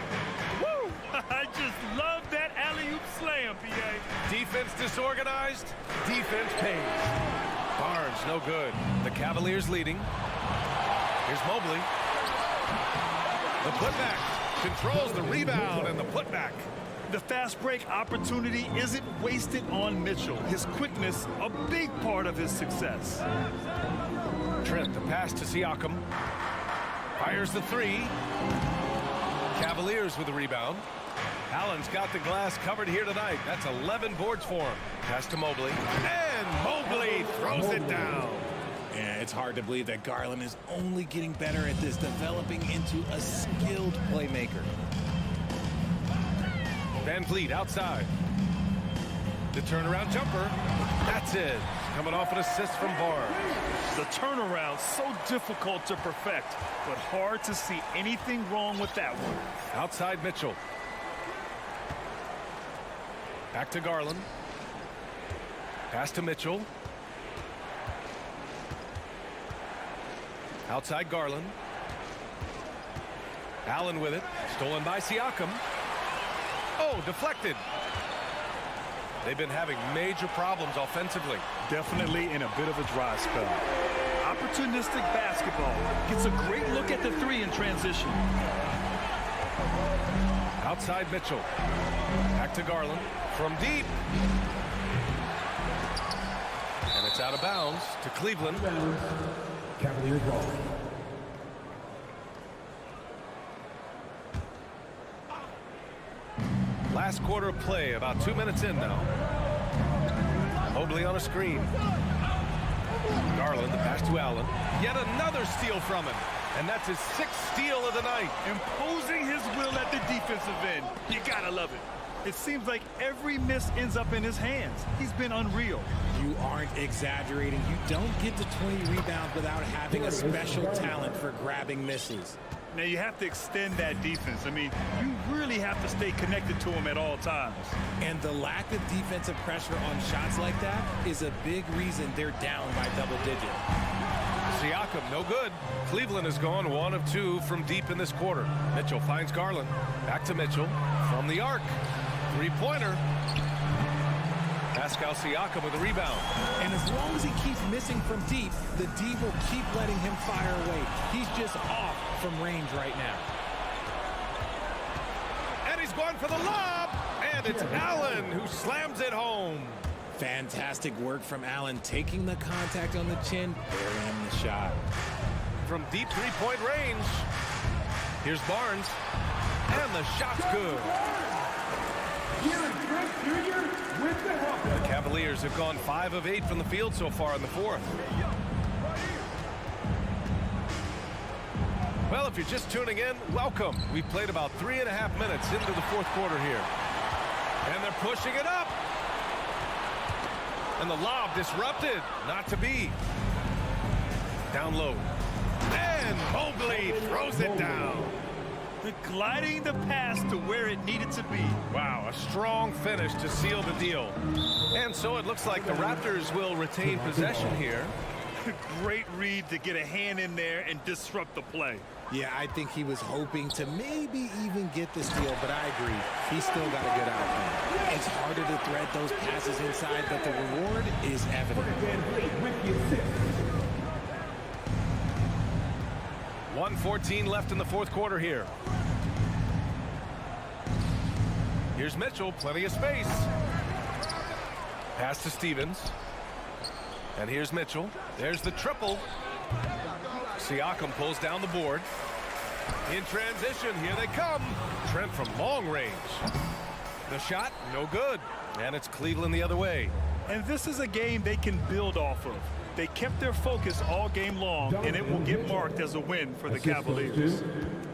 I just love that alley-oop slam, PA. Defense disorganized, defense pays. Barnes no good. The Cavaliers leading. Here's Mobley. The putback controls the rebound and the putback. The fast break opportunity isn't wasted on Mitchell. His quickness, a big part of his success. Trent, the pass to Siakam. Fires the 3. Cavaliers with the rebound. Allen's got the glass covered here tonight. That's 11 boards for him. Pass to Mobley. And Mobley throws it down. Yeah, it's hard to believe that Garland is only getting better at this, developing into a skilled playmaker. Van Vliet outside. The turnaround jumper. That's it. Coming off an assist from Barnes. The turnaround so difficult to perfect, but hard to see anything wrong with that one. Outside Mitchell. Back to Garland. Pass to Mitchell. Outside Garland. Allen with it. Stolen by Siakam. Oh, deflected. They've been having major problems offensively. Definitely in a bit of a dry spell. Opportunistic basketball. Gets a great look at the 3 in transition. Outside Mitchell. Back to Garland. From deep. And it's out of bounds to Cleveland. Cavaliers ball. Last quarter of play, about 2 minutes in now. Mobley on a screen. Garland, the pass to Allen. Yet another steal from him. And that's his 6th steal of the night. Imposing his will at the defensive end. You gotta love it. It seems like every miss ends up in his hands. He's been unreal. You aren't exaggerating. You don't get to 20 rebounds without having a special talent for grabbing misses. Now you have to extend that defense. I mean, you really have to stay connected to him at all times. And the lack of defensive pressure on shots like that is a big reason they're down by double digits. Siakam, no good. Cleveland has gone 1 of 2 from deep in this quarter. Mitchell finds Garland. Back to Mitchell from the arc. 3-pointer. Pascal Siakam with the rebound. And as long as he keeps missing from deep, the D will keep letting him fire away. He's just off from range right now. And he's going for the lob. And it's Allen who slams it home. Fantastic work from Allen, taking the contact on the chin, burying the shot. From deep 3-point range. Here's Barnes. And the shot's good. The Cavaliers have gone 5 of 8 from the field so far in the 4th. Well, if you're just tuning in, welcome. We've played about 3.5 minutes into the 4th quarter here. And they're pushing it up. And the lob disrupted. Not to be. Down low. And Mobley throws it down. Gliding the pass to where it needed to be. Wow, a strong finish to seal the deal. And so it looks like the Raptors will retain possession here. Great read to get a hand in there and disrupt the play. Yeah, I think he was hoping to maybe even get the steal, but I agree. He's still got a good outcome. It's harder to thread those passes inside, but the reward is evident. 1:14 left in the 4th quarter here. Here's Mitchell, plenty of space. Pass to Stevens. And here's Mitchell. There's the triple. Siakam pulls down the board. In transition, here they come. Trent from long range. The shot, no good. And it's Cleveland the other way. And this is a game they can build off of. They kept their focus all game long, and it will get marked as a win for the Cavaliers.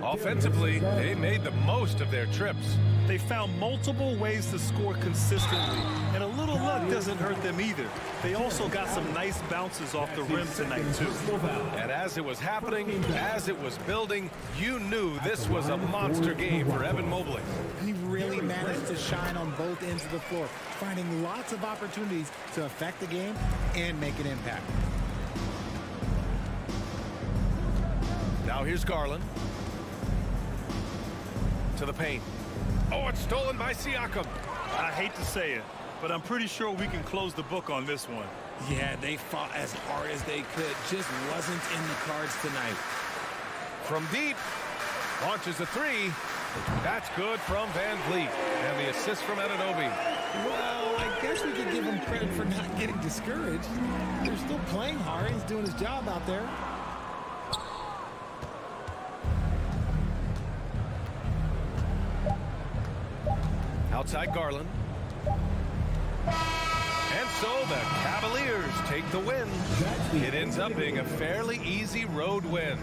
Offensively, they made the most of their trips. They found multiple ways to score consistently, and a little luck doesn't hurt them either. They also got some nice bounces off the rim tonight, too. And as it was happening, as it was building, you knew this was a monster game for Evan Mobley. He really managed to shine on both ends of the floor, finding lots of opportunities to affect the game and make an impact. Now here's Garland. To the paint. Oh, it's stolen by Siakam. I hate to say it, but I'm pretty sure we can close the book on this one. Yeah, they fought as hard as they could. Just wasn't in the cards tonight. From deep. Launches a three. That's good from Van Vliet. And the assist from Anunoby. Well, I guess we could give him credit for not getting discouraged. They're still playing hard. He's doing his job out there. Outside Garland. And so the Cavaliers take the win. It ends up being a fairly easy road win.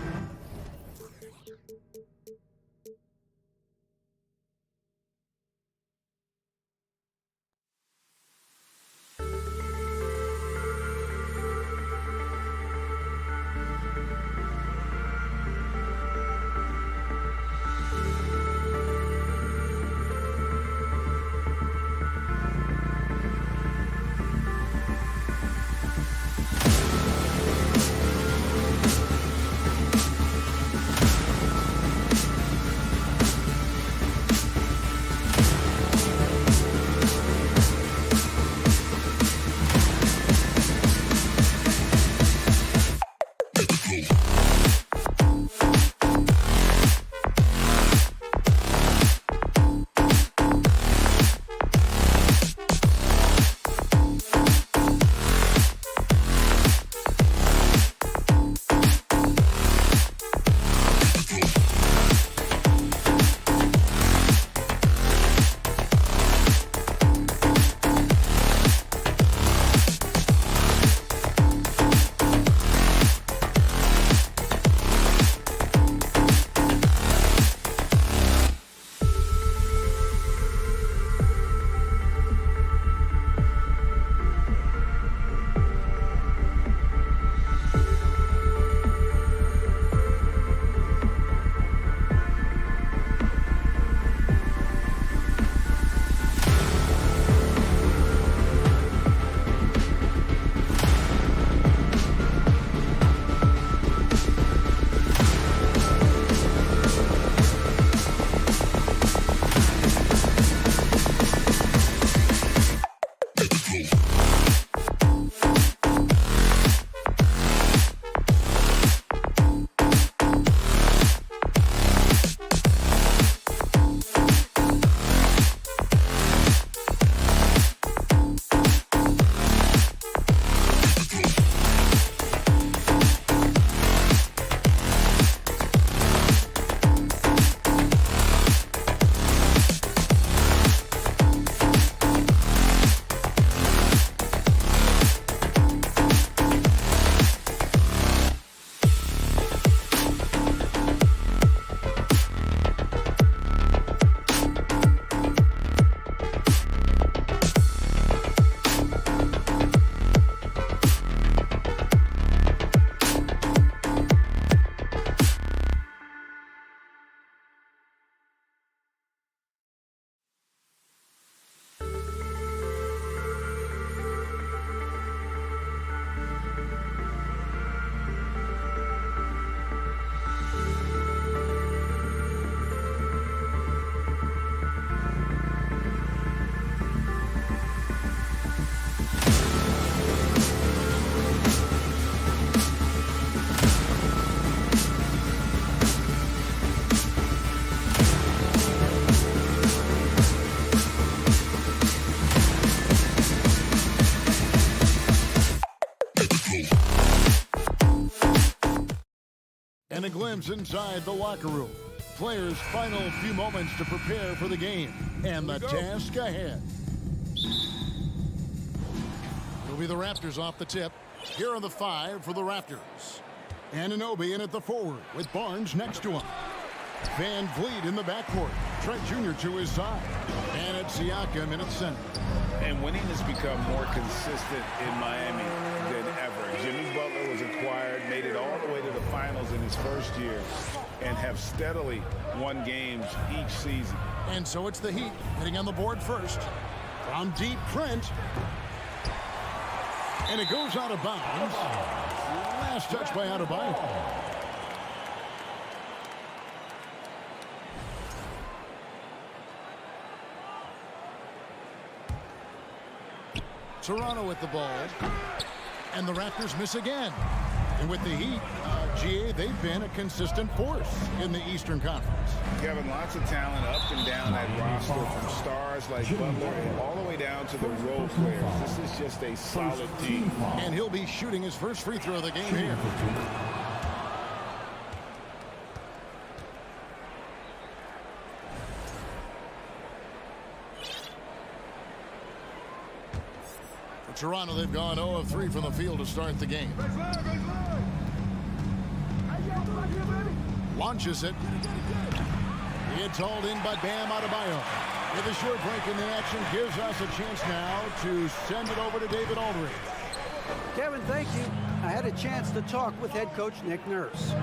And a glimpse inside the locker room. Players' final few moments to prepare for the game and the task ahead. It'll be the Raptors off the tip. Here are the 5 for the Raptors. Anunoby in at the forward with Barnes next to him. Van Vliet in the backcourt. Trent Jr. to his side. And it's Siakam in at center. And winning has become more consistent in Miami than ever. Jimmy Butler was acquired, made it all the way to the finals in his first year, and have steadily won games each season. And so it's the Heat hitting on the board first. From deep, Trent. And it goes out of bounds. Last touch by Adebayo. Toronto with the ball. And the Raptors miss again. And with the Heat, GA, they've been a consistent force in the Eastern Conference. Kevin, lots of talent up and down that roster, from stars like Butler all the way down to the role players. This is just a solid team. And he'll be shooting his first free throw of the game here. For Toronto, they've gone 0 of 3 from the field to start the game. Launches it. It's hauled in by Bam Adebayo. With a short break in the action, gives us a chance now to send it over to David Aldridge. Kevin, thank you. I had a chance to talk with head coach Nick Nurse.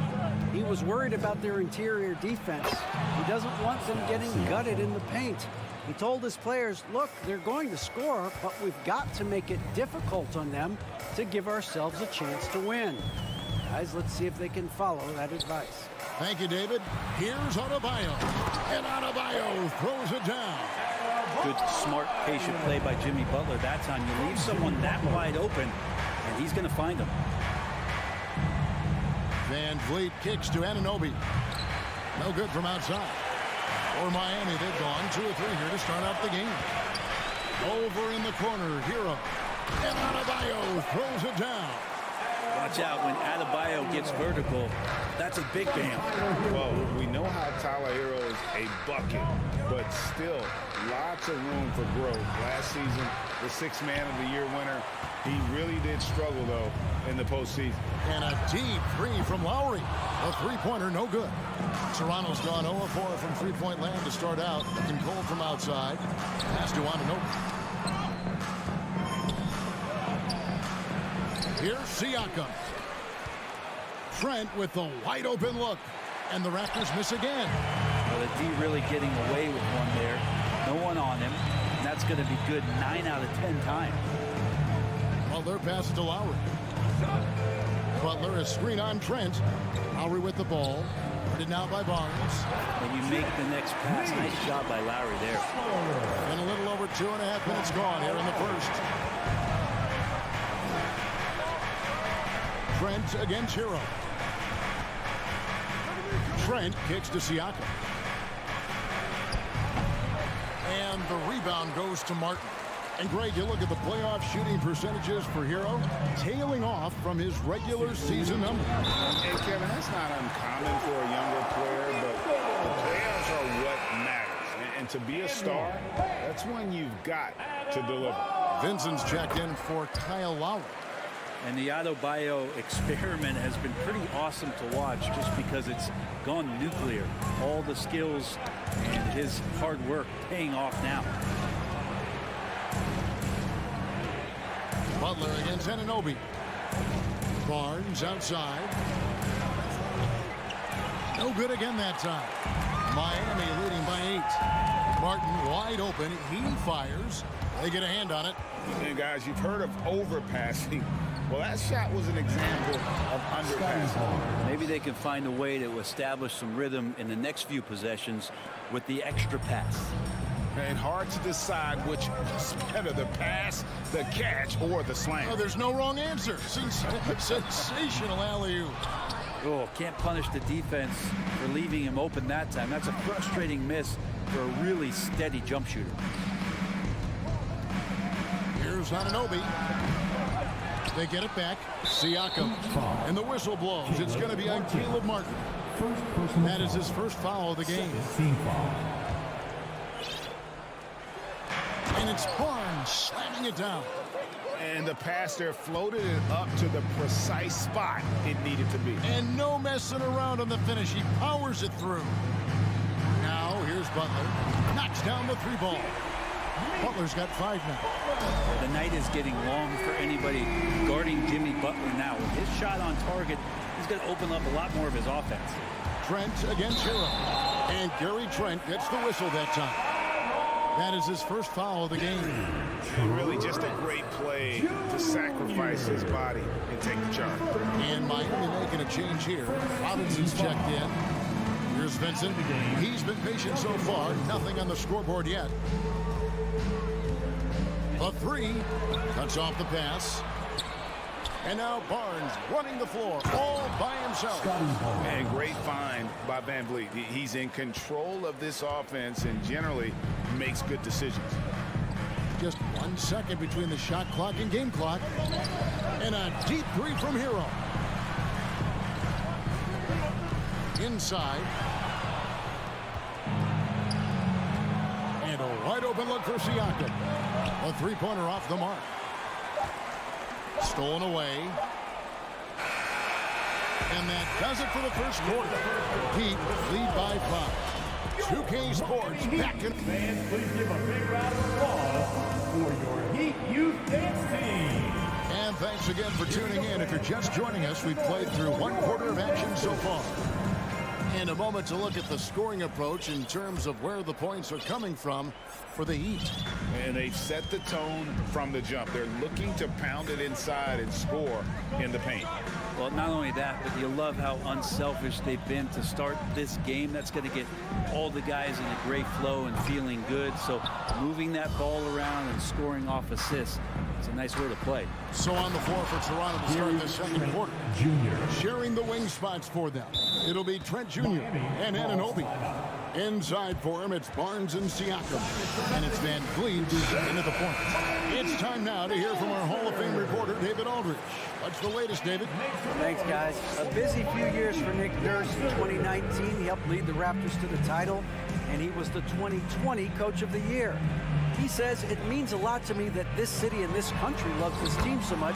He was worried about their interior defense. He doesn't want them getting gutted in the paint. He told his players, look, they're going to score, but we've got to make it difficult on them to give ourselves a chance to win. Guys, let's see if they can follow that advice. Thank you, David. Here's Adebayo. And Adebayo throws it down. Good, smart, patient play by Jimmy Butler that time. You leave someone that wide open, and he's going to find him. Van Vliet kicks to Anunoby. No good from outside. For Miami, they've gone 2 of 3 here to start out the game. Over in the corner, Hero. And Adebayo throws it down. Watch out when Adebayo gets vertical. That's a big bam. Well, we know how Tyler Hero is a bucket, but still lots of room for growth. Last season, the 6th Man of the Year winner. He really did struggle, though, in the postseason. And a deep 3 from Lowry. A three-pointer, no good. Toronto's gone 0 of 4 from three-point land to start out. Looking cold from outside. Pass to Anunoby. Here's Siakam. Trent with the wide open look. And the Raptors miss again. Well, the D really getting away with one there. No one on him. And that's going to be good 9 out of 10 times. Butler passes to Lowry. Butler is screen on Trent. Lowry with the ball. Guarded now by Barnes. When you make the next pass, nice job by Lowry there. And a little over 2.5 minutes gone here in the first. Trent against Hero. Trent kicks to Siakam. And the rebound goes to Martin. And Greg, you look at the playoff shooting percentages for Hero, tailing off from his regular season number. And Kevin, that's not uncommon for a younger player, but the playoffs are what matters. And to be a star, that's when you've got to deliver. Vincent's checked in for Kyle Lowry. And the Adebayo experiment has been pretty awesome to watch just because it's gone nuclear. All the skills and his hard work paying off now. Butler against Anunoby. Barnes outside. No good again that time. Miami leading by 8. Martin wide open. He fires. They get a hand on it. And guys, you've heard of overpassing. Well, that shot was an example of underpassing. Maybe they can find a way to establish some rhythm in the next few possessions with the extra pass. And hard to decide which is better, the pass, the catch, or the slam. Oh, there's no wrong answer. Sensational alley-oop. Oh, can't punish the defense for leaving him open that time. That's a frustrating miss for a really steady jump shooter. Here's Anunoby. They get it back. Siakam. And the whistle blows. It's going to be on Caleb Martin. That is his first foul of the game. And it's Barnes slamming it down. And the pass there floated it up to the precise spot it needed to be. And no messing around on the finish. He powers it through. Now here's Butler. Knocks down the three ball. Butler's got 5 now. The night is getting long for anybody guarding Jimmy Butler now. With his shot on target, he's going to open up a lot more of his offense. Trent against Hero. And Gary Trent gets the whistle that time. That is his first foul of the game. And really just a great play to sacrifice his body and take the charge. And Miami making a change here. Robinson's checked in. Here's Vincent. He's been patient so far. Nothing on the scoreboard yet. A 3. Cuts off the pass. And now Barnes running the floor all by himself. And great find by Van Vliet. He's in control of this offense and generally makes good decisions. Just 1 second between the shot clock and game clock. And a deep 3 from Hero. Inside. And a wide open look for Siakam. A three-pointer off the mark. Stolen away. And that does it for the first quarter. Heat lead by 5. 2K Sports back in. Fans, please give a big round of applause for your Heat Youth Dance Team. And thanks again for tuning in. If you're just joining us, we've played through 1 quarter of action so far. And a moment to look at the scoring approach in terms of where the points are coming from for the Heat. And they've set the tone from the jump. They're looking to pound it inside and score in the paint. Well, not only that, but you love how unselfish they've been to start this game. That's going to get all the guys in a great flow and feeling good. So moving that ball around and scoring off assists, it's a nice way to play. So on the floor for Toronto to start the second quarter. Sharing the wing spots for them. It'll be Trent Jr. and Anunoby. Inside for him, it's Barnes and Siakam. And it's Van Vliet into the point. It's time now to hear from our Hall of Fame reporter, David Aldridge. What's the latest, David? Thanks, guys. A busy few years for Nick Nurse. In 2019, he helped lead the Raptors to the title, and he was the 2020 Coach of the Year. He says, it means a lot to me that this city and this country loves this team so much,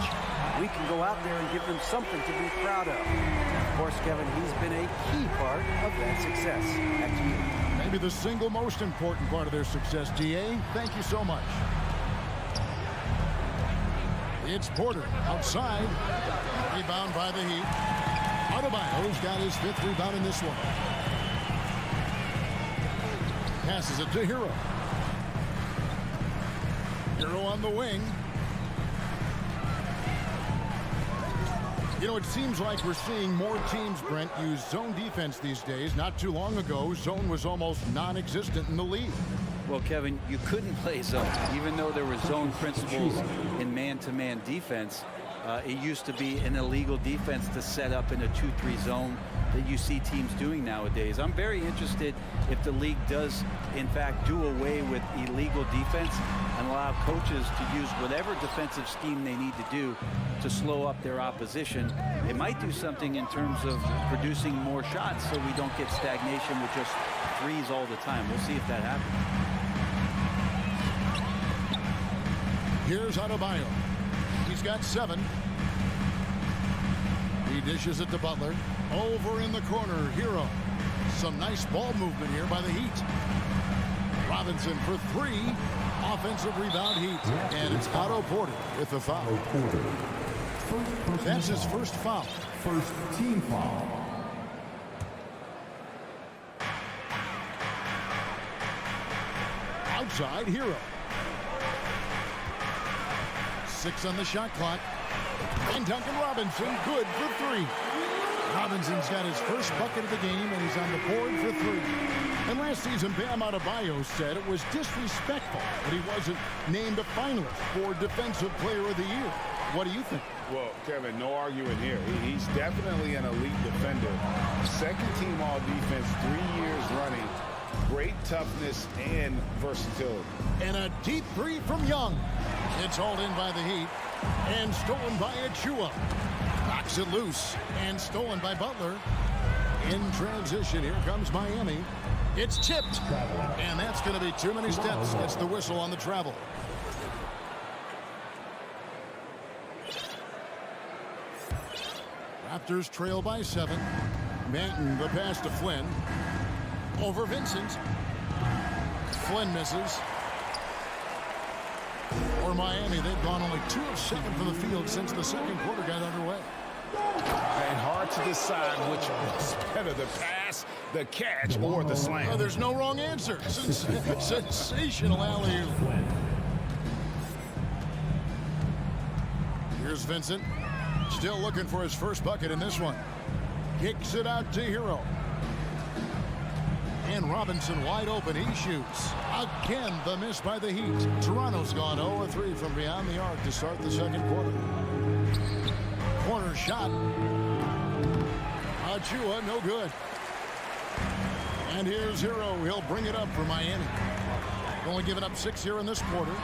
we can go out there and give them something to be proud of. Of course, Kevin, he's been a key part of that success. Back to you. Maybe the single most important part of their success, DA. Thank you so much. It's Porter outside. Rebound by the Heat. Adebayo's got his 5th rebound in this one. Passes it to Hero. Hero on the wing. You know, it seems like we're seeing more teams, Brent, use zone defense these days. Not too long ago, zone was almost non-existent in the league. Well, Kevin, you couldn't play zone. Even though there were zone principles in man-to-man defense, it used to be an illegal defense to set up in a 2-3 zone that you see teams doing nowadays. I'm very interested if the league does, in fact, do away with illegal defense and allow coaches to use whatever defensive scheme they need to do to slow up their opposition. It might do something in terms of producing more shots so we don't get stagnation with just threes all the time. We'll see if that happens. Here's Adebayo. He's got 7. He dishes it to Butler. Over in the corner, Hero. Some nice ball movement here by the Heat. Robinson for 3. Offensive rebound, Heat. And it's Otto Porter with the foul. That's his first foul. First team foul. Outside, Hero. 6 on the shot clock. And Duncan Robinson, good for 3. Robinson's got his first bucket of the game, and he's on the board for 3. And last season, Bam Adebayo said it was disrespectful that he wasn't named a finalist for Defensive Player of the Year. What do you think? Well, Kevin, no arguing here. He's definitely an elite defender. Second team all defense 3 years running. Great toughness and versatility. And a deep 3 from Young. It's hauled in by the Heat. And stolen by Achua. Knocks it loose. And stolen by Butler. In transition, here comes Miami. It's tipped. And that's going to be too many steps. Gets the whistle on the travel. Raptors trail by 7. Manton, the pass to Flynn. Over Vincent. Flynn misses. For Miami, they've gone only 2 of 7 from the field since the second quarter got underway. And hard to decide which is better, the pass, the catch, or the slam. Oh, there's no wrong answer. Sensational alley-oop. Here's Vincent. Still looking for his first bucket in this one. Kicks it out to Hero. And Robinson wide open. He shoots. Again, the miss by the Heat. Toronto's gone 0-3 from beyond the arc to start the second quarter. Corner shot. Achua, no good. And here's Hero. He'll bring it up for Miami. Only given up 6 here in this quarter.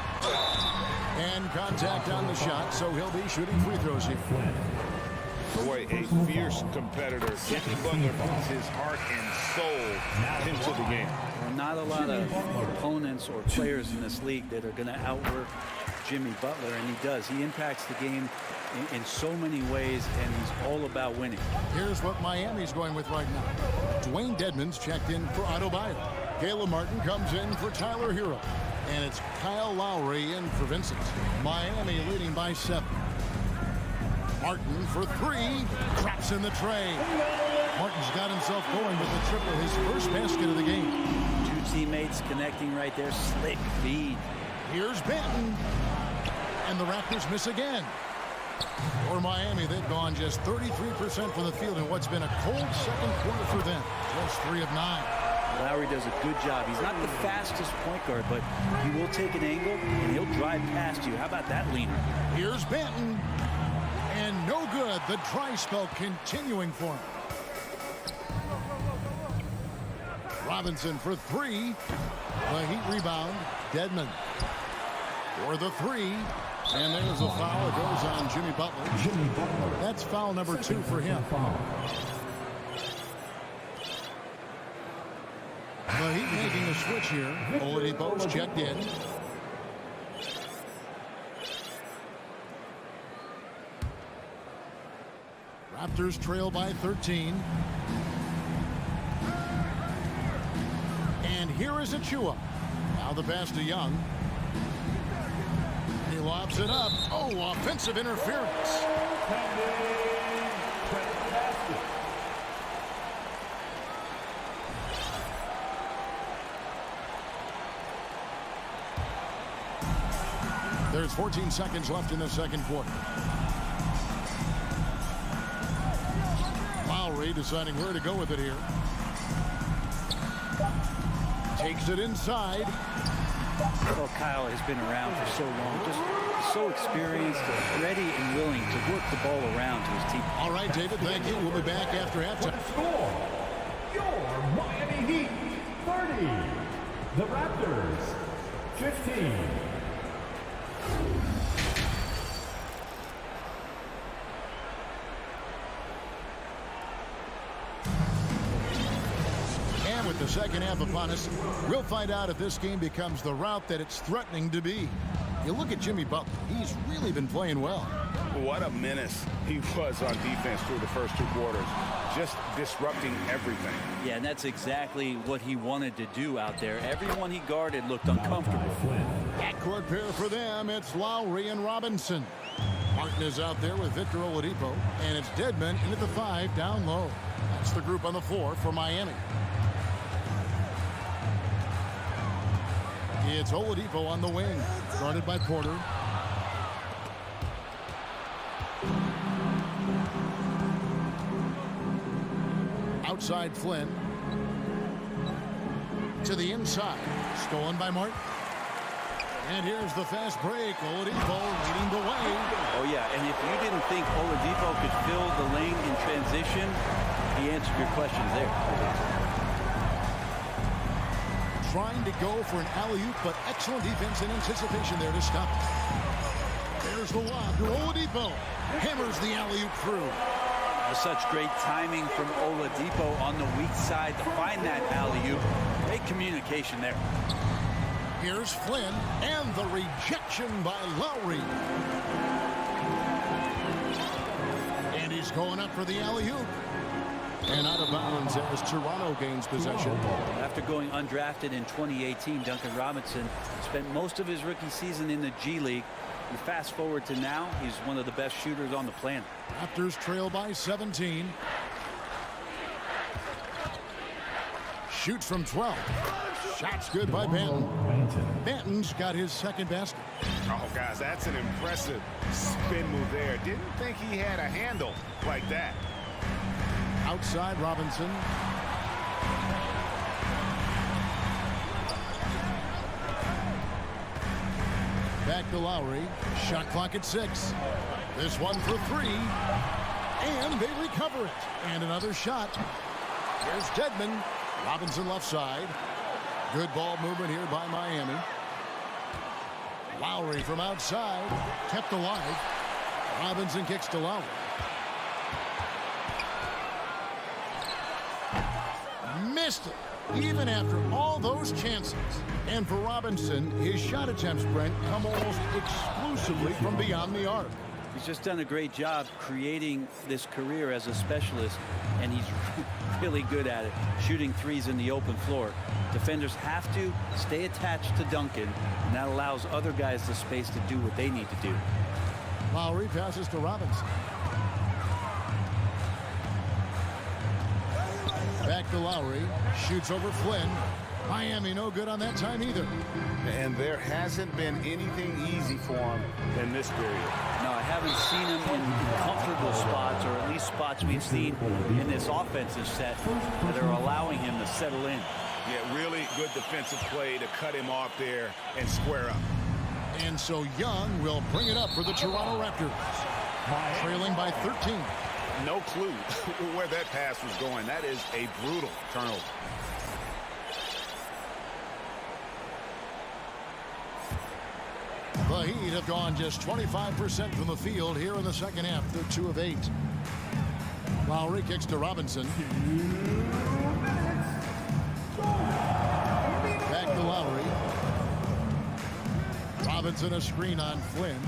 And contact on the shot, so he'll be shooting free throws here. Boy, a fierce competitor. Jimmy Butler puts his heart and soul into the game. Well, not a lot of opponents or players in this league that are going to outwork Jimmy Butler, and he does. He impacts the game in so many ways, and he's all about winning. Here's what Miami's going with right now. Dwayne Dedmon's checked in for Adebayo. Caleb Martin comes in for Tyler Hero. And it's Kyle Lowry in for Vincent. Miami leading by 7. Martin for 3. Drops in the tray. Martin's got himself going with the triple, his first basket of the game. 2 teammates connecting right there. Slick feed. Here's Benton. And the Raptors miss again. For Miami, they've gone just 33% from the field in what's been a cold second quarter for them. Just 3 of 9. Lowry does a good job. He's not the fastest point guard, but he will take an angle and he'll drive past you. How about that leaner? Here's Benton. And no good. The dry spell continuing for him. Robinson for 3. The Heat rebound. Dedmon for the 3. And there's a foul. It goes on Jimmy Butler. That's foul number 2 for him. The Heat making a switch here. Oladipo's checked in. Raptors trail by 13. And here is Achua. Now the pass to Young. He lobs it up. Oh, offensive interference. There's 14 seconds left in the second quarter. Lowry deciding where to go with it here. Takes it inside. Well, Kyle has been around for so long, just so experienced, ready and willing to work the ball around to his team. All right, David, thank you. We'll be back after halftime. Score, your Miami Heat 30, the Raptors 15. And with the second half upon us, we'll find out if this game becomes the route that it's threatening to be. You look at Jimmy Butler. He's really been playing well. What a menace he was on defense through the first 2 quarters. Just disrupting everything. Yeah, and that's exactly what he wanted to do out there. Everyone he guarded looked uncomfortable. Backcourt pair for them. It's Lowry and Robinson. Martin is out there with Victor Oladipo. And it's Dedmon in at the 5 down low. That's the group on the floor for Miami. It's Oladipo on the wing, guarded by Porter. Outside Flynn. To the inside. Stolen by Martin. And here's the fast break. Oladipo leading the way. Oh, yeah, and if you didn't think Oladipo could fill the lane in transition, he answered your questions there. Trying to go for an alley-oop, but excellent defense and anticipation there to stop it. Here's the lob to Oladipo. Hammers the alley-oop through. Such great timing from Oladipo on the weak side to find that alley-oop. Great communication there. Here's Flynn, and the rejection by Lowry. And he's going up for the alley-oop. And out of bounds as Toronto gains possession. After going undrafted in 2018, Duncan Robinson spent most of his rookie season in the G League. And fast forward to now, he's one of the best shooters on the planet. Raptors trail by 17. Shoots from 12. Shots good by Banton. Banton's got his second basket. Oh, guys, that's an impressive spin move there. Didn't think he had a handle like that. Outside Robinson. Back to Lowry. Shot clock at 6. This one for 3. And they recover it. And another shot. Here's Dedmon. Robinson left side. Good ball movement here by Miami. Lowry from outside. Kept alive. Robinson kicks to Lowry. Missed it, even after all those chances. And for Robinson, his shot attempts, Brent, come almost exclusively from beyond the arc. He's just done a great job creating this career as a specialist, and he's really good at it, shooting threes in the open floor. Defenders have to stay attached to Duncan, and that allows other guys the space to do what they need to do. Lowry passes to Robinson. Back to Lowry. Shoots over Flynn. Miami no good on that time either. And there hasn't been anything easy for him in this period. No, I haven't seen him in comfortable spots, or at least spots we've seen in this offensive set that are allowing him to settle in. Yeah, really good defensive play to cut him off there and square up. And so Young will bring it up for the Toronto Raptors. Trailing by 13. No clue where that pass was going. That is a brutal turnover. The Heat have gone just 25% from the field here in the second half. They're 2 of 8. Lowry kicks to Robinson. Back to Lowry. Robinson a screen on Flynn.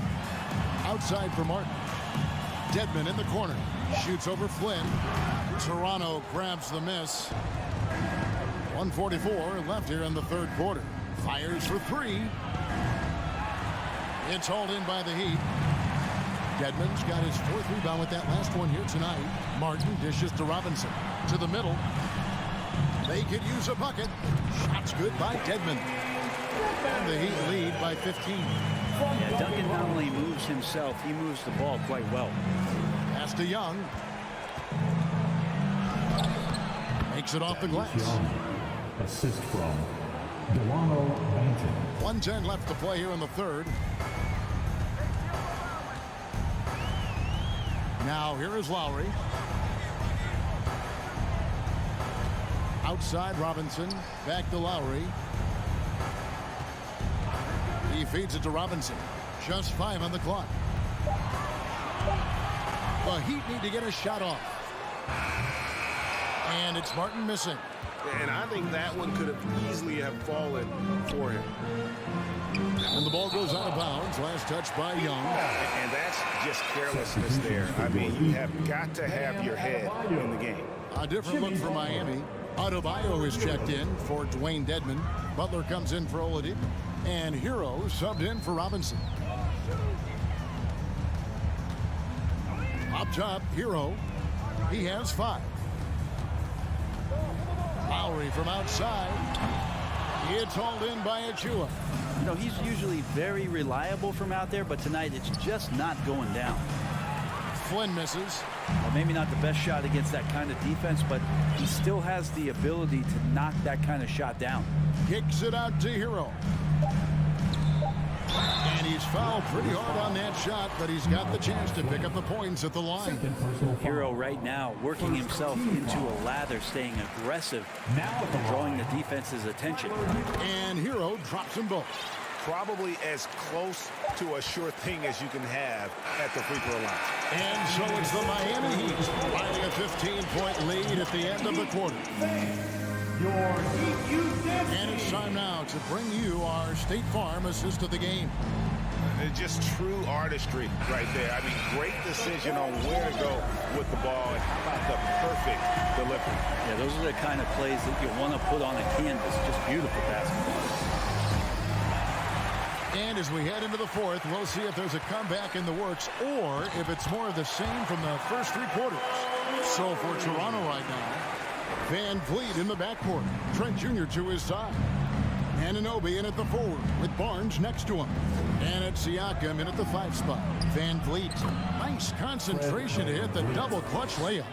Outside for Martin. Dedmon in the corner. Shoots over Flynn. Toronto grabs the miss. 1:44 left here in the third quarter. Fires for 3. It's hauled in by the Heat. Dedmon's got his 4th rebound with that last one here tonight. Martin dishes to Robinson. To the middle. They could use a bucket. Shots good by Dedmon. And the Heat lead by 15. Yeah, Duncan not only moves himself, he moves the ball quite well. Pass to Young. Makes it off the glass. Assist from Delano Banton. 1:10 left to play here in the third. Now here is Lowry. Outside Robinson. Back to Lowry. He feeds it to Robinson. Just 5 on the clock. The Heat need to get a shot off. And it's Martin missing. And I think that one could have easily have fallen for him. And the ball goes out of bounds. Last touch by Young. And that's just carelessness there. I mean, you have got to have your head in the game. A different look for Miami. Adebayo is checked in for Dwayne Dedmon. Butler comes in for Oladipo. And Hero subbed in for Robinson. Up top, Hero. He has 5. Lowry from outside. It's hauled in by Achua. You know, he's usually very reliable from out there, but tonight it's just not going down. Flynn misses. Well, maybe not the best shot against that kind of defense, but he still has the ability to knock that kind of shot down. Kicks it out to Hero. And he's fouled pretty hard on that shot, but he's got the chance to pick up the points at the line. Hero right now working himself into a lather, staying aggressive, drawing the defense's attention. And Hero drops them both. probably as close to a sure thing as you can have at the free throw line. And so it's the Miami Heat finding a 15-point lead at the end of the quarter. And it's time now to bring you our State Farm assist of the game. Just true artistry right there. I mean, great decision on where to go with the ball, and how about the perfect delivery. Yeah, those are the kind of plays that you want to put on a canvas. Just beautiful basketball. And as we head into the fourth, we'll see if there's a comeback in the works or if it's more of the same from the first three quarters. So for Toronto right now, Van Vliet in the backcourt, Trent Jr. to his side. Anunoby in at the forward with Barnes next to him. And it's Siakam in at the 5 spot. Van Vliet, nice concentration to hit the double clutch layup.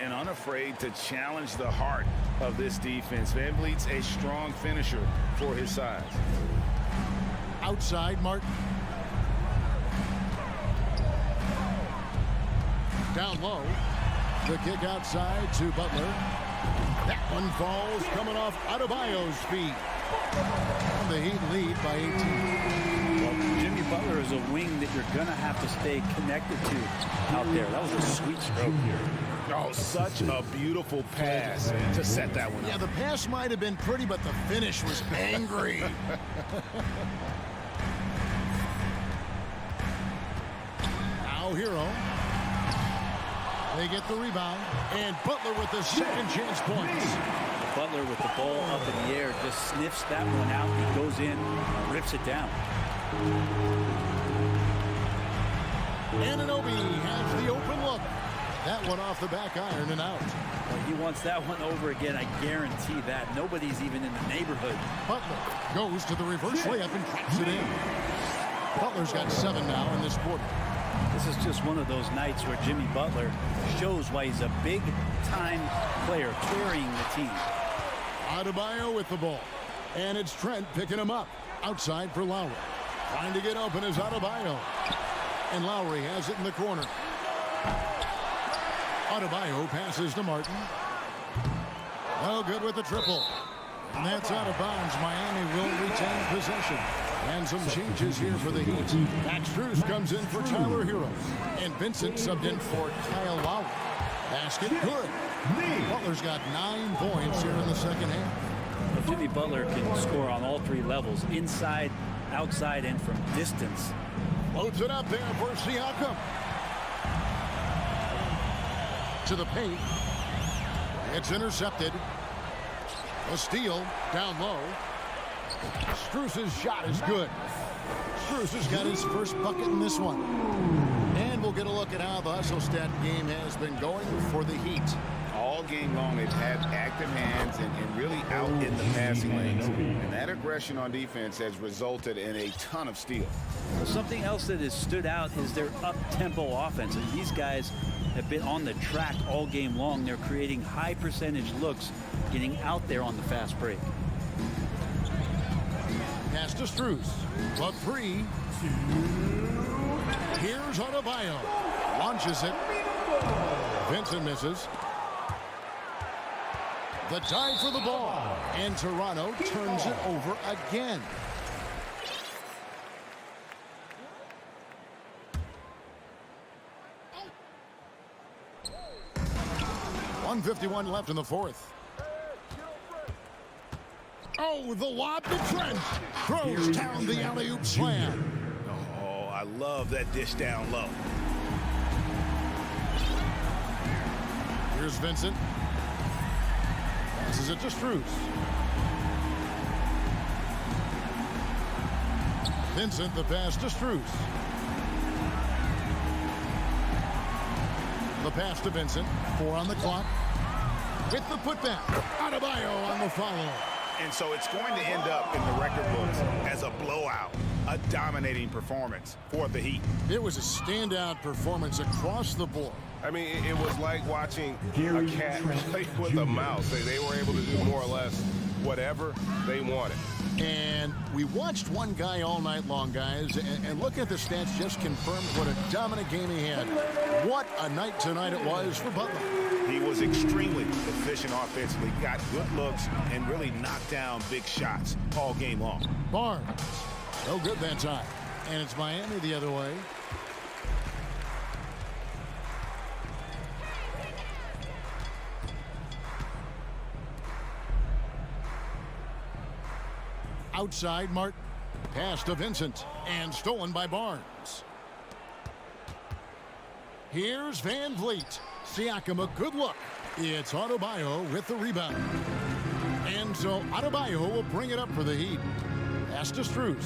And unafraid to challenge the heart of this defense. Van Vliet's a strong finisher for his size. Outside, Martin. Down low. The kick outside to Butler. That one falls coming off Adebayo's feet. And the Heat lead by 18. Well, Jimmy Butler is a wing that you're going to have to stay connected to out there. That was a sweet stroke here. Oh, such a beautiful pass to set that one up. Yeah, the pass might have been pretty, but the finish was angry. Now Hero. They get the rebound, and Butler with the second chance points. Butler with the ball up in the air just sniffs that one out. He goes in, rips it down. Anunoby has the open look. That one off the back iron and out. Well, he wants that one over again, I guarantee that. Nobody's even in the neighborhood. Butler goes to the reverse layup and traps it in. Butler's got 7 now in this quarter. This is just one of those nights where Jimmy Butler shows why he's a big-time player carrying the team. Adebayo with the ball. And it's Trent picking him up. Outside for Lowry. Trying to get open is Adebayo. And Lowry has it in the corner. Adebayo passes to Martin. Well, good with the triple. And that's out of bounds. Miami will retain possession. And some changes here for the Heat. Max Strus comes in for Tyler Hero. And Vincent subbed in for Kyle Lowry. Basket good. Butler's got 9 points here in the second half. Well, Jimmy Butler can score on all 3 levels, inside, outside, and from distance. Loads it up there for Siakam. To the paint. It's intercepted. A steal down low. Strus's shot is good. Strus has got his first bucket in this one. And we'll get a look at how the hustle stat game has been going for the Heat. All game long, they've had active hands and really out in the passing lanes. And that aggression on defense has resulted in a ton of steals. Well, something else that has stood out is their up-tempo offense. And these guys have been on the track all game long. They're creating high percentage looks, getting out there on the fast break. Pass to Strus. A 3. Here's Adebayo. Launches it. Vincent misses. The dive for the ball. And Toronto turns it over again. .151 left in the fourth. Oh, the lob to Trent. Throws down the alley-oop slam. Oh, I love that dish down low. Here's Vincent. Passes it to Strus. Vincent, the pass to Strus. The pass to Vincent. 4 on the clock. With the putback. Adebayo on the follow. And so it's going to end up in the record books as a blowout, a dominating performance for the Heat. It was a standout performance across the board. I mean, it was like watching a cat play with a mouse. They were able to do more or less whatever they wanted. And we watched one guy all night long, guys, and look at the stats just confirmed what a dominant game he had. What a night tonight it was for Butler. He was extremely efficient offensively, got good looks, and really knocked down big shots all game long. Barnes No good that time. And it's Miami the other way. Outside, Martin. Pass to Vincent. And stolen by Barnes. Here's Van Vliet. Siakam, a good look. It's Adebayo with the rebound. And so Adebayo will bring it up for the Heat. Pass to Strus.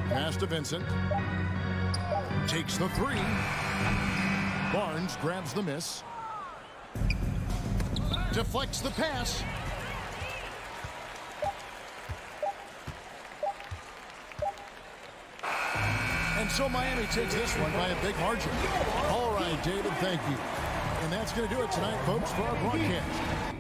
Pass to Vincent. Takes the three. Barnes grabs the miss. Deflects the pass. And so Miami takes this one by a big margin. All right, David, thank you. And that's going to do it tonight, folks, for our broadcast.